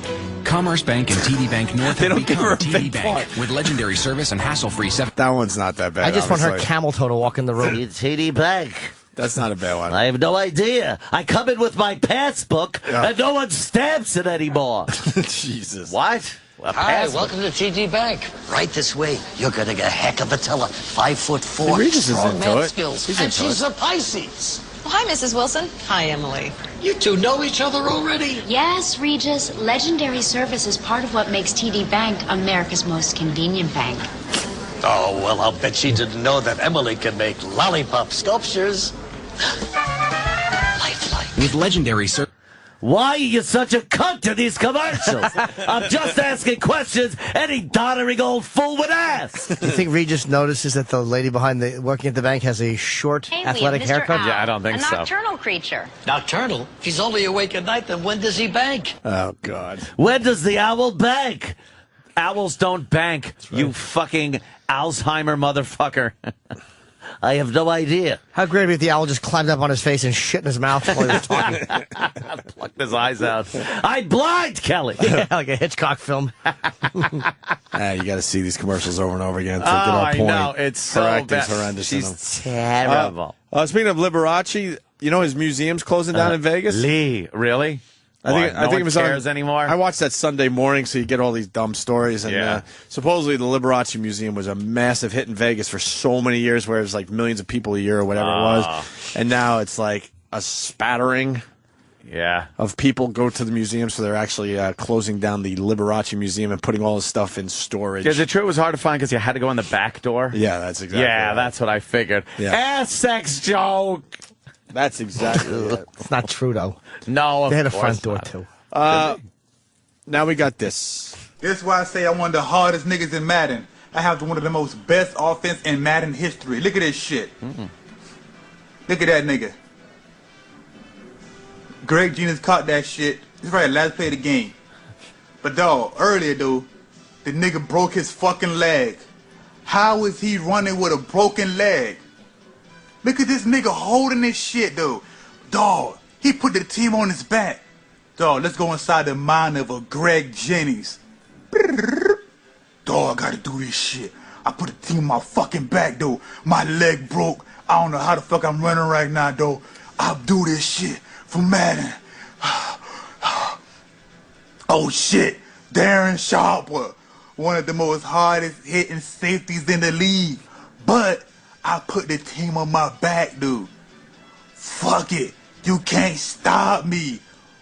Commerce Bank and TD Bank North They have don't give her become a TD big Bank part. with legendary service and hassle-free 7. That one's not that bad. I just want her honestly. camel toe to walk in the room. TD Bank. That's not a bad one. I have no idea. I come in with my passbook, and no one stamps it anymore. Jesus. What? A Hi, passbook? welcome to TD Bank. Right this way. You're getting a heck of a teller. 5'4", Regis is strong into man it. skills. He's And into she's it. a Pisces. Well, hi, Mrs. Wilson. Hi, Emily. You two know each other already? Yes, Regis, legendary service is part of what makes TD Bank America's most convenient bank. Oh, well, I'll bet she didn't know that Emily can make lollipop sculptures. Lifelike. With legendary service. Why are you such a cunt to these commercials? I'm just asking questions any doddering old fool would ask. Do you think Regis notices that the lady behind the working at the bank has a short, athletic haircut? Yeah, I don't think so. A nocturnal creature. Nocturnal? If he's only awake at night, then when does he bank? Oh, God. When does the owl bank? Owls don't bank, you fucking Alzheimer motherfucker. I have no idea. How great would it be if the owl just climbed up on his face and shit in his mouth while he was talking? Plucked his eyes out. I'm blind, Kelly. Yeah, like a Hitchcock film. You got to see these commercials over and over again to get Oh, our point. I know. It's so Her acting's bad. horrendous. She's terrible. Speaking of Liberace, you know his museum's closing down in Vegas? Lee, really? I think it was cares on, anymore. I watched that Sunday morning, so you get all these dumb stories. And supposedly the Liberace Museum was a massive hit in Vegas for so many years, where it was like millions of people a year or whatever it was. And now it's like a spattering of people go to the museum, so they're actually closing down the Liberace Museum and putting all this stuff in storage. Is it true it was hard to find because you had to go in the back door? Yeah, that's exactly right. That's what I figured. Yeah. Sex joke. That's exactly it. It's not true, though. No, they had a course front door, not. too. Now we got this. This is why I say I'm one of the hardest niggas in Madden. I have one of the most best offense in Madden history. Look at this shit. Look at that nigga. Greg Genius caught that shit. This is right, last play of the game. But dog, earlier though, the nigga broke his fucking leg. How is he running with a broken leg? Look at this nigga holding this shit though. Dog, he put the team on his back. Dog, let's go inside the mind of a Greg Jennings. Dog, I gotta do this shit. I put the team on my fucking back though. My leg broke. I don't know how the fuck I'm running right now though. I'll do this shit for Madden. Oh shit, Darren Sharper, one of the most hardest hitting safeties in the league. But I put the team on my back, dude. Fuck it. You can't stop me.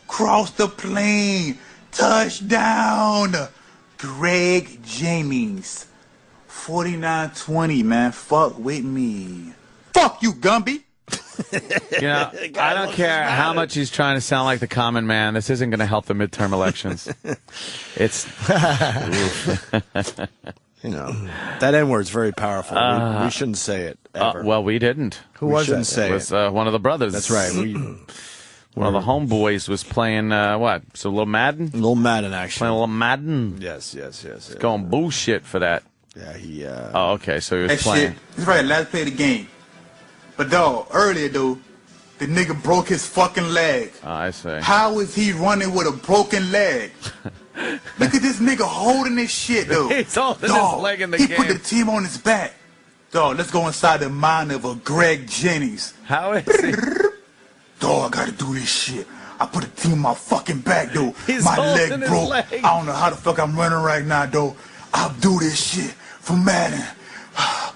Cross the plane. Touchdown. Greg Jennings. 49-20, man. Fuck with me. Fuck you, Gumby. You know, I don't care how much he's trying to sound like the common man. This isn't going to help the midterm elections. It's... You know, that N-word's very powerful. We shouldn't say it ever. Well, we didn't. Who was that? Say it was one of the brothers. That's right. One of the homeboys was playing, what? So a little Madden? A little Madden, actually. Playing a little Madden? Yes. Going bullshit for that. Yeah, he... Oh, okay, so he was That playing. shit. This is right, last play of the game. But dog, earlier though, the nigga broke his fucking leg. Oh, I see. How is he running with a broken leg? Look at this nigga holding this shit, though. He's holding Dog, his leg in the he game. put the team on his back. Dog, let's go inside the mind of a Greg Jennings. How is he? Dog, I gotta do this shit. I put the team on my fucking back, though. He's My holding leg his broke. leg. I don't know how the fuck I'm running right now, though. I'll do this shit for Madden. All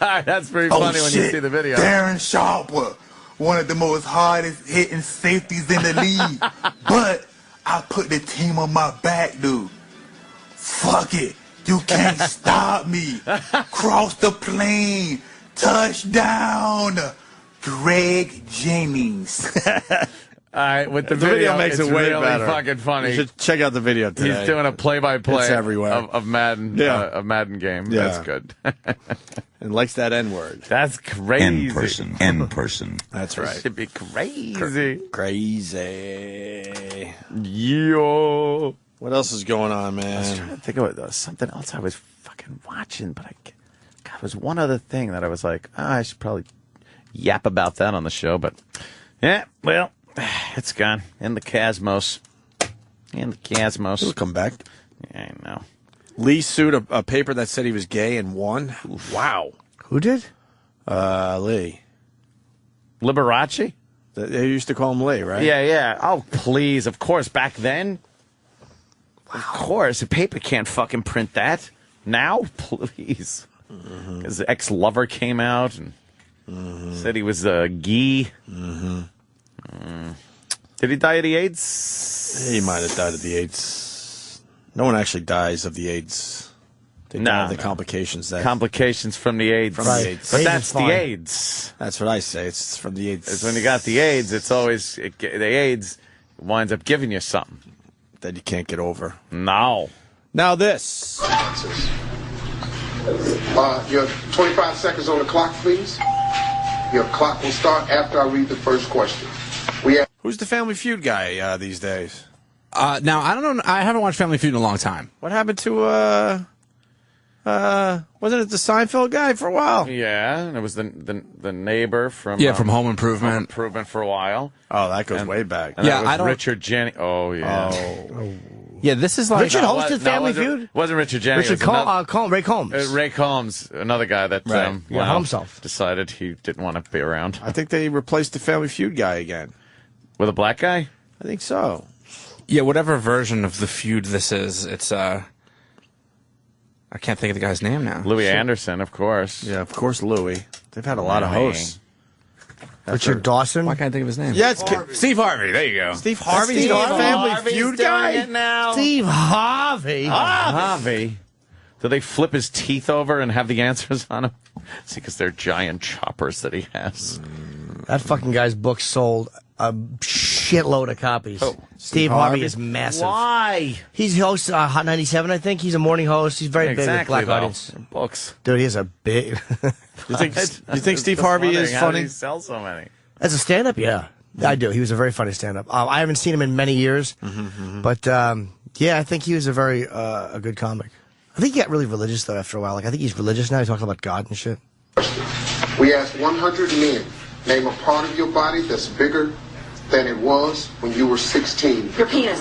right, that's pretty funny when you see the video. Darren Sharper, one of the most hardest hitting safeties in the league. But I put the team on my back, dude. Fuck it. You can't stop me. Cross the plane. Touchdown. Greg Jennings. All right, with the video makes it's it way really better. fucking funny. You should check out the video today. He's doing a play-by-play It's everywhere. of Madden, a Madden game. Yeah. That's good. And likes that N-word. That's crazy. In person. That's That right. should be crazy. Crazy. Yo. What else is going on, I was trying man? to think of there was something else I was fucking watching, but God, it was one other thing that I was like, I should probably yap about that on the show, but yeah, well, it's gone in the cosmos. It'll come back. Yeah, I know. Lee sued a paper that said he was gay and won. Wow. Who did? Lee. Liberace? They used to call him Lee, right? Yeah. Oh, please. Of course, back then. Of course. A paper can't fucking print that. Now? Please. His ex-lover came out and said he was gay. Did he die of the AIDS? He might have died of the AIDS. No one actually dies of the AIDS. They die of the complications. Complications from the AIDS. From the AIDS. But AIDS that's is the fine. AIDS. That's what I say. It's from the AIDS. It's when you got the AIDS, it's always the AIDS winds up giving you something that you can't get over. No. Now this. Your 25 seconds on the clock, please. Your clock will start after I read the first question. Who's the Family Feud guy these days? Now, I don't know. I haven't watched Family Feud in a long time. What happened to, wasn't it the Seinfeld guy for a while? Yeah, and it was the neighbor from... from Home Improvement. Home Improvement for a while. Oh, that goes way back. And that was Richard Jennings. Oh, yeah. Oh. Yeah, this is like... Richard hosted Family Feud? It wasn't Richard Jennings. Ray Combs. Ray Combs, another guy that himself. decided he didn't want to be around. I think they replaced the Family Feud guy again. With a black guy? I think so. Yeah, whatever version of the feud this is, it's I can't think of the guy's name now. Louis Anderson, of course. Yeah, of course, Louis. They've had a lot of hosts. Richard Dawson. Why can't I think of his name? Yeah, it's Steve Harvey. There you go. Steve Harvey's the Family Feud guy. Now. Steve Harvey. Harvey. Do they flip his teeth over and have the answers on him? See, because they're giant choppers that he has. That fucking guy's book sold a shitload of copies. Oh, Steve Harvey is massive. Why? He's host Hot 97, I think. He's a morning host. He's very big with black audience. Books. Dude, he has a big... You think Steve Harvey is How funny? did he sell so many? As a stand-up, yeah. I do. He was a very funny stand-up. I haven't seen him in many years. But, yeah, I think he was a very a good comic. I think he got really religious, though, after a while. Like, I think he's religious now. He's talking about God and shit. We asked 100 men, name a part of your body that's bigger than it was when you were 16. Your penis.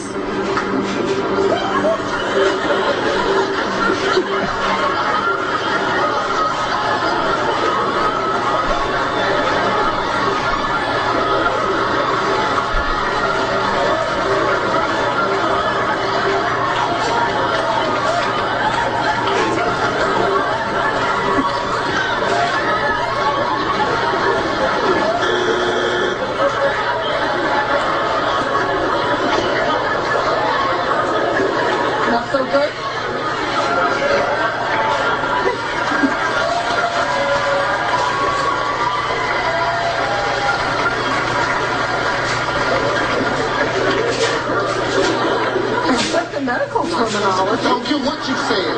Medical terminology. Don't care what you said.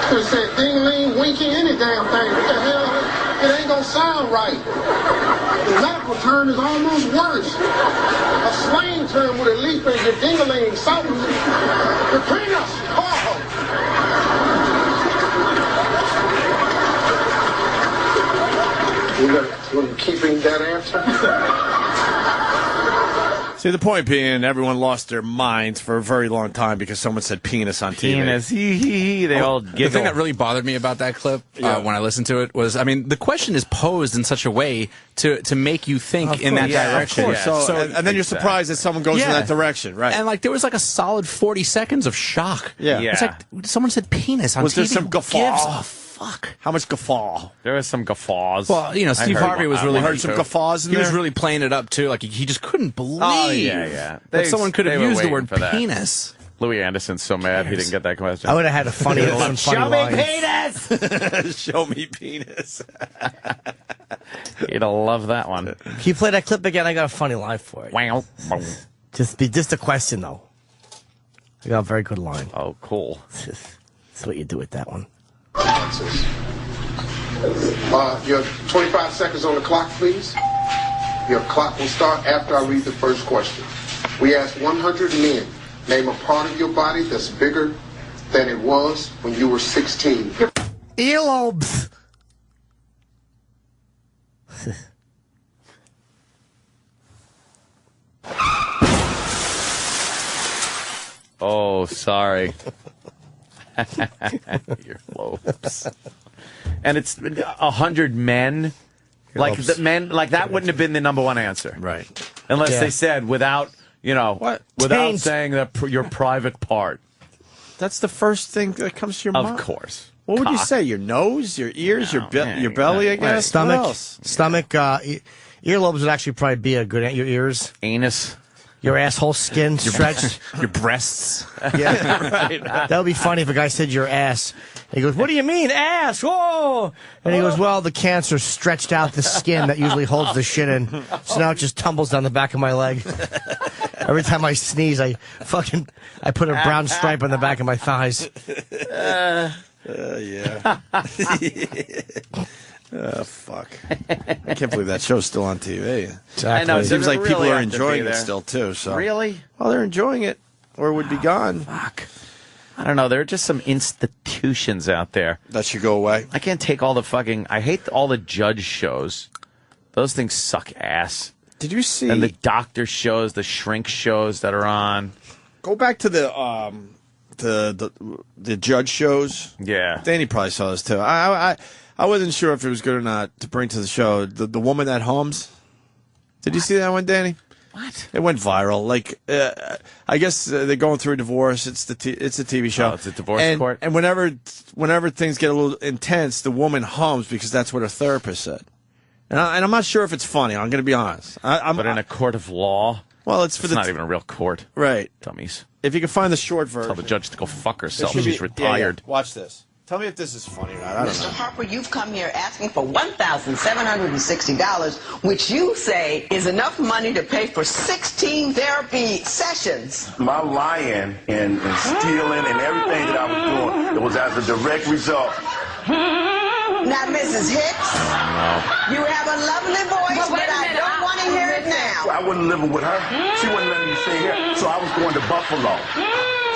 They said ding-ling, winky, any damn thing. What the hell? It ain't gonna sound right. The medical term is almost worse. A slang term would at least be your ding-a-ling, something. Your penis. Oh. You gonna keep in that answer? See, the point being, everyone lost their minds for a very long time because someone said penis on TV. Penis, they all giggle. The thing that really bothered me about that clip when I listened to it was, I mean, the question is posed in such a way to make you think in that direction. Of course. So, and then you're surprised that someone goes in that direction, right? And like there was like a solid 40 seconds of shock. Yeah. It's like someone said penis on TV. Was there some guffaw? Fuck. How much guffaw? There was some guffaws. Well, you know, Steve Harvey was really... heard some guffaws in there? He was there? really playing it up, too. Like, he just couldn't believe that someone could have used the word penis. Louis Anderson's so mad he didn't get that question. I would have had a funny line. Show me penis! Show me penis. He'd love that one. Can you play that clip again? I got a funny line for it. Wow. Just a question, though. I got a very good line. Oh, cool. That's what you do with that one. Your 25 seconds on the clock, please. Your clock will start after I read the first question. We asked 100 men, name a part of your body that's bigger than it was when you were 16. Earlobes. Oh, sorry. Earlobes. And it's 100 men. Like the men, like that wouldn't have been the number one answer, right? Unless they said without Taint. saying that your private part. That's the first thing that comes to your mind. Of course. What would you say? Your nose, your ears, your belly? I guess. Stomach. What else? Stomach. Earlobes would actually probably be a good. Your ears, anus. Your asshole skin stretched. Your breasts. Yeah, right. That would be funny if a guy said your ass. He goes, what do you mean, ass? Whoa! And he goes, well, the cancer stretched out the skin that usually holds the shit in. So now it just tumbles down the back of my leg. Every time I sneeze, I put a brown stripe on the back of my thighs. Yeah. Oh, fuck. I can't believe that show's still on TV. Exactly. I know. It seems like people really are have to enjoying be it there. still, too. So. Really? Well, they're enjoying it, or it would be gone. Fuck. I don't know. There are just some institutions out there that should go away. I can't take all the fucking. I hate all the judge shows. Those things suck ass. Did you see? And the doctor shows, the shrink shows that are on. Go back to the judge shows. Yeah. Danny probably saw this too. I wasn't sure if it was good or not to bring to the show. The woman that hums. Did you see that one, Danny? What? It went viral. Like, I guess they're going through a divorce. It's a TV show. Oh, it's a divorce court. And whenever things get a little intense, the woman hums because that's what her therapist said. And I'm not sure if it's funny. I'm going to be honest. But in a court of law. Well, it's not even a real court. Right. Dummies. If you can find the short version. Tell the judge to go fuck herself. It should be- She's retired. Yeah. Watch this. Tell me if this is funny or not. I don't Mr. know. Harper, you've come here asking for $1,760, which you say is enough money to pay for 16 therapy sessions. My lying and stealing and everything that I was doing, it was as a direct result. Now, Mrs. Hicks, you have a lovely voice, but I don't want to hear it now. I wasn't living with her. She wasn't letting me stay here, so I was going to Buffalo.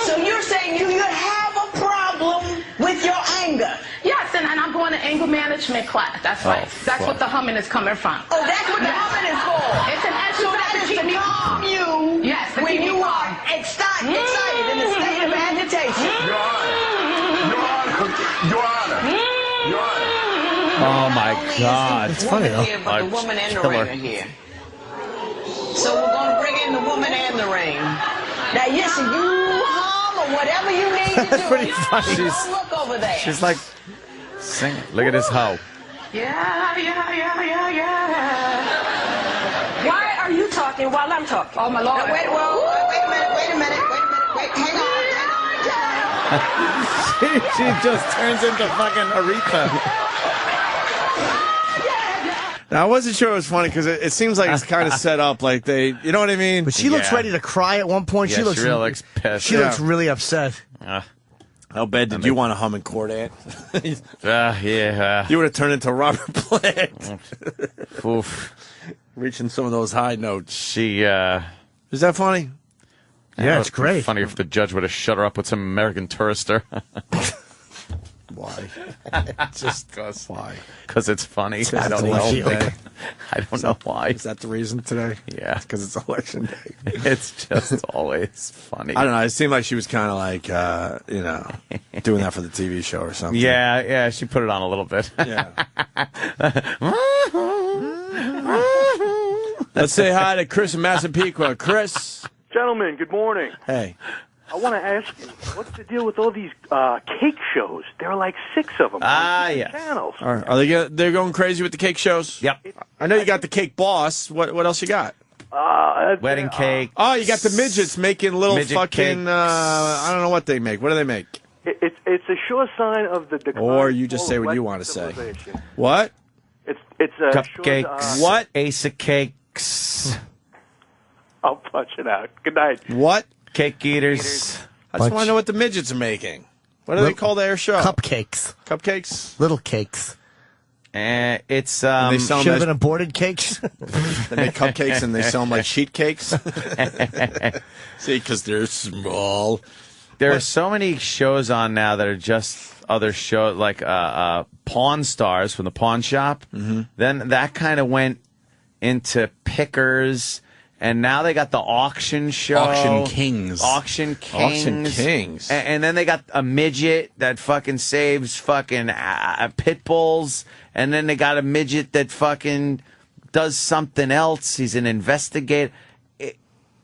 So you're saying you have a problem with your anger? Yes, and I'm going to anger management class. That's right. That's what the humming is coming from. Oh, that's what the humming is for. It's an So that is to calm you when you are excited in a state of agitation. Your Honor. Oh my God. It's funny though. Here, but the woman and the Killer. ring are here. So we're going to bring in the woman and the ring. Now, yes, you hum or whatever you need to do. Pretty funny. Don't look over there. She's like singing. Look at this hoe. Yeah. Why are you talking while I'm talking? Oh, my Lord. Now, wait a minute. Hang on. She just turns into fucking Aretha. Now, I wasn't sure it was funny because it seems like it's kind of set up like they, you know what I mean? But she looks ready to cry at one point. Yeah, she looks really looks pissed. She looks really upset. How bad did you want to hum in court, Ant? Yeah. You would have turned into Robert Plant. Oof. Reaching some of those high notes. She, Is that funny? Yeah, it's great. Funny if the judge would have shut her up with some American tourister. Why? Just because. Why? Because it's funny. It's I don't know. election day. I don't know why. Is that the reason today? Yeah. Because it's election day. It's just always funny. I don't know. It seemed like she was kind of like, doing that for the TV show or something. Yeah. She put it on a little bit. Yeah. Let's say hi to Chris in Massapequa. Chris. Gentlemen, good morning. Hey. I want to ask you, what's the deal with all these cake shows? There are like 6 of them on yes. channels. Are they? They're going crazy with the cake shows? Yep. I know you got the Cake Boss. What else you got? Wedding cake. Oh, you got the midgets making little Midget fucking. cakes. I don't know what they make. What do they make? It's a sure sign of the decline. Or you just of say what you Western want to say. civilization. What? It's a sure Cupcakes. sign. What? Ace of cakes. I'll punch it out. Good night. What? Cake eaters. I just want to know what the midgets are making. What do they call their show? Cupcakes. Cupcakes? Little cakes. It's they sell Should them have been aborted cakes. They make cupcakes and they sell them like sheet cakes. See, because they're small. There are so many shows on now that are just other shows, like Pawn Stars from the Pawn Shop. Mm-hmm. Then that kind of went into Pickers. And now they got the auction show. Auction Kings. Auction Kings. And And then they got a midget that fucking saves fucking pit bulls. And then they got a midget that fucking does something else. He's an investigator.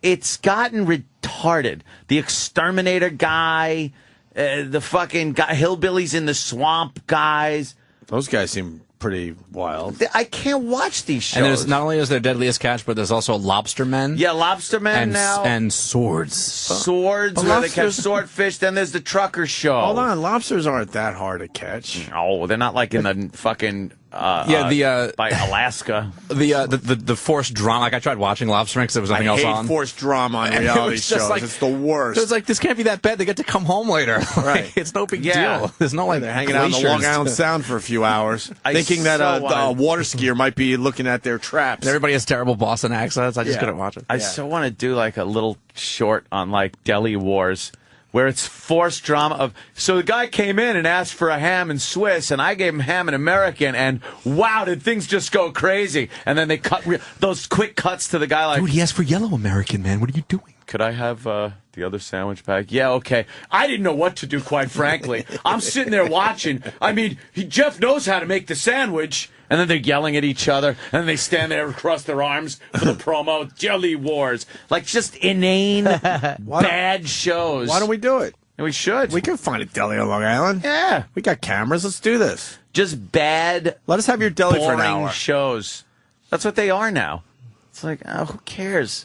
It's gotten retarded. The exterminator guy, the fucking guy, hillbillies in the swamp guys. Those guys seem pretty wild. I can't watch these shows. And there's not only is there Deadliest Catch, but there's also Lobster Men. Yeah, Lobster Men now. And Swords. Swords, where they catch swordfish. Then there's the Trucker Show. Hold on, lobsters aren't that hard to catch. Oh, they're not like in the fucking... by Alaska. The forced drama. Like I tried watching Lobster Men because there was nothing else on. I hate forced drama on reality shows. Like, it's the worst. It was like, this can't be that bad. They get to come home later. Right. It's no big deal. There's no they're hanging out on the Long Island Sound for a few hours, thinking that a water skier might be looking at their traps. And everybody has terrible Boston accents. I just couldn't watch it. I so want to do like a little short on like Deli Wars, where it's forced drama of, so the guy came in and asked for a ham and Swiss, and I gave him ham and American, and wow, did things just go crazy. And then they cut those quick cuts to the guy like, dude, he asked for yellow American, man. What are you doing? Could I have the other sandwich bag? Yeah, okay. I didn't know what to do, quite frankly. I'm sitting there watching. I mean, Jeff knows how to make the sandwich. And then they're yelling at each other, and then they stand there across their arms for the promo. Jelly Wars. Like, just inane, bad shows. Why don't we do it? And we should. We can find a deli on Long Island. Yeah. We got cameras. Let's do this. Just bad, let us have your deli for an hour. Shows. That's what they are now. It's like, oh, who cares?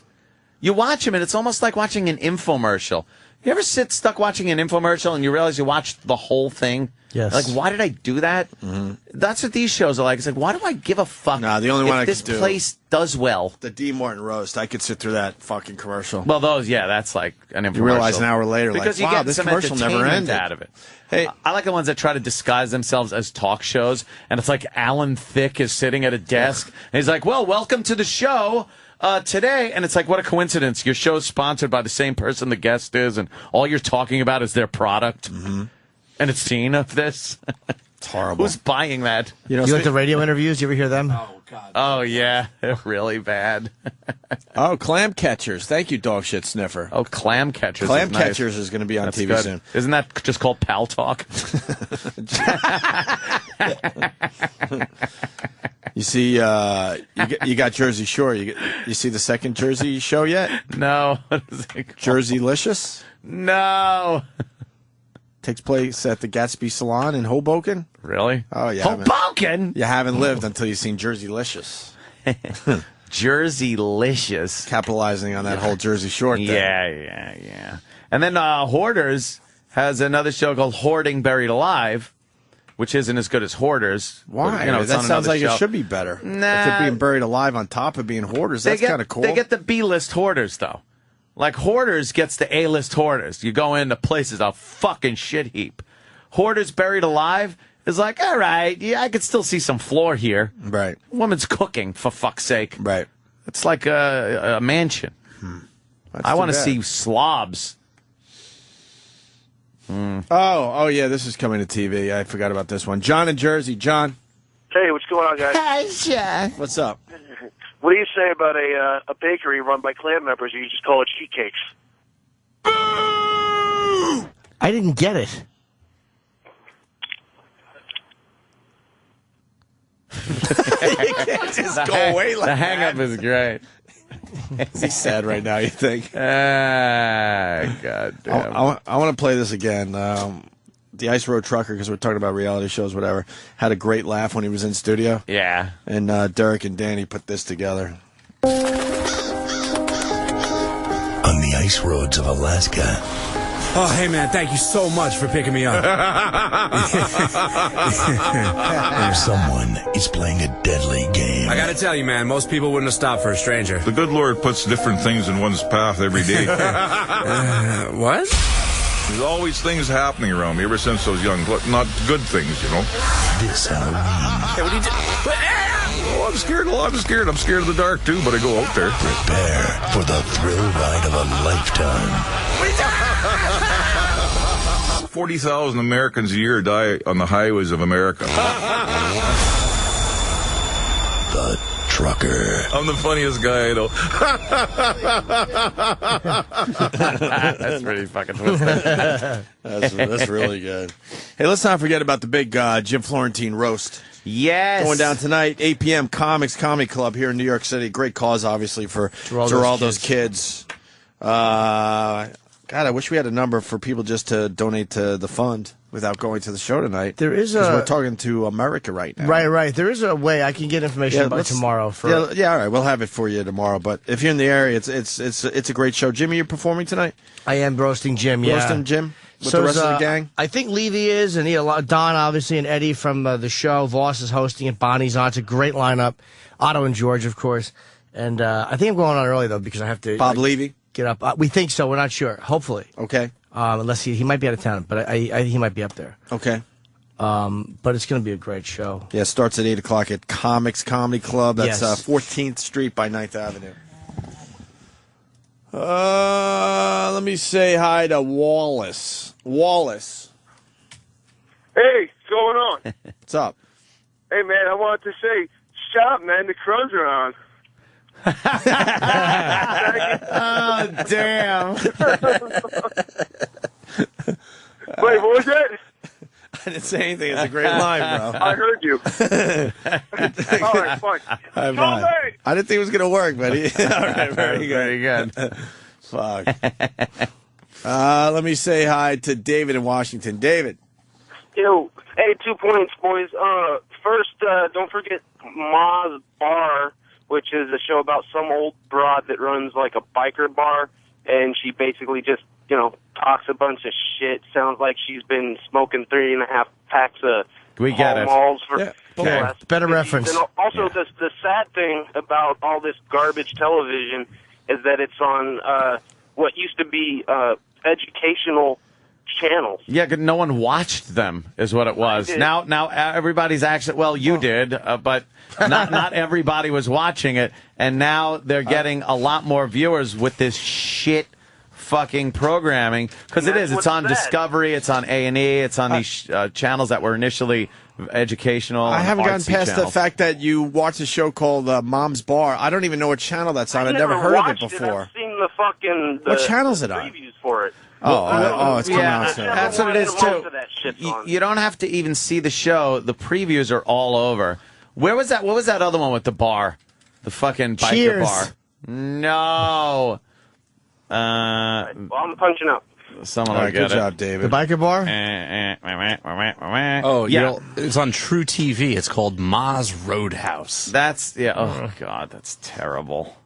You watch them, and it's almost like watching an infomercial. You ever sit stuck watching an infomercial, and you realize you watched the whole thing? Yes. Like, why did I do that? Mm-hmm. That's what these shows are like. It's like, why do I give a fuck? Nah, the only one I could do. This place does well. The D. Martin roast. I could sit through that fucking commercial. Well, that's like an infomercial. You realize an hour later, because like, wow, wow, this some commercial never ended. Out of it. Hey, I like the ones that try to disguise themselves as talk shows, and it's like Alan Thicke is sitting at a desk, and he's like, well, welcome to the show. Today, and it's like, what a coincidence. Your show's sponsored by the same person the guest is, and all you're talking about is their product. Mm-hmm. And it's scene of this. It's horrible. Who's buying that? You like the radio interviews? You ever hear them? Oh, God. Oh, yeah. They're really bad. Oh, Clam Catchers. Thank you, Dog Shit Sniffer. Oh, Clam Catchers. Clam Catchers is going to be on TV soon. Isn't that just called Pal Talk? You see, you got Jersey Shore. You see the second Jersey show yet? No. Jerseylicious? No. Takes place at the Gatsby Salon in Hoboken. Really? Oh, yeah. Hoboken? You haven't lived until you've seen Jerseylicious. Jerseylicious. Capitalizing on that whole Jersey Shore thing. Yeah. And then Hoarders has another show called Hoarding Buried Alive, which isn't as good as Hoarders. Why? But, that sounds like show. It should be better. Nah. If they're being buried alive on top of being Hoarders, that's kind of cool. They get the B-list Hoarders, though. Like, Hoarders gets the A-list Hoarders. You go into places, a fucking shit heap. Hoarders Buried Alive is like, all right, yeah, I could still see some floor here. Right. Woman's cooking, for fuck's sake. Right. It's like a mansion. I want to see slobs. Oh, yeah, this is coming to TV. I forgot about this one. John in Jersey. John. Hey, what's going on, guys? Hi, John. What's up? What do you say about a bakery run by Klan members? You just call it sheet cakes. I didn't get it. You can't just go away like that. The hang-up is great. He's sad right now, you think? God damn. I want to play this again. The Ice Road Trucker, because we're talking about reality shows, whatever, had a great laugh when he was in studio. Yeah. And Derek and Danny put this together. On the ice roads of Alaska. Oh, hey, man, thank you so much for picking me up. Someone is playing a deadly game. I gotta tell you, man, most people wouldn't have stopped for a stranger. The good Lord puts different things in one's path every day. What? There's always things happening around me ever since I was young. Not good things, you know. This Halloween. Hey, what do you do? Oh, I'm scared a lot. I'm scared of the dark, too, but I go out there. Prepare for the thrill ride of a lifetime. 40,000 Americans a year die on the highways of America. The Trucker. I'm the funniest guy I know. That's pretty fucking twisted. That's really good. Hey, let's not forget about the big Jim Florentine roast. Yes. Going down tonight, 8 p.m. Comics Comedy Club here in New York City. Great cause, obviously, for Geraldo's kids. God, I wish we had a number for people just to donate to the fund. without going to the show tonight. There is because we're talking to America right now. Right. There is a way I can get information about tomorrow. All right. We'll have it for you tomorrow. But if you're in the area, it's a great show. Jimmy, you're performing tonight? I am roasting Jim. Yeah, roasting Jim with the rest of the gang. I think Levy is, and Don obviously, and Eddie from the show. Voss is hosting it. Bonnie's on. It's a great lineup. Otto and George, of course. And I think I'm going on early though because I have to. Bob Levy. Get up. We think so. We're not sure. Hopefully. Okay. Unless he might be out of town, but he might be up there. Okay. But it's going to be a great show. Yeah, it starts at 8 o'clock at Comics Comedy Club. That's 14th Street by 9th Avenue. Let me say hi to Wallace. Wallace. Hey, what's going on? What's up? Hey, man, I wanted to say, stop, man. The Crows are on. Oh, damn. Wait, what was that? I didn't say anything. It's a great line, bro. I heard you. All right, fine. I didn't think it was going to work, but all right, very good. Fuck. Let me say hi to David in Washington. David. Yo, hey, 2 points, boys. First, don't forget Ma's Bar, which is a show about some old broad that runs like a biker bar, and she basically just, talks a bunch of shit. Sounds like she's been smoking 3.5 packs of malls for the last better 50s. reference. And also, the sad thing about all this garbage television is that it's on what used to be educational channels. Yeah, no one watched them, is what it was. Now everybody's actually, well, you did, but not everybody was watching it, and now they're getting a lot more viewers with this shit fucking programming, because it's on Discovery, it's on A&E, it's on these channels that were initially educational. I haven't gotten past channels. the fact that you watch a show called Mom's Bar. I don't even know what channel that's on. I've never heard of it before. I've seen the fucking what channel is it on? previews for it. It's coming out soon. That's what it is too. You don't have to even see the show. The previews are all over. Where was that? What was that other one with the bar? The fucking biker Cheers. bar. No. Well, I'm punching up. Someone will get good job, David. The biker bar? Oh, yeah. It's on True TV. It's called Ma's Roadhouse. Oh, God, that's terrible.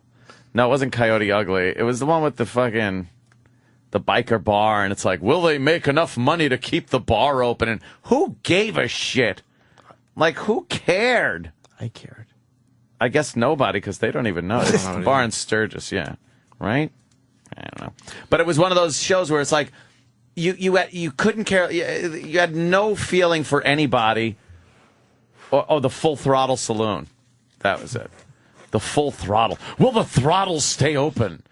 No, it wasn't Coyote Ugly. It was the one with the fucking... the biker bar, and it's like, will they make enough money to keep the bar open? And who gave a shit? Like, who cared? I cared. I guess nobody, because they don't even know. It's the bar in Sturgis, yeah. Right? I don't know. But it was one of those shows where it's like, you couldn't care, you had no feeling for anybody. The Full Throttle Saloon. That was it. The Full Throttle. Will the throttles stay open?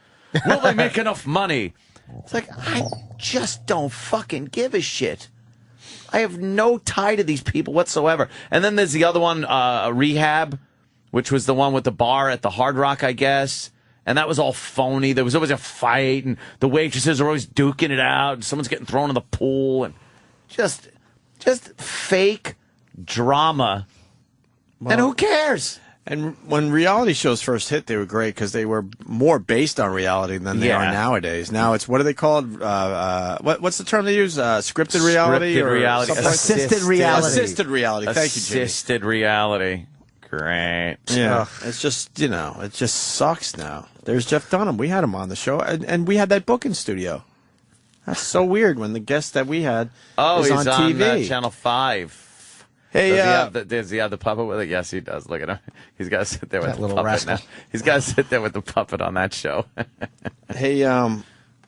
Will they make enough money? It's like, I just don't fucking give a shit. I have no tie to these people whatsoever. And then there's the other one, Rehab, which was the one with the bar at the Hard Rock, I guess. And that was all phony. There was always a fight, and the waitresses are always duking it out, and someone's getting thrown in the pool, and just fake drama. And who cares? And when reality shows first hit, they were great because they were more based on reality than they are nowadays. Now it's, what are they called? What's the term they use? Scripted reality? Scripted reality. Assisted reality. Assisted reality. Thank you, Jimmy. Assisted reality. Great. Yeah. It's just, it just sucks now. There's Jeff Dunham. We had him on the show, and we had that booking studio. That's so weird when the guest that we had is on TV. On Channel 5. Hey, does he have the puppet with it? Yes, he does. Look at him. He's got to sit there with the little puppet rascal. now. He's got to sit there with the puppet on that show. Hey,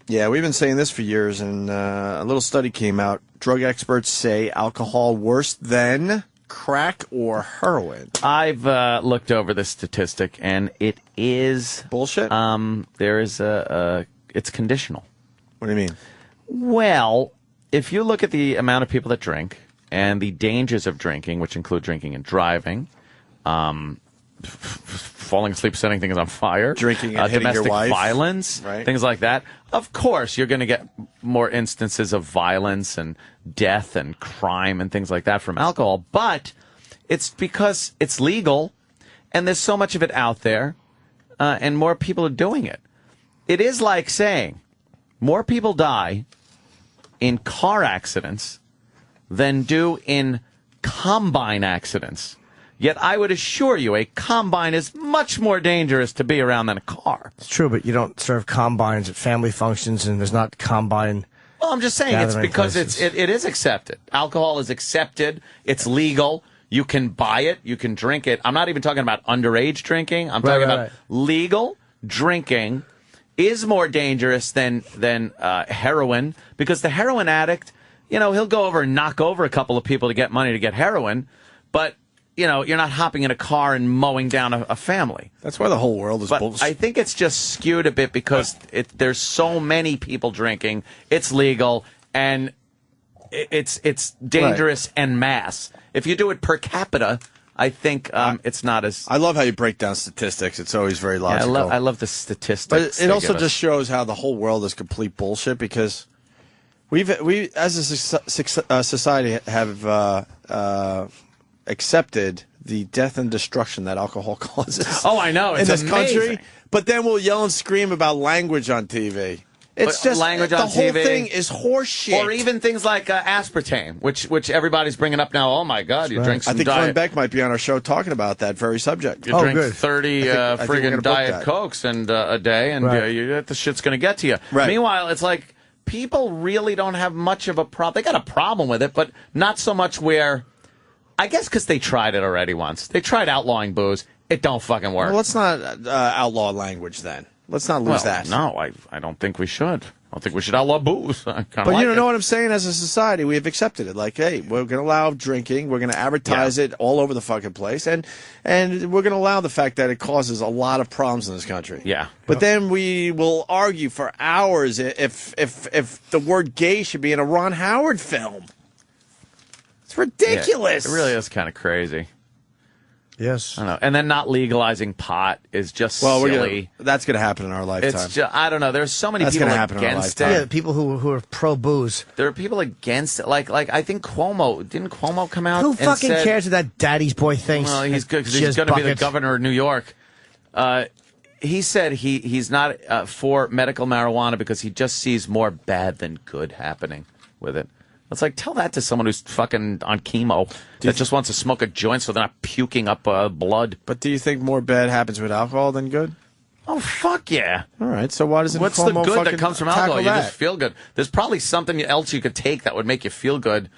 yeah, we've been saying this for years, and a little study came out. Drug experts say alcohol worse than crack or heroin. I've looked over this statistic, and it is bullshit. There is it's conditional. What do you mean? Well, if you look at the amount of people that drink and the dangers of drinking, which include drinking and driving, falling asleep, setting things on fire, drinking and hitting domestic your wife, violence, right? Things like that. Of course, you're going to get more instances of violence and death and crime and things like that from alcohol. But it's because it's legal, and there's so much of it out there, and more people are doing it. It is like saying more people die in car accidents than do in combine accidents. Yet I would assure you a combine is much more dangerous to be around than a car. It's true, but you don't serve combines at family functions, and there's not combine. Well, I'm just saying it's because it is accepted. Alcohol is accepted. It's legal. You can buy it. You can drink it. I'm not even talking about underage drinking. I'm talking about legal drinking is more dangerous than heroin, because the heroin addict, he'll go over and knock over a couple of people to get money to get heroin, but you're not hopping in a car and mowing down a family. That's why the whole world is bullshit. I think it's just skewed a bit because there's so many people drinking. It's legal and it's dangerous en masse. If you do it per capita, I think it's not as. I love how you break down statistics. It's always very logical. I love the statistics. But it also just shows how the whole world is complete bullshit, because we as a society have accepted the death and destruction that alcohol causes. Oh, I know. It's in this amazing. country. But then we'll yell and scream about language on TV. It's just language on TV. The whole thing is horseshit. Or even things like aspartame, which everybody's bringing up now. Oh my God, you drink some. I think Diet. Glenn Beck might be on our show talking about that very subject. You drink 30 friggin' Diet Cokes a day, and the shit's going to get to you. Right. Meanwhile, it's like people really don't have much of a problem. They got a problem with it, but not so much where. I guess because they tried it already once. They tried outlawing booze. It don't fucking work. Well, let's not outlaw language then. Let's not lose that. No, I don't think we should. I don't think we should outlaw booze. But you know what I'm saying? As a society, we have accepted it. Like, hey, we're going to allow drinking. We're going to advertise it all over the fucking place. And we're going to allow the fact that it causes a lot of problems in this country. Yeah. But then we will argue for hours if the word gay should be in a Ron Howard film. It's ridiculous. Yeah, it really is kind of crazy. Yes. I don't know. And then not legalizing pot is just silly. That's going to happen in our lifetime. It's just, I don't know. There's so many people against it. Yeah, people who are pro booze. There are people against it. Like I think didn't Cuomo come out? Who fucking cares what that daddy's boy thinks? Well, he's good because he's going to be the governor of New York. He said he's not for medical marijuana because he just sees more bad than good happening with it. It's like, tell that to someone who's fucking on chemo that just wants to smoke a joint so they're not puking up blood. But do you think more bad happens with alcohol than good? Oh, fuck yeah. All right, so why doesn't What's Cuomo the good that comes from alcohol? You that? just feel good. There's probably something else you could take that would make you feel good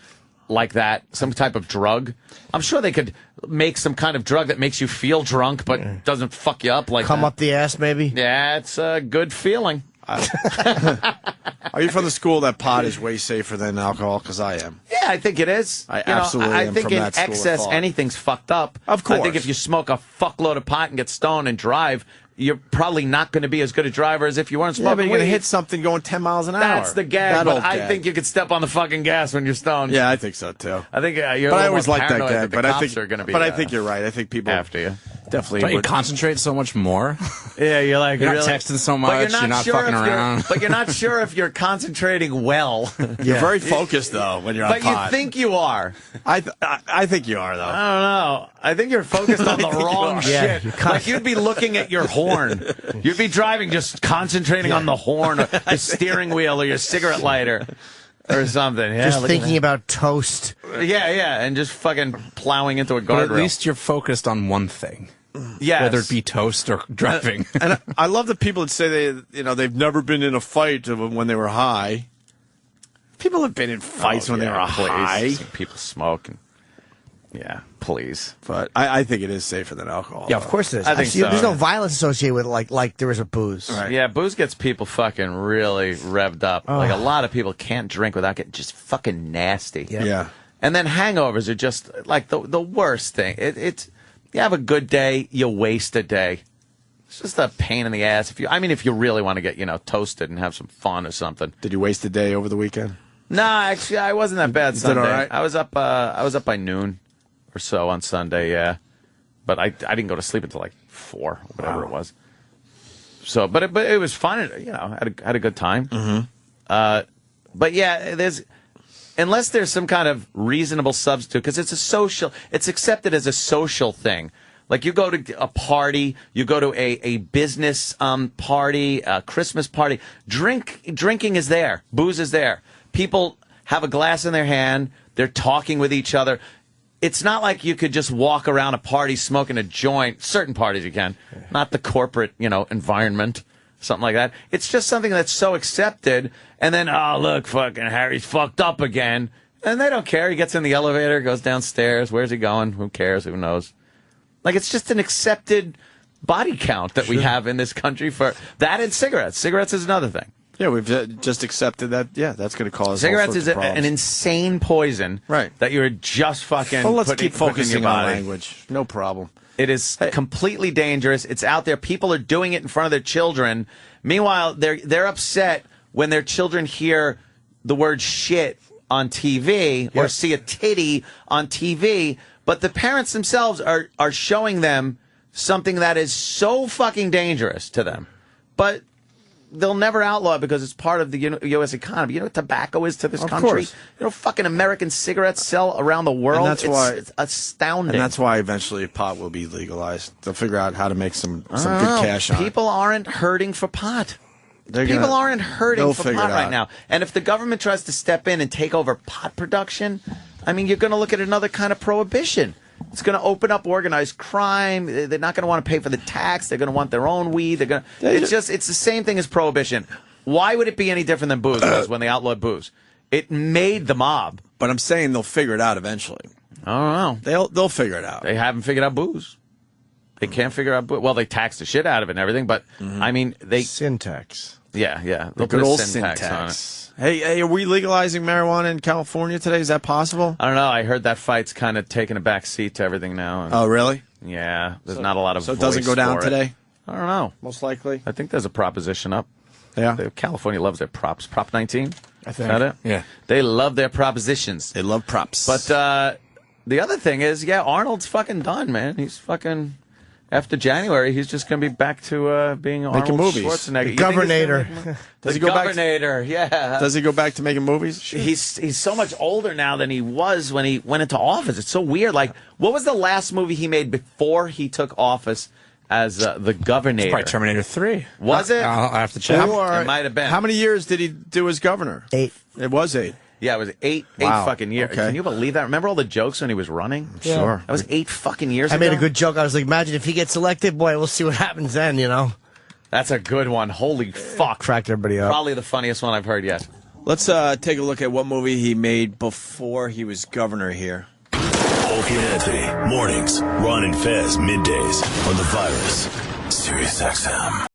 like that, some type of drug. I'm sure they could make some kind of drug that makes you feel drunk but doesn't fuck you up like Come up the ass, maybe? Yeah, it's a good feeling. Are you from the school that pot is way safer than alcohol? Because I am. Yeah, I think it is. I absolutely am think from in that school of excess, thought. anything's fucked up. Of course. I think if you smoke a fuckload of pot and get stoned and drive, you're probably not going to be as good a driver as if you weren't smoking Yeah, but you're going weed. to hit something going 10 miles an hour. That's the gag, That but old I gag. think you could step on the fucking gas when you're stoned. Yeah, I think so too. I think you're But a I little always more like that paranoid gag. the But I cops think are going to be. But I think you're right. I think people after you definitely. Don't you would. concentrate so much more? Yeah, you're like You're really, not texting so much. You're not sure fucking if around. But you're not sure if you're concentrating well. You're very focused though when you're on But pot. you think you are. I think you are though. I don't know. I think you're focused on the wrong shit. Like you'd be looking at your horn. You'd be driving just concentrating on the horn or the steering wheel or your cigarette lighter or something. Yeah, Just thinking about toast. Yeah, and just fucking plowing into a But guardrail. at least you're focused on one thing. Yes. Whether it be toast or driving. And I love the people that say they've never been in a fight when they were high. People have been in fights when they were high. People smoke. Yeah, please. But I think it is safer than alcohol. Yeah, of course it is. I think so. There's no violence associated with it like there is with booze. Right. Yeah, booze gets people fucking really revved up. Like a lot of people can't drink without getting just fucking nasty. Yeah. And then hangovers are just like the worst thing. It's you have a good day, you waste a day. It's just a pain in the ass. If you really want to get toasted and have some fun or something. Did you waste a day over the weekend? No, actually, I wasn't that bad You did Sunday. all right? I was up by noon or so on Sunday. Yeah, but I didn't go to sleep until like 4, whatever it was. So, but it was fun. Had a good time. Mm-hmm. But yeah, unless there's some kind of reasonable substitute, because it's accepted as a social thing. Like you go to a party, you go to a business party, a Christmas party. Drinking is there, booze is there. People have a glass in their hand. They're talking with each other. It's not like you could just walk around a party smoking a joint. Certain parties you can, not the corporate, environment, something like that. It's just something that's so accepted. And then, oh, look, fucking Harry's fucked up again. And they don't care. He gets in the elevator, goes downstairs. Where's he going? Who cares? Who knows? Like, it's just an accepted body count that we have in this country for that and cigarettes. Cigarettes is another thing. Yeah, we've just accepted that. Yeah, that's going to cause cigarettes is an insane poison, right? That you're just fucking. Well, let's keep focusing on body. language. No problem. It is completely dangerous. It's out there. People are doing it in front of their children. Meanwhile, they're upset when their children hear the word shit on TV or see a titty on TV. But the parents themselves are showing them something that is so fucking dangerous to them. But they'll never outlaw it because it's part of the U.S. economy. You know what tobacco is to this country? Course. You know, fucking American cigarettes sell around the world. And that's why it's astounding. And that's why eventually pot will be legalized. They'll figure out how to make some good cash on it. People aren't hurting for pot. People aren't hurting for pot right now. And if the government tries to step in and take over pot production, I mean, you're going to look at another kind of prohibition. It's going to open up organized crime. They're not going to want to pay for the tax. They're going to want their own weed. It's the same thing as prohibition. Why would it be any different than booze was when they outlawed booze? It made the mob. But I'm saying they'll figure it out eventually. I don't know. They'll figure it out. They haven't figured out booze. They can't figure out booze. Well, they tax the shit out of it and everything, but I mean, sin tax. Yeah. The good old sin tax. Hey, are we legalizing marijuana in California today? Is that possible? I don't know. I heard that fight's kind of taking a back seat to everything now. Oh, really? Yeah. There's not a lot of So it doesn't go down today? I don't know. Most likely. I think there's a proposition up. Yeah. California loves their props. Prop 19? I think. Is that it? Yeah. They love their propositions. They love props. But the other thing is, Arnold's fucking done, man. He's fucking... After January, he's just going to be back to being Arnold Schwarzenegger. The Governor. Does he go back? Yeah. Does he go back to making movies? Sure. He's so much older now than he was when he went into office. It's so weird. Like, what was the last movie he made before he took office as the Governor? It's probably Terminator 3. Was it? I'll have to check. It might have been. How many years did he do as governor? 8. It was 8. Yeah, it was 8 Wow. fucking years. Okay. Can you believe that? Remember all the jokes when he was running? Yeah. Sure. That was 8 fucking years ago. I made a good joke. I was like, imagine if he gets elected, boy, we'll see what happens then, That's a good one. Holy fuck. Cracked everybody up. Probably the funniest one I've heard yet. Let's take a look at what movie he made before he was governor here. Opie and Anthony, mornings. Ron and Fez, middays on The Virus. SiriusXM.